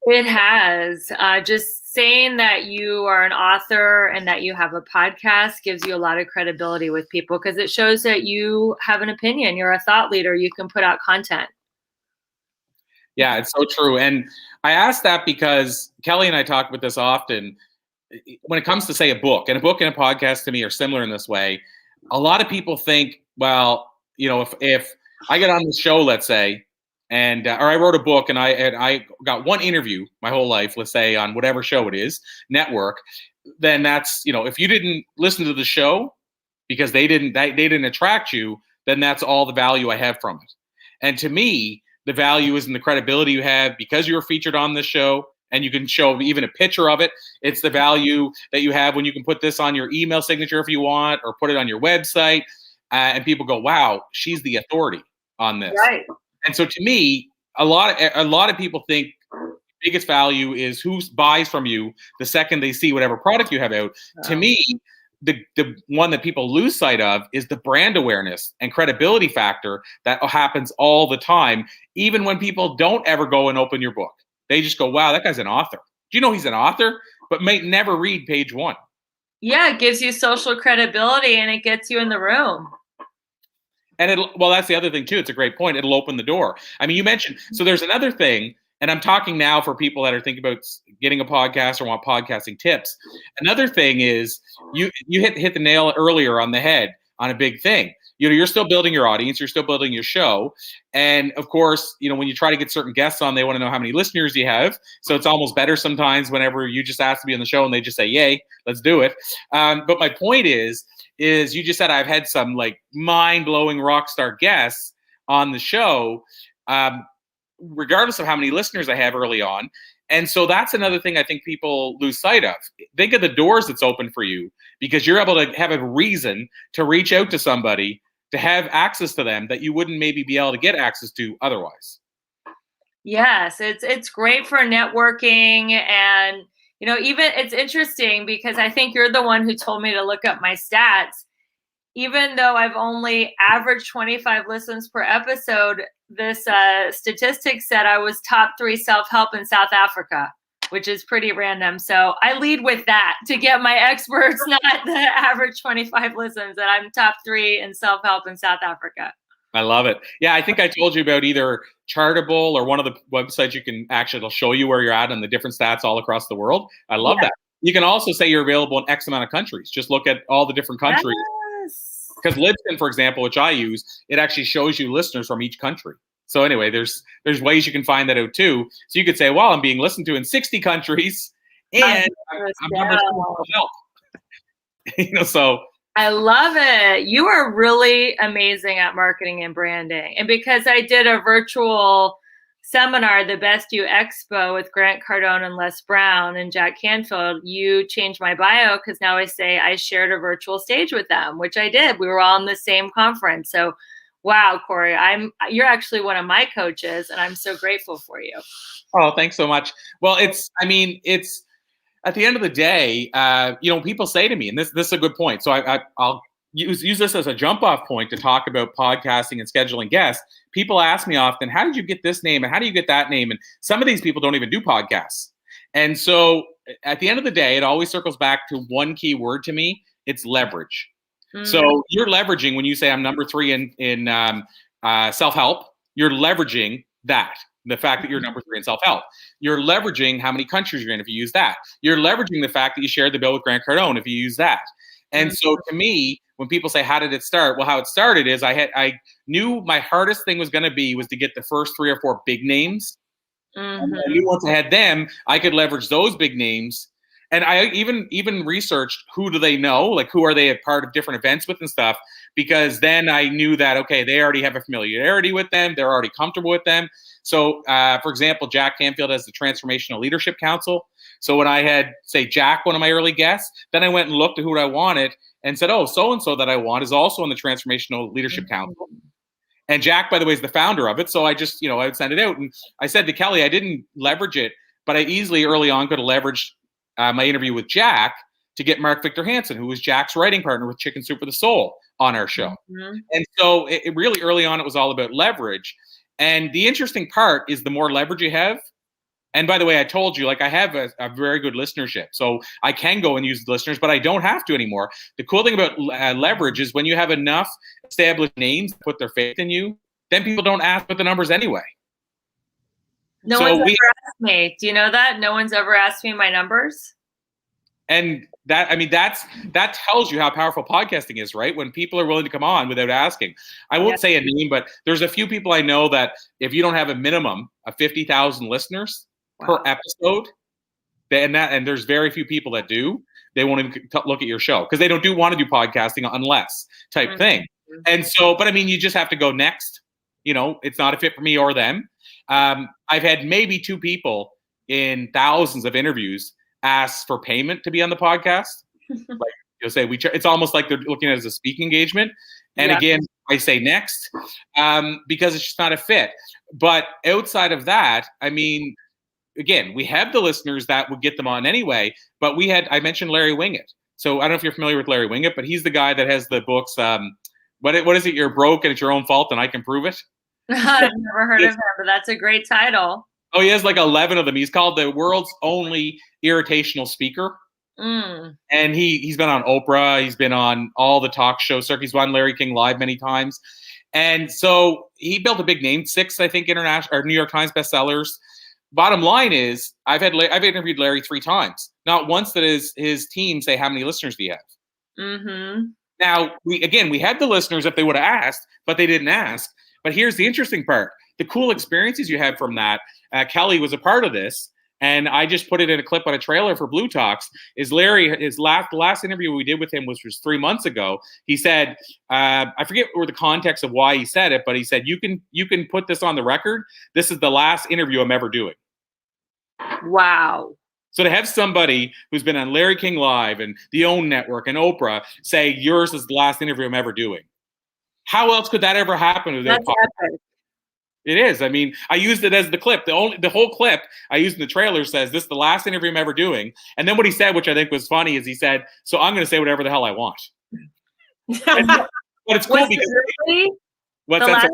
It has. Just saying that you are an author and that you have a podcast gives you a lot of credibility with people because it shows that you have an opinion. You're a thought leader. You can put out content. Yeah, it's so true. And I asked that because Kelly and I talk about this often. When it comes to, say, a book and a podcast to me are similar in this way. A lot of people think, well, if I get on the show, let's say, and or I wrote a book and I got one interview my whole life, let's say, on whatever show it is, network, then that's, if you didn't listen to the show because they didn't attract you, then that's all the value I have from it. And to me, the value is in the credibility you have because you were featured on this show. And you can show even a picture of it. It's the value that you have when you can put this on your email signature if you want, or put it on your website. And people go, wow, she's the authority on this. Right. And so to me, a lot of people think the biggest value is who buys from you the second they see whatever product you have out. Wow. To me, the one that people lose sight of is the brand awareness and credibility factor that happens all the time, even when people don't ever go and open your book. They just go, wow, that guy's an author. Do you know he's an author? But may never read page 1. Yeah, it gives you social credibility and it gets you in the room. And that's the other thing too. It's a great point. It'll open the door. I mean, you mentioned, so there's another thing, and I'm talking now for people that are thinking about getting a podcast or want podcasting tips. Another thing is you hit the nail earlier on the head on a big thing. You're still building your audience, you're still building your show. And of course, when you try to get certain guests on, they want to know how many listeners you have. So it's almost better sometimes whenever you just ask to be on the show and they just say, yay, let's do it. But my point is you just said I've had some like mind-blowing rock star guests on the show, regardless of how many listeners I have early on. And so that's another thing I think people lose sight of. Think of the doors that's open for you because you're able to have a reason to reach out to somebody to have access to them that you wouldn't maybe be able to get access to otherwise. Yes, it's great for networking. And, even it's interesting because I think you're the one who told me to look up my stats. Even though I've only averaged 25 listens per episode, this statistic said I was top 3 self-help in South Africa, which is pretty random. So I lead with that to get my experts, not the average 25 listens, that I'm top 3 in self-help in South Africa. I love it. Yeah, I think I told you about either Chartable or one of the websites it'll show you where you're at and the different stats all across the world. I love that. You can also say you're available in X amount of countries. Just look at all the different countries. Because Libsyn, for example, which I use, it actually shows you listeners from each country. So anyway, there's ways you can find that out too. So you could say, well, I'm being listened to in 60 countries and I'm number 2 help. So I love it. You are really amazing at marketing and branding. And because I did a virtual seminar, the Best You Expo, with Grant Cardone and Les Brown and Jack Canfield, you changed my bio because now I say I shared a virtual stage with them, which I did. We were all in the same conference. So, wow, Corey, you're actually one of my coaches, and I'm so grateful for you. Oh, thanks so much. Well, it's at the end of the day, people say to me, and this is a good point. So I'll use this as a jump off point to talk about podcasting and scheduling guests. People ask me often, how did you get this name? And how do you get that name? And some of these people don't even do podcasts. And so at the end of the day, it always circles back to one key word to me. It's leverage. Mm-hmm. So you're leveraging when you say I'm number 3 in self-help, you're leveraging that. The fact that you're number 3 in self-help. You're leveraging how many countries you're in if you use that. You're leveraging the fact that you shared the bill with Grant Cardone if you use that. And so to me, when people say, how did it start? Well, how it started is I knew my hardest thing was going to get the first 3 or 4 big names. Mm-hmm. And I knew once I had them, I could leverage those big names. And I even researched who do they know, like who are they a part of different events with and stuff, because then I knew that, okay, they already have a familiarity with them. They're already comfortable with them. So, for example, Jack Canfield has the Transformational Leadership Council. So when I had, say, Jack, one of my early guests, then I went and looked at who I wanted and said, oh, so-and-so that I want is also on the Transformational Leadership Council. And Jack, by the way, is the founder of it. So I just, I would send it out. And I said to Kelly, I didn't leverage it, but I easily early on could have leveraged my interview with Jack to get Mark Victor Hansen, who was Jack's writing partner with Chicken Soup for the Soul, on our show. Mm-hmm. And so it really early on, it was all about leverage. And the interesting part is the more leverage you have. And by the way, I told you, like, I have a very good listenership. So I can go and use the listeners, but I don't have to anymore. The cool thing about leverage is when you have enough established names that put their faith in you, then people don't ask for the numbers anyway. No one's ever asked me. Do you know that? No one's ever asked me my numbers. And that tells you how powerful podcasting is, right? When people are willing to come on without asking. I won't say a name, but there's a few people I know that if you don't have a minimum of 50,000 listeners per episode, and there's very few people that do, they won't even look at your show because they don't want to do podcasting unless type thing. And so, but I mean, you just have to go next. It's not a fit for me or them. I've had maybe 2 people in thousands of interviews ask for payment to be on the podcast. Like you'll say, it's almost like they're looking at it as a speaking engagement. And again, I say next because it's just not a fit. But outside of that, I mean, again, we have the listeners that would get them on anyway. But I mentioned Larry Winget. So I don't know if you're familiar with Larry Winget, but he's the guy that has the books. What is it? You're broke and it's your own fault and I can prove it. I've never heard of him, but that's a great title. Oh, he has like 11 of them. He's called the world's only irritational speaker. And he's been on Oprah. He's been on all the talk show circuits. He's on Larry King Live many times. And so he built a big name, 6, I think, international or New York Times bestsellers. Bottom line is I've interviewed Larry 3 times. Not once did his team say, how many listeners do you have? Mm-hmm. Now, we had the listeners if they would have asked, but they didn't ask. But here's the interesting part. The cool experiences you had from that, Kelly was a part of this, and I just put it in a clip on a trailer for Blue Talks, is Larry, the last interview we did with him was 3 months ago. He said, I forget the context of why he said it, but he said, you can put this on the record. This is the last interview I'm ever doing. Wow. So to have somebody who's been on Larry King Live and the OWN Network and Oprah say, yours is the last interview I'm ever doing. How else could that ever happen? That's epic. It is. I mean, I used it as the clip. The whole clip I used in the trailer says, this is the last interview I'm ever doing. And then what he said, which I think was funny, is he said, so I'm going to say whatever the hell I want. But it's cool because really what's that?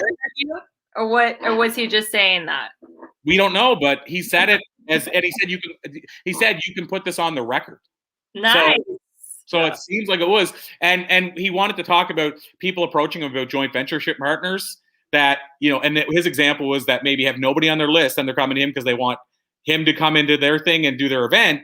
Or was he just saying that? We don't know, but he said it and he said you can put this on the record. Nice. So it seems like it was. And he wanted to talk about people approaching him about joint ventureship partners that, and his example was that maybe have nobody on their list and they're coming to him because they want him to come into their thing and do their event,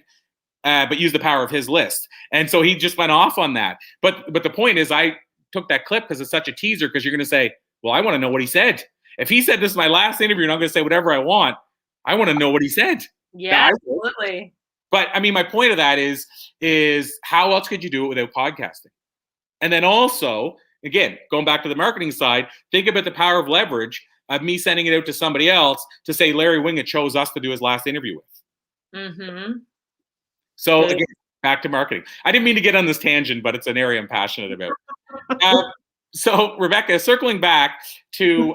but use the power of his list. And so he just went off on that. But the point is I took that clip because it's such a teaser because you're going to say, well, I want to know what he said. If he said this is my last interview and I'm going to say whatever I want, I want to know what he said. Yeah, absolutely. But I mean, my point of that is how else could you do it without podcasting? And then also, again, going back to the marketing side, think about the power of leverage of me sending it out to somebody else to say Larry Winget chose us to do his last interview with. Mm-hmm. So again, back to marketing. I didn't mean to get on this tangent, but it's an area I'm passionate about. So Rebecca, circling back to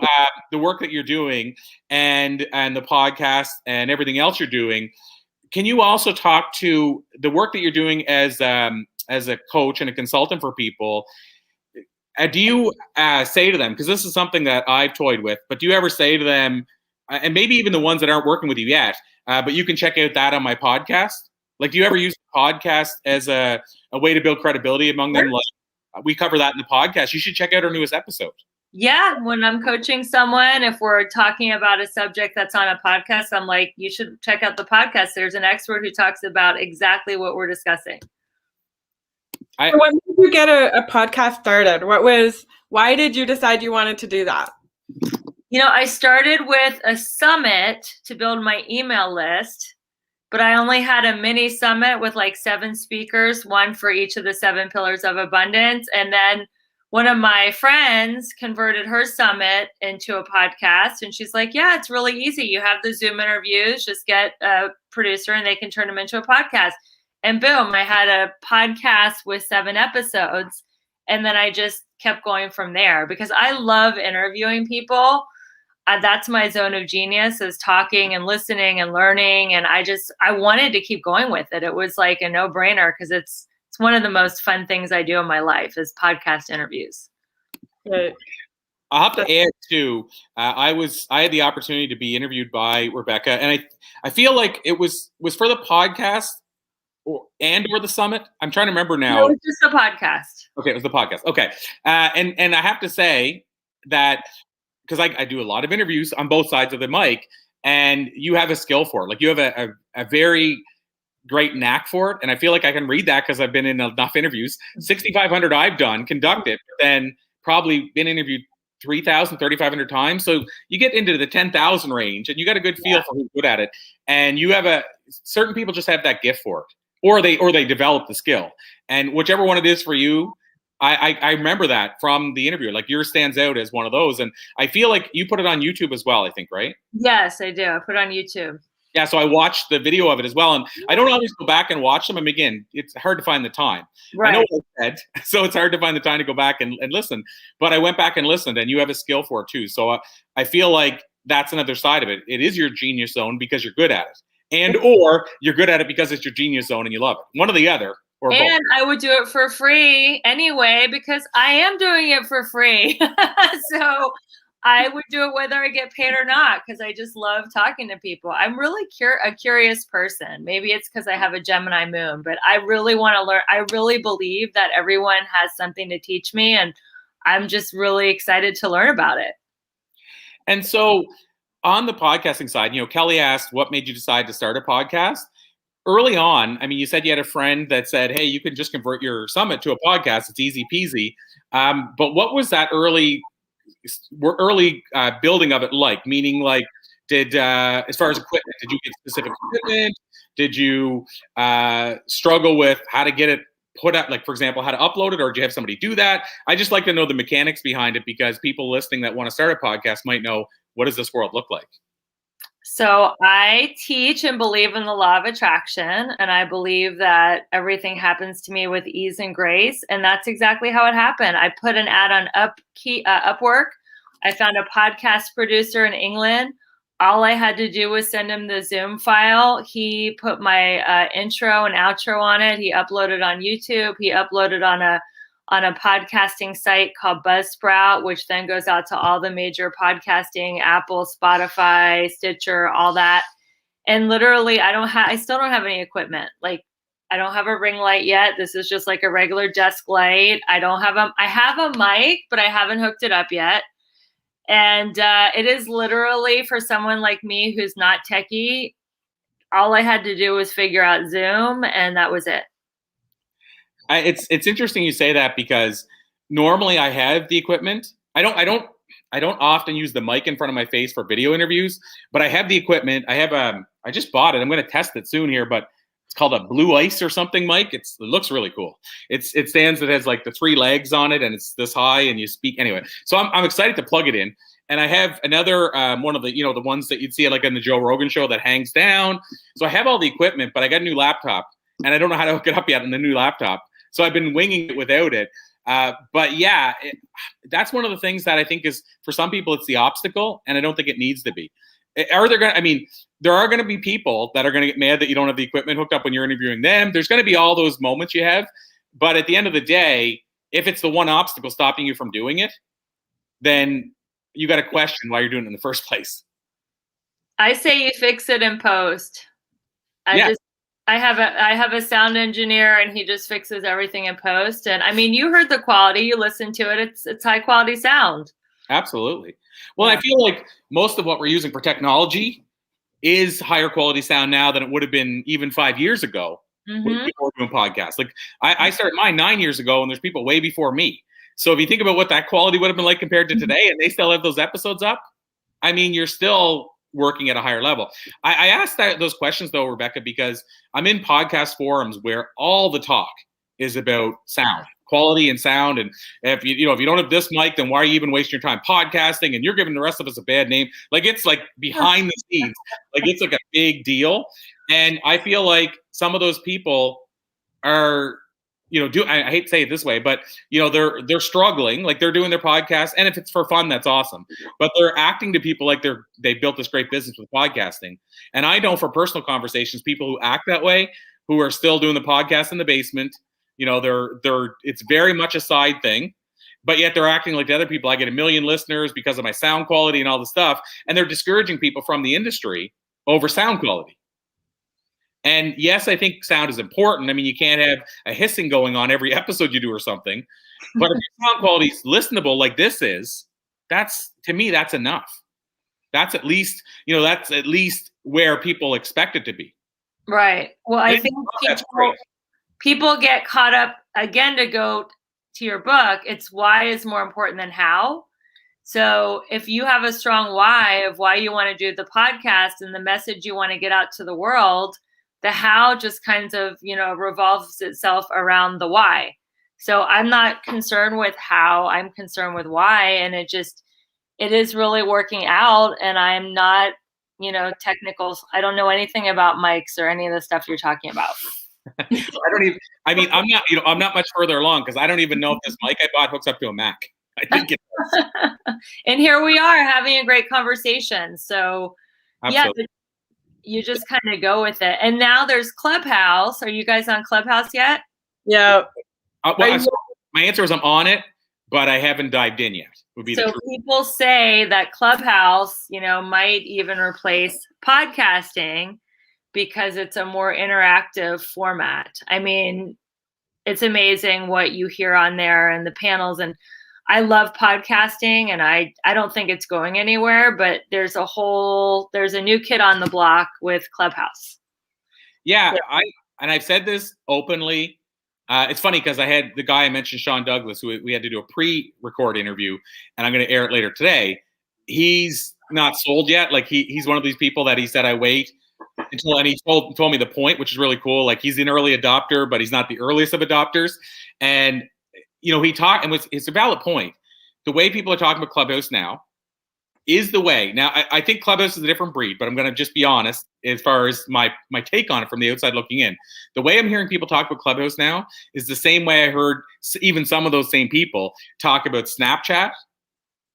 the work that you're doing and the podcast and everything else you're doing, can you also talk to the work that you're doing as a coach and a consultant for people? Do you say to them, because this is something that I've toyed with, but do you ever say to them, and maybe even the ones that aren't working with you yet, but you can check out that on my podcast? Like, do you ever use the podcast as a way to build credibility among them? Like, we cover that in the podcast. You should check out our newest episode. Yeah, when I'm coaching someone, if we're talking about a subject that's on a podcast, I'm like, you should check out the podcast. There's an expert who talks about exactly what we're discussing. When did you get a podcast started? Why did you decide you wanted to do that? I started with a summit to build my email list, but I only had a mini summit with like 7 speakers, one for each of the 7 pillars of abundance. And then one of my friends converted her summit into a podcast. And she's like, yeah, it's really easy. You have the Zoom interviews, just get a producer and they can turn them into a podcast. And boom, I had a podcast with 7 episodes. And then I just kept going from there because I love interviewing people. That's my zone of genius, is talking and listening and learning. And I wanted to keep going with it. It was like a no-brainer because it's one of the most fun things I do in my life is podcast interviews. Right. I'll have to add too. I had the opportunity to be interviewed by Rebecca, and I feel like it was for the podcast or the summit. I'm trying to remember now. No, it was just a podcast. Okay, it was the podcast. Okay, and I have to say that because I do a lot of interviews on both sides of the mic, and you have a skill for it. Like you have a very great knack for it, and I feel like I can read that because I've been in enough interviews. 6,500 I've conducted, but then probably been interviewed 3,000, 3,500 times. So you get into the 10,000 range, and you got a good feel for who's good at it. And you have certain people just have that gift for it, or they develop the skill. And whichever one it is for you, I remember that from the interview. Like yours stands out as one of those. And I feel like you put it on YouTube as well, I think, right? Yes, I do. I put it on YouTube. Yeah, so I watched the video of it as well. And I don't always go back and watch them. I mean, again, it's hard to find the time. Right. I know what I said, so it's hard to find the time to go back and listen. But I went back and listened, and you have a skill for it too. So I feel like that's another side of it. It is your genius zone because you're good at it. And or you're good at it because it's your genius zone and you love it. One or the other. Or and both. I would do it for free anyway because I am doing it for free. So I would do it whether I get paid or not because I just love talking to people. I'm really a curious person. Maybe it's because I have a Gemini moon, but I really want to learn. I really believe that everyone has something to teach me, and I'm just really excited to learn about it. And so on the podcasting side, Kelly asked, what made you decide to start a podcast? Early on, I mean, you said you had a friend that said, hey, you can just convert your summit to a podcast. It's easy peasy. But what was that early building of it like? Meaning, like, as far as equipment, did you get specific equipment? Did you struggle with how to get it put out? Like, for example, how to upload it, or did you have somebody do that? I just like to know the mechanics behind it because people listening that want to start a podcast might know, what does this world look like? So I teach and believe in the law of attraction, and I believe that everything happens to me with ease and grace, and that's exactly how it happened. I put an ad on Upwork. I found a podcast producer in England. All I had to do was send him the Zoom file. He put my intro and outro on it. He uploaded on YouTube. He uploaded on a podcasting site called Buzzsprout, which then goes out to all the major podcasting, Apple, Spotify, Stitcher, all that. And literally, I still don't have any equipment. Like, I don't have a ring light yet. This is just like a regular desk light. I have a mic, but I haven't hooked it up yet. And it is literally for someone like me who's not techie. All I had to do was figure out Zoom, and that was it. It's interesting you say that because normally I have the equipment. I don't often use the mic in front of my face for video interviews, but I have the equipment. I just bought it. I'm going to test it soon here, but it's called a Blue Ice or something mic. It looks really cool. It has like the 3 legs on it, and it's this high, and you speak anyway. So I'm excited to plug it in. And I have another one of the the ones that you'd see like on the Joe Rogan show that hangs down. So I have all the equipment, but I got a new laptop, and I don't know how to hook it up yet on the new laptop. So I've been winging it without it. But yeah, that's one of the things that I think is, for some people, it's the obstacle, and I don't think it needs to be. There are going to be people that are going to get mad that you don't have the equipment hooked up when you're interviewing them. There's going to be all those moments you have. But at the end of the day, if it's the one obstacle stopping you from doing it, then you got to question why you're doing it in the first place. I say you fix it in post. I have a sound engineer, and he just fixes everything in post. And I mean, you heard the quality, you listen to it. It's high quality sound. Absolutely. Well, yeah. I feel like most of what we're using for technology is higher quality sound now than it would have been even 5 years ago when people were doing podcasts. Like I started mine 9 years ago, and there's people way before me. So if you think about what that quality would have been like compared to today, and they still have those episodes up, I mean, you're still working at a higher level. I asked those questions though, Rebecca, because I'm in podcast forums where all the talk is about sound, quality and sound. And if you don't have this mic, then why are you even wasting your time podcasting? And you're giving the rest of us a bad name. Like, it's like behind the scenes, like it's like a big deal. And I feel like some of those people are I hate to say it this way, but they're struggling, like they're doing their podcast, and if it's for fun, that's awesome. But they're acting to people like they built this great business with podcasting. And I know for personal conversations, people who act that way, who are still doing the podcast in the basement, it's very much a side thing, but yet they're acting like the other people. I get 1 million listeners because of my sound quality and all the stuff, and they're discouraging people from the industry over sound quality. And yes, I think sound is important. I mean, you can't have a hissing going on every episode you do or something. But if your sound quality is listenable like this is, to me, that's enough. That's at least where people expect it to be. Right. Well, I think people get caught up, again, to go to your book, it's why is more important than how. So if you have a strong why of why you want to do the podcast and the message you want to get out to the world, the how just kind of, revolves itself around the why. So I'm not concerned with how, I'm concerned with why. And it is really working out. And I'm not, technical. I don't know anything about mics or any of the stuff you're talking about. I'm not much further along because I don't even know if this mic I bought hooks up to a Mac. I think it does. And here we are having a great conversation. So Absolutely. Yeah, you just kind of go with it. And now there's Clubhouse. Are you guys on Clubhouse yet? Yeah. My answer is I'm on it, but I haven't dived in yet. So people say that Clubhouse, might even replace podcasting because it's a more interactive format. I mean, it's amazing what you hear on there and the panels. And I love podcasting, and I don't think it's going anywhere, but there's a new kid on the block with Clubhouse. Yeah. I've said this openly. It's funny because I had the guy I mentioned, Sean Douglas, who we had to do a pre-record interview, and I'm going to air it later today. He's not sold yet. Like he's one of these people that he said, I wait until, and he told me the point, which is really cool. Like he's an early adopter, but he's not the earliest of adopters. And he talked, and it's a valid point. The way people are talking about Clubhouse now is the way. Now, I think Clubhouse is a different breed, but I'm going to just be honest as far as my take on it from the outside looking in. The way I'm hearing people talk about Clubhouse now is the same way I heard even some of those same people talk about Snapchat,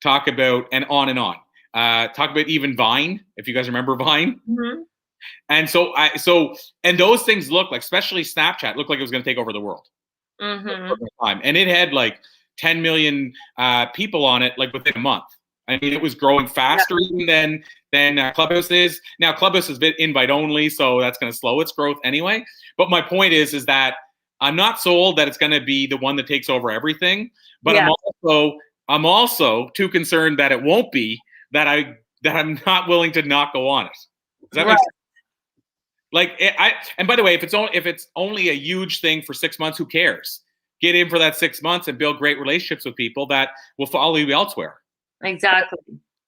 talk about, and on, talk about even Vine, if you guys remember Vine. Mm-hmm. And and those things look like, especially Snapchat, looked like it was going to take over the world. Mm-hmm. And it had like 10 million people on it like within a month. I mean, it was growing faster even than Clubhouse is. Now, Clubhouse is invite only, so that's going to slow its growth anyway. But my point is that I'm not sold that it's going to be the one that takes over everything. But I'm also too concerned that it won't be, that I'm not willing to not go on it. Does that make sense? Like, and by the way, if it's only a huge thing for 6 months, who cares? Get in for that 6 months and build great relationships with people that will follow you elsewhere. Exactly.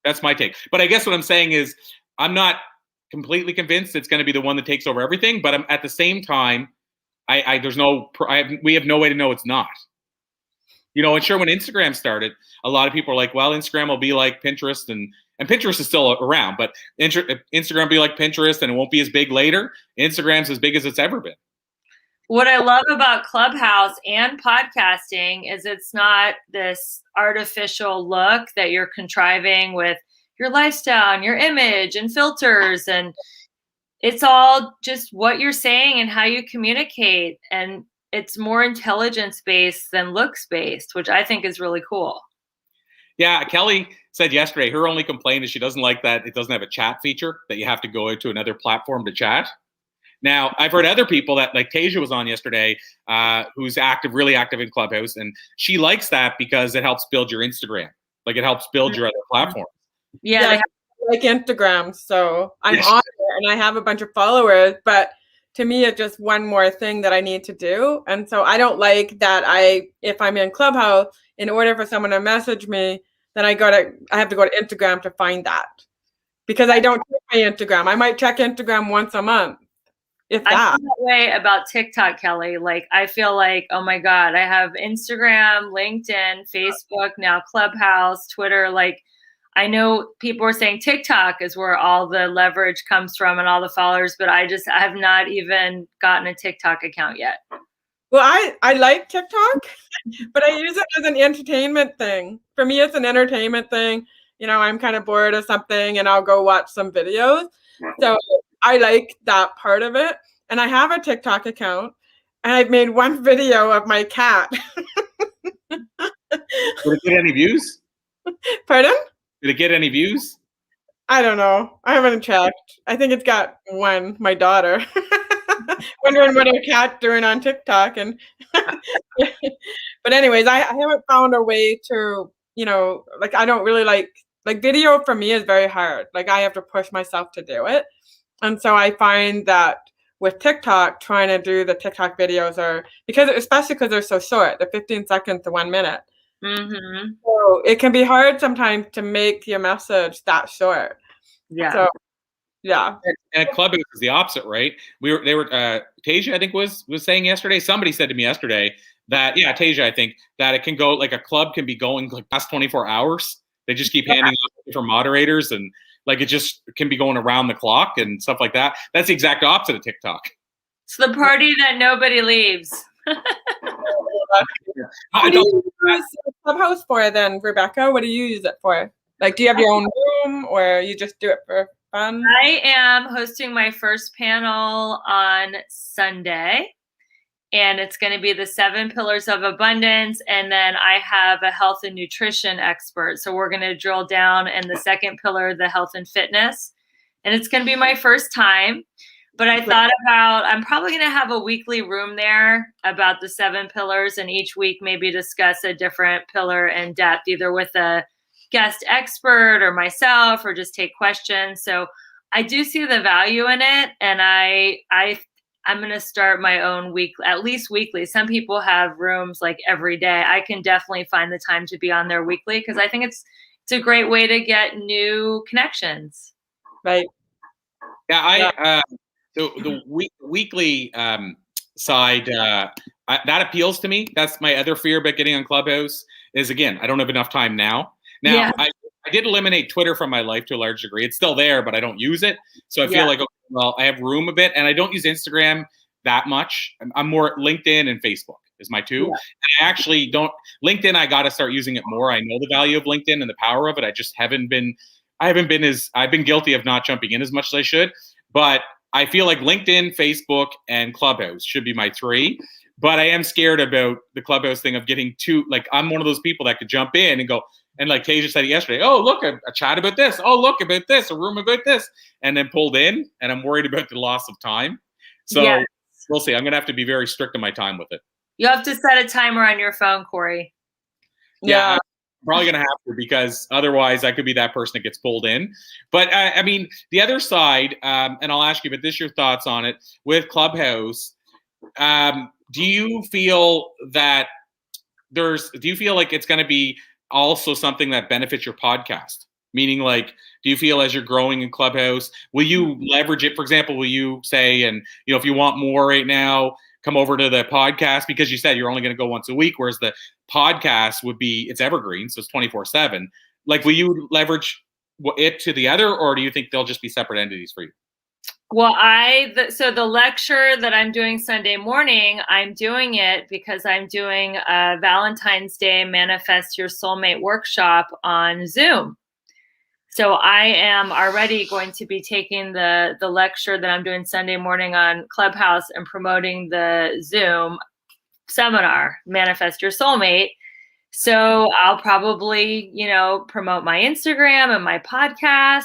That's my take. But I guess what I'm saying is I'm not completely convinced it's going to be the one that takes over everything. But at the same time, we have no way to know it's not. And sure, when Instagram started, a lot of people are like, well, Instagram will be like Pinterest, and Pinterest is still around, but Instagram will be like Pinterest and it won't be as big later. Instagram's as big as it's ever been. What I love about Clubhouse and podcasting is it's not this artificial look that you're contriving with your lifestyle and your image and filters. And it's all just what you're saying and how you communicate. And it's more intelligence-based than looks-based, which I think is really cool. Yeah, Kelly said yesterday her only complaint is she doesn't like that it doesn't have a chat feature, that you have to go to another platform to chat. Now, I've heard other people that, like Tasia was on yesterday, who's really active in Clubhouse, and she likes that because it helps build your Instagram. Like, it helps build your other platforms. Yeah, I like Instagram, so I'm on it, and I have a bunch of followers, but to me, it's just one more thing that I need to do. And so I don't like that if I'm in Clubhouse, in order for someone to message me, then I have to go to Instagram to find that. Because I don't check my Instagram. I might check Instagram once a month. I feel that way about TikTok, Kelly. Like, I feel like, oh my God, I have Instagram, LinkedIn, Facebook, now Clubhouse, Twitter. Like, I know people are saying TikTok is where all the leverage comes from and all the followers, but I have not even gotten a TikTok account yet. Well, I like TikTok, but I use it as an entertainment thing. For me, it's an entertainment thing. I'm kind of bored of something and I'll go watch some videos. So I like that part of it. And I have a TikTok account and I've made one video of my cat. Did it get any views? Pardon? Did it get any views? I don't know. I haven't checked. I think it's got one, my daughter. Wondering what her cat's doing on TikTok. And but anyways, I haven't found a way to, like I don't really like video for me is very hard. Like I have to push myself to do it. And so I find that with TikTok, trying to do the TikTok videos especially because they're so short, they're 15 seconds to 1 minute. Mm-hmm. So it can be hard sometimes to make your message that short. Yeah. So, yeah. And Clubhouse is the opposite, right? Tasia, I think was saying yesterday. Somebody said to me yesterday that, Tasia, I think that it can go like a club can be going like past 24 hours. They just keep handing out different moderators and like it just can be going around the clock and stuff like that. That's the exact opposite of TikTok. It's the party that nobody leaves. What do you use Clubhouse for then, Rebecca? What do you use it for? Like, do you have your own room or you just do it for fun? I am hosting my first panel on Sunday, and it's going to be the 7 pillars of abundance. And then I have a health and nutrition expert. So we're going to drill down in the second pillar, the health and fitness. And it's going to be my first time. But I thought I'm probably going to have a weekly room there about the 7 pillars, and each week maybe discuss a different pillar in depth, either with a guest expert or myself, or just take questions. So I do see the value in it, and I'm going to start my own week, at least weekly. Some people have rooms like every day. I can definitely find the time to be on there weekly because I think it's a great way to get new connections. Right. Yeah, the weekly side that appeals to me. That's my other fear about getting on Clubhouse is, again, I don't have enough time now. Now, I did eliminate Twitter from my life to a large degree. It's still there, but I don't use it. So I feel like, okay, well, I have room a bit, and I don't use Instagram that much. I'm more LinkedIn and Facebook is my two. Yeah. And I actually don't LinkedIn. I got to start using it more. I know the value of LinkedIn and the power of it. I just I've been guilty of not jumping in as much as I should, but I feel like LinkedIn, Facebook, and Clubhouse should be my 3. But I am scared about the Clubhouse thing of getting too, like, I'm one of those people that could jump in and go, and like Tasia said yesterday, oh, look, a chat about this. Oh, look, about this, a room about this. And then pulled in, and I'm worried about the loss of time. So we'll see. I'm going to have to be very strict on my time with it. You have to set a timer on your phone, Corey. Yeah. I'm probably going to have to, because otherwise I could be that person that gets pulled in. But I mean, the other side, and I'll ask you, but this is your thoughts on it with Clubhouse. Do you feel like it's going to be also something that benefits your podcast? Meaning, like, do you feel as you're growing in Clubhouse, will you leverage it? For example, will you say, and if you want more right now, come over to the podcast, because you said you're only going to go once a week, whereas the podcast it's evergreen, so it's 24/7. Like, will you leverage it to the other, or do you think they'll just be separate entities for you? Well, so the lecture that I'm doing Sunday morning, I'm doing it because I'm doing a Valentine's Day Manifest Your Soulmate workshop on Zoom. So I am already going to be taking the lecture that I'm doing Sunday morning on Clubhouse and promoting the Zoom seminar, Manifest Your Soulmate. So I'll probably, promote my Instagram and my podcast.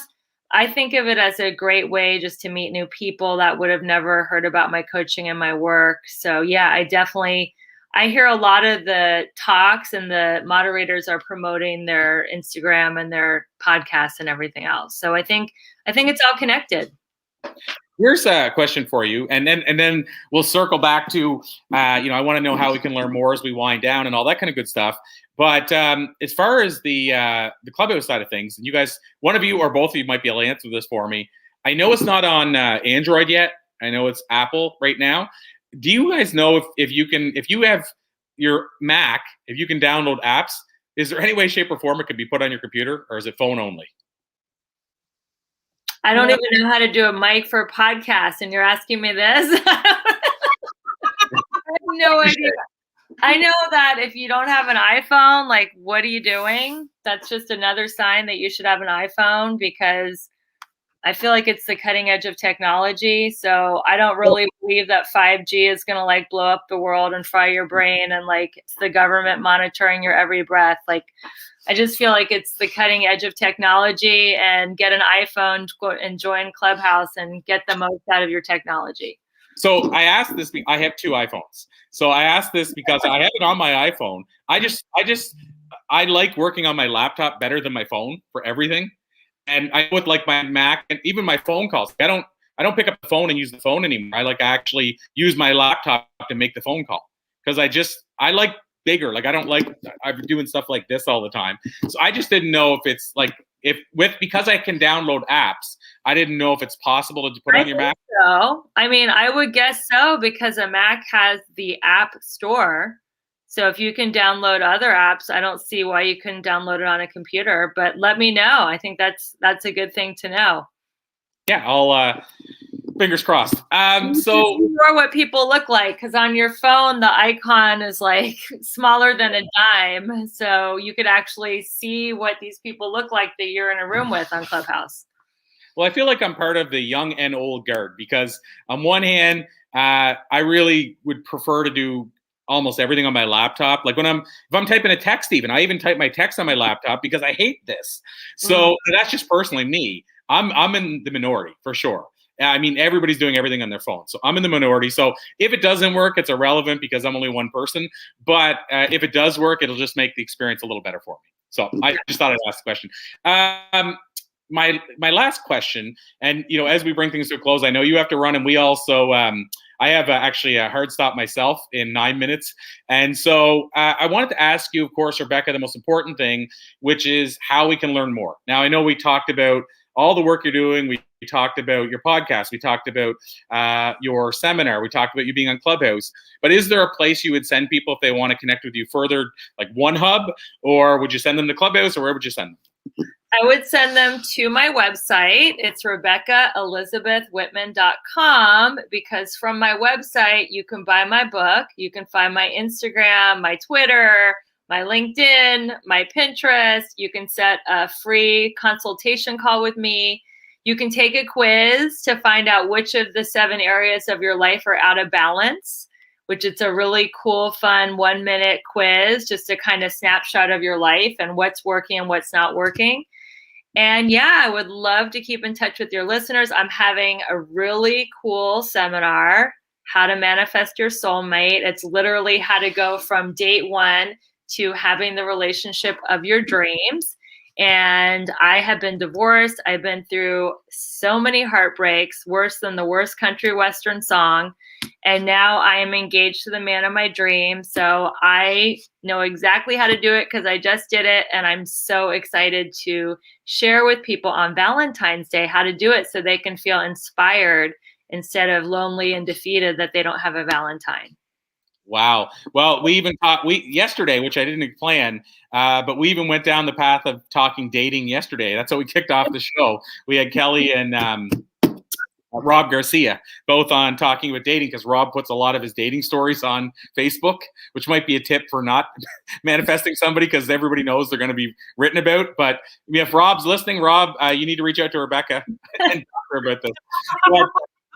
I think of it as a great way just to meet new people that would have never heard about my coaching and my work. So yeah, I hear a lot of the talks, and the moderators are promoting their Instagram and their podcasts and everything else. So I think it's all connected. Here's a question for you, and then we'll circle back to I want to know how we can learn more as we wind down and all that kind of good stuff. But as far as the Clubhouse side of things, and you guys, one of you or both of you might be able to answer this for me. I know it's not on Android yet. I know it's Apple right now. Do you guys know if you have your Mac, if you can download apps? Is there any way, shape, or form it could be put on your computer, or is it phone only? I don't even know how to do a mic for a podcast, and you're asking me this? I have no idea. I know that if you don't have an iPhone, like, what are you doing? That's just another sign that you should have an iPhone, because I feel like it's the cutting edge of technology. So I don't really believe that 5G is going to like blow up the world and fry your brain, and like it's the government monitoring your every breath. Like, I just feel like it's the cutting edge of technology, and get an iPhone and join Clubhouse and get the most out of your technology. So I asked this. I have 2 iPhones. So I asked this because I have it on my iPhone. I like working on my laptop better than my phone for everything. And I with like my Mac and even my phone calls. I don't pick up the phone and use the phone anymore. I like actually use my laptop to make the phone call, because I like bigger. Like, I don't like I'm doing stuff like this all the time. So I just didn't know if it's like because I can download apps, I didn't know if it's possible to put on your Mac. So, I mean, I would guess so, because a Mac has the app store. So if you can download other apps, I don't see why you couldn't download it on a computer. But let me know. I think that's a good thing to know. Yeah, I'll fingers crossed. So more what people look like, because on your phone the icon is like smaller than a dime, so you could actually see what these people look like that you're in a room with on Clubhouse. Well, I feel like I'm part of the young and old guard, because on one hand, I really would prefer to do almost everything on my laptop. Like if I'm typing a text, I even type my text on my laptop because I hate this. So that's just personally me. I'm in the minority for sure. I mean, everybody's doing everything on their phone. So I'm in the minority. So if it doesn't work, it's irrelevant because I'm only one person. But if it does work, it'll just make the experience a little better for me. So I just thought I'd ask the question. My last question, and as we bring things to a close, I know you have to run, and we also I have actually a hard stop myself in 9 minutes, and so I wanted to ask you, of course, Rebecca, the most important thing, which is how we can learn more. Now, I know we talked about all the work you're doing. We talked about your podcast. We talked about your seminar. We talked about you being on Clubhouse. But is there a place you would send people if they want to connect with you further, like One Hub, or would you send them to Clubhouse, or where would you send them? I would send them to my website. It's RebeccaElizabethWhitman.com, because from my website, you can buy my book. You can find my Instagram, my Twitter, my LinkedIn, my Pinterest. You can set a free consultation call with me. You can take a quiz to find out which of the 7 areas of your life are out of balance, which it's a really cool, fun 1-minute quiz, just a kind of snapshot of your life and what's working and what's not working. And yeah, I would love to keep in touch with your listeners. I'm having a really cool seminar, How to Manifest Your Soulmate. It's literally how to go from date 1 to having the relationship of your dreams. And I have been divorced. I've been through so many heartbreaks, worse than the worst country western song. And now I am engaged to the man of my dreams. So I know exactly how to do it because I just did it. And I'm so excited to share with people on Valentine's Day how to do it so they can feel inspired instead of lonely and defeated that they don't have a Valentine. Wow. Well, we even talked yesterday, which I didn't plan, but we even went down the path of talking dating yesterday. That's how we kicked off the show. We had Kelly and Rob Garcia both on talking about dating, because Rob puts a lot of his dating stories on Facebook, which might be a tip for not manifesting somebody, because everybody knows they're going to be written about. But if Rob's listening, Rob, you need to reach out to Rebecca and talk to her about this.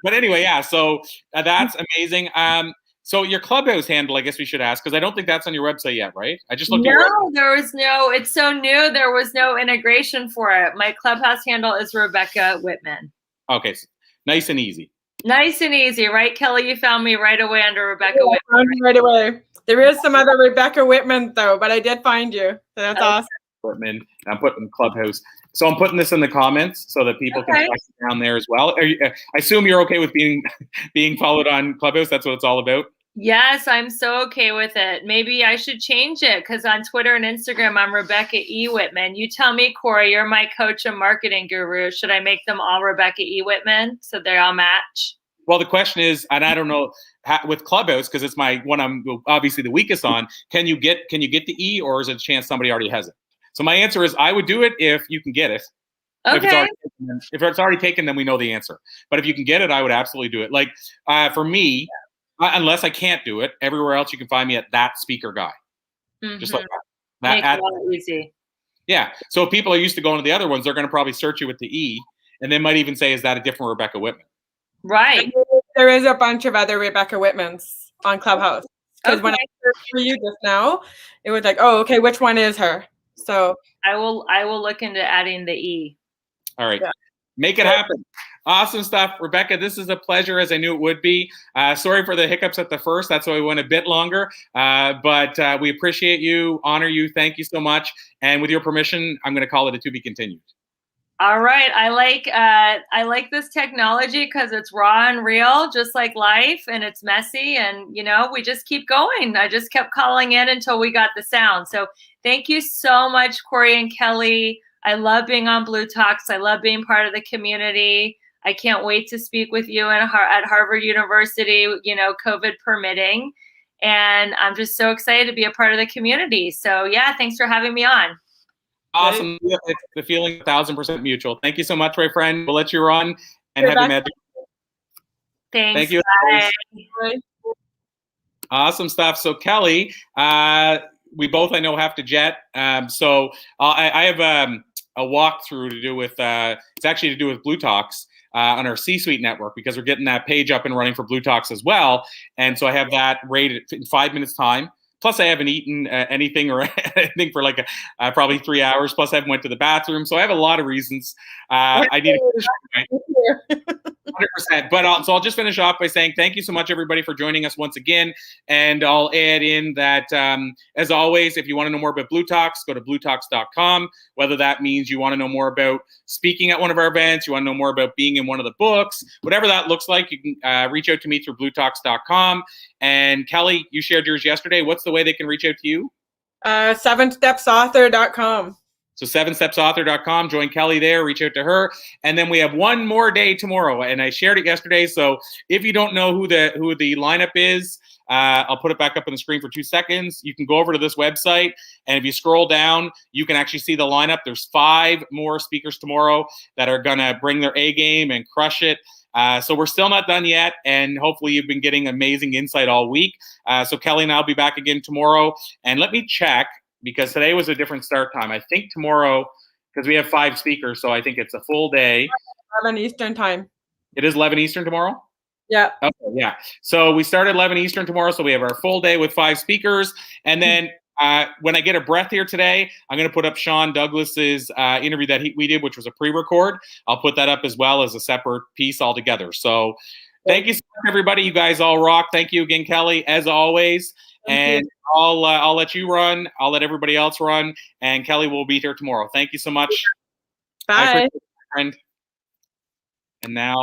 But anyway, yeah, so that's amazing. So your Clubhouse handle, I guess we should ask, because I don't think that's on your website yet, right? I just looked at your website. There was no, it's so new, there was no integration for it. My Clubhouse handle is Rebecca Whitman. Okay, so nice and easy. Nice and easy, right, Kelly? You found me right away under Rebecca Whitman. Right away. There is some other Rebecca Whitman, though, but I did find you. So that's awesome. Whitman. I'm putting Clubhouse. So I'm putting this in the comments so that people can check it down there as well. I assume you're okay with being followed on Clubhouse? That's what it's all about? Yes, I'm so okay with it. Maybe I should change it, because on Twitter and Instagram, I'm Rebecca E. Whitman. You tell me, Corey, you're my coach and marketing guru. Should I make them all Rebecca E. Whitman so they all match? Well, the question is, and I don't know, with Clubhouse, because it's my one I'm obviously the weakest on, can you get the E, or is it a chance somebody already has it? So my answer is I would do it if you can get it. Okay. If it's already taken, then we know the answer. But if you can get it, I would absolutely do it. Like for me, Unless I can't do it, everywhere else you can find me at that speaker guy. Just like that. Make it all easy. Yeah. So if people are used to going to the other ones, they're going to probably search you with the E, and they might even say, "Is that a different Rebecca Whitman?" Right. There is a bunch of other Rebecca Whitmans on Clubhouse. Because when I searched for you just now, it was like, oh, okay, which one is her? So I will look into adding the E. All right. Yeah. Make it happen. Awesome stuff. Rebecca, this is a pleasure, as I knew it would be. Sorry for the hiccups at the first. That's why we went a bit longer. But we appreciate you, honor you. Thank you so much. And with your permission, I'm going to call it a to be continued. All right. I like this technology because it's raw and real, just like life, and it's messy. And, we just keep going. I just kept calling in until we got the sound. So thank you so much, Corey and Kelly. I love being on Blue Talks. I love being part of the community. I can't wait to speak with you at Harvard University, COVID permitting. And I'm just so excited to be a part of the community. So yeah, thanks for having me on. Awesome. Yeah, it's the feeling 1,000% mutual. Thank you so much, my friend. We'll let you run and have your magic. Thanks. Thank you. Bye. Awesome stuff. So Kelly, we both, I know, have to jet. So I have a walkthrough to do with, it's actually to do with Blue Talks on our C-Suite network, because we're getting that page up and running for Blue Talks as well. And so I have that rated in 5 minutes time. Plus, I haven't eaten anything or anything for like probably 3 hours. Plus, I haven't went to the bathroom. So I have a lot of reasons. I need to 100%. But so I'll just finish off by saying thank you so much, everybody, for joining us once again. And I'll add in that, as always, if you want to know more about Blue Talks, go to bluetalks.com. Whether that means you want to know more about speaking at one of our events, you want to know more about being in one of the books, whatever that looks like, you can reach out to me through bluetalks.com. And Kelly, you shared yours yesterday. What's the way they can reach out to you? 7stepsauthor.com. So 7stepsauthor.com. Join Kelly there. Reach out to her. And then we have one more day tomorrow. And I shared it yesterday. So if you don't know who the lineup is, I'll put it back up on the screen for 2 seconds. You can go over to this website, and if you scroll down, you can actually see the lineup. There's 5 more speakers tomorrow that are going to bring their A game and crush it. So we're still not done yet, and hopefully you've been getting amazing insight all week. So Kelly and I'll be back again tomorrow. And let me check, because today was a different start time. I think tomorrow, because we have 5 speakers, so I think it's a full day. 11 Eastern time. It is 11 Eastern tomorrow? Yeah. Okay, yeah. So we start at 11 Eastern tomorrow, so we have our full day with 5 speakers. And then when I get a breath here today, I'm going to put up Sean Douglas's interview that we did, which was a pre-record. I'll put that up as well as a separate piece altogether. So thank you so much, everybody. You guys all rock. Thank you again, Kelly, as always. And I'll let you run. I'll let everybody else run. And Kelly will be here tomorrow. Thank you so much. Bye. Friend. And now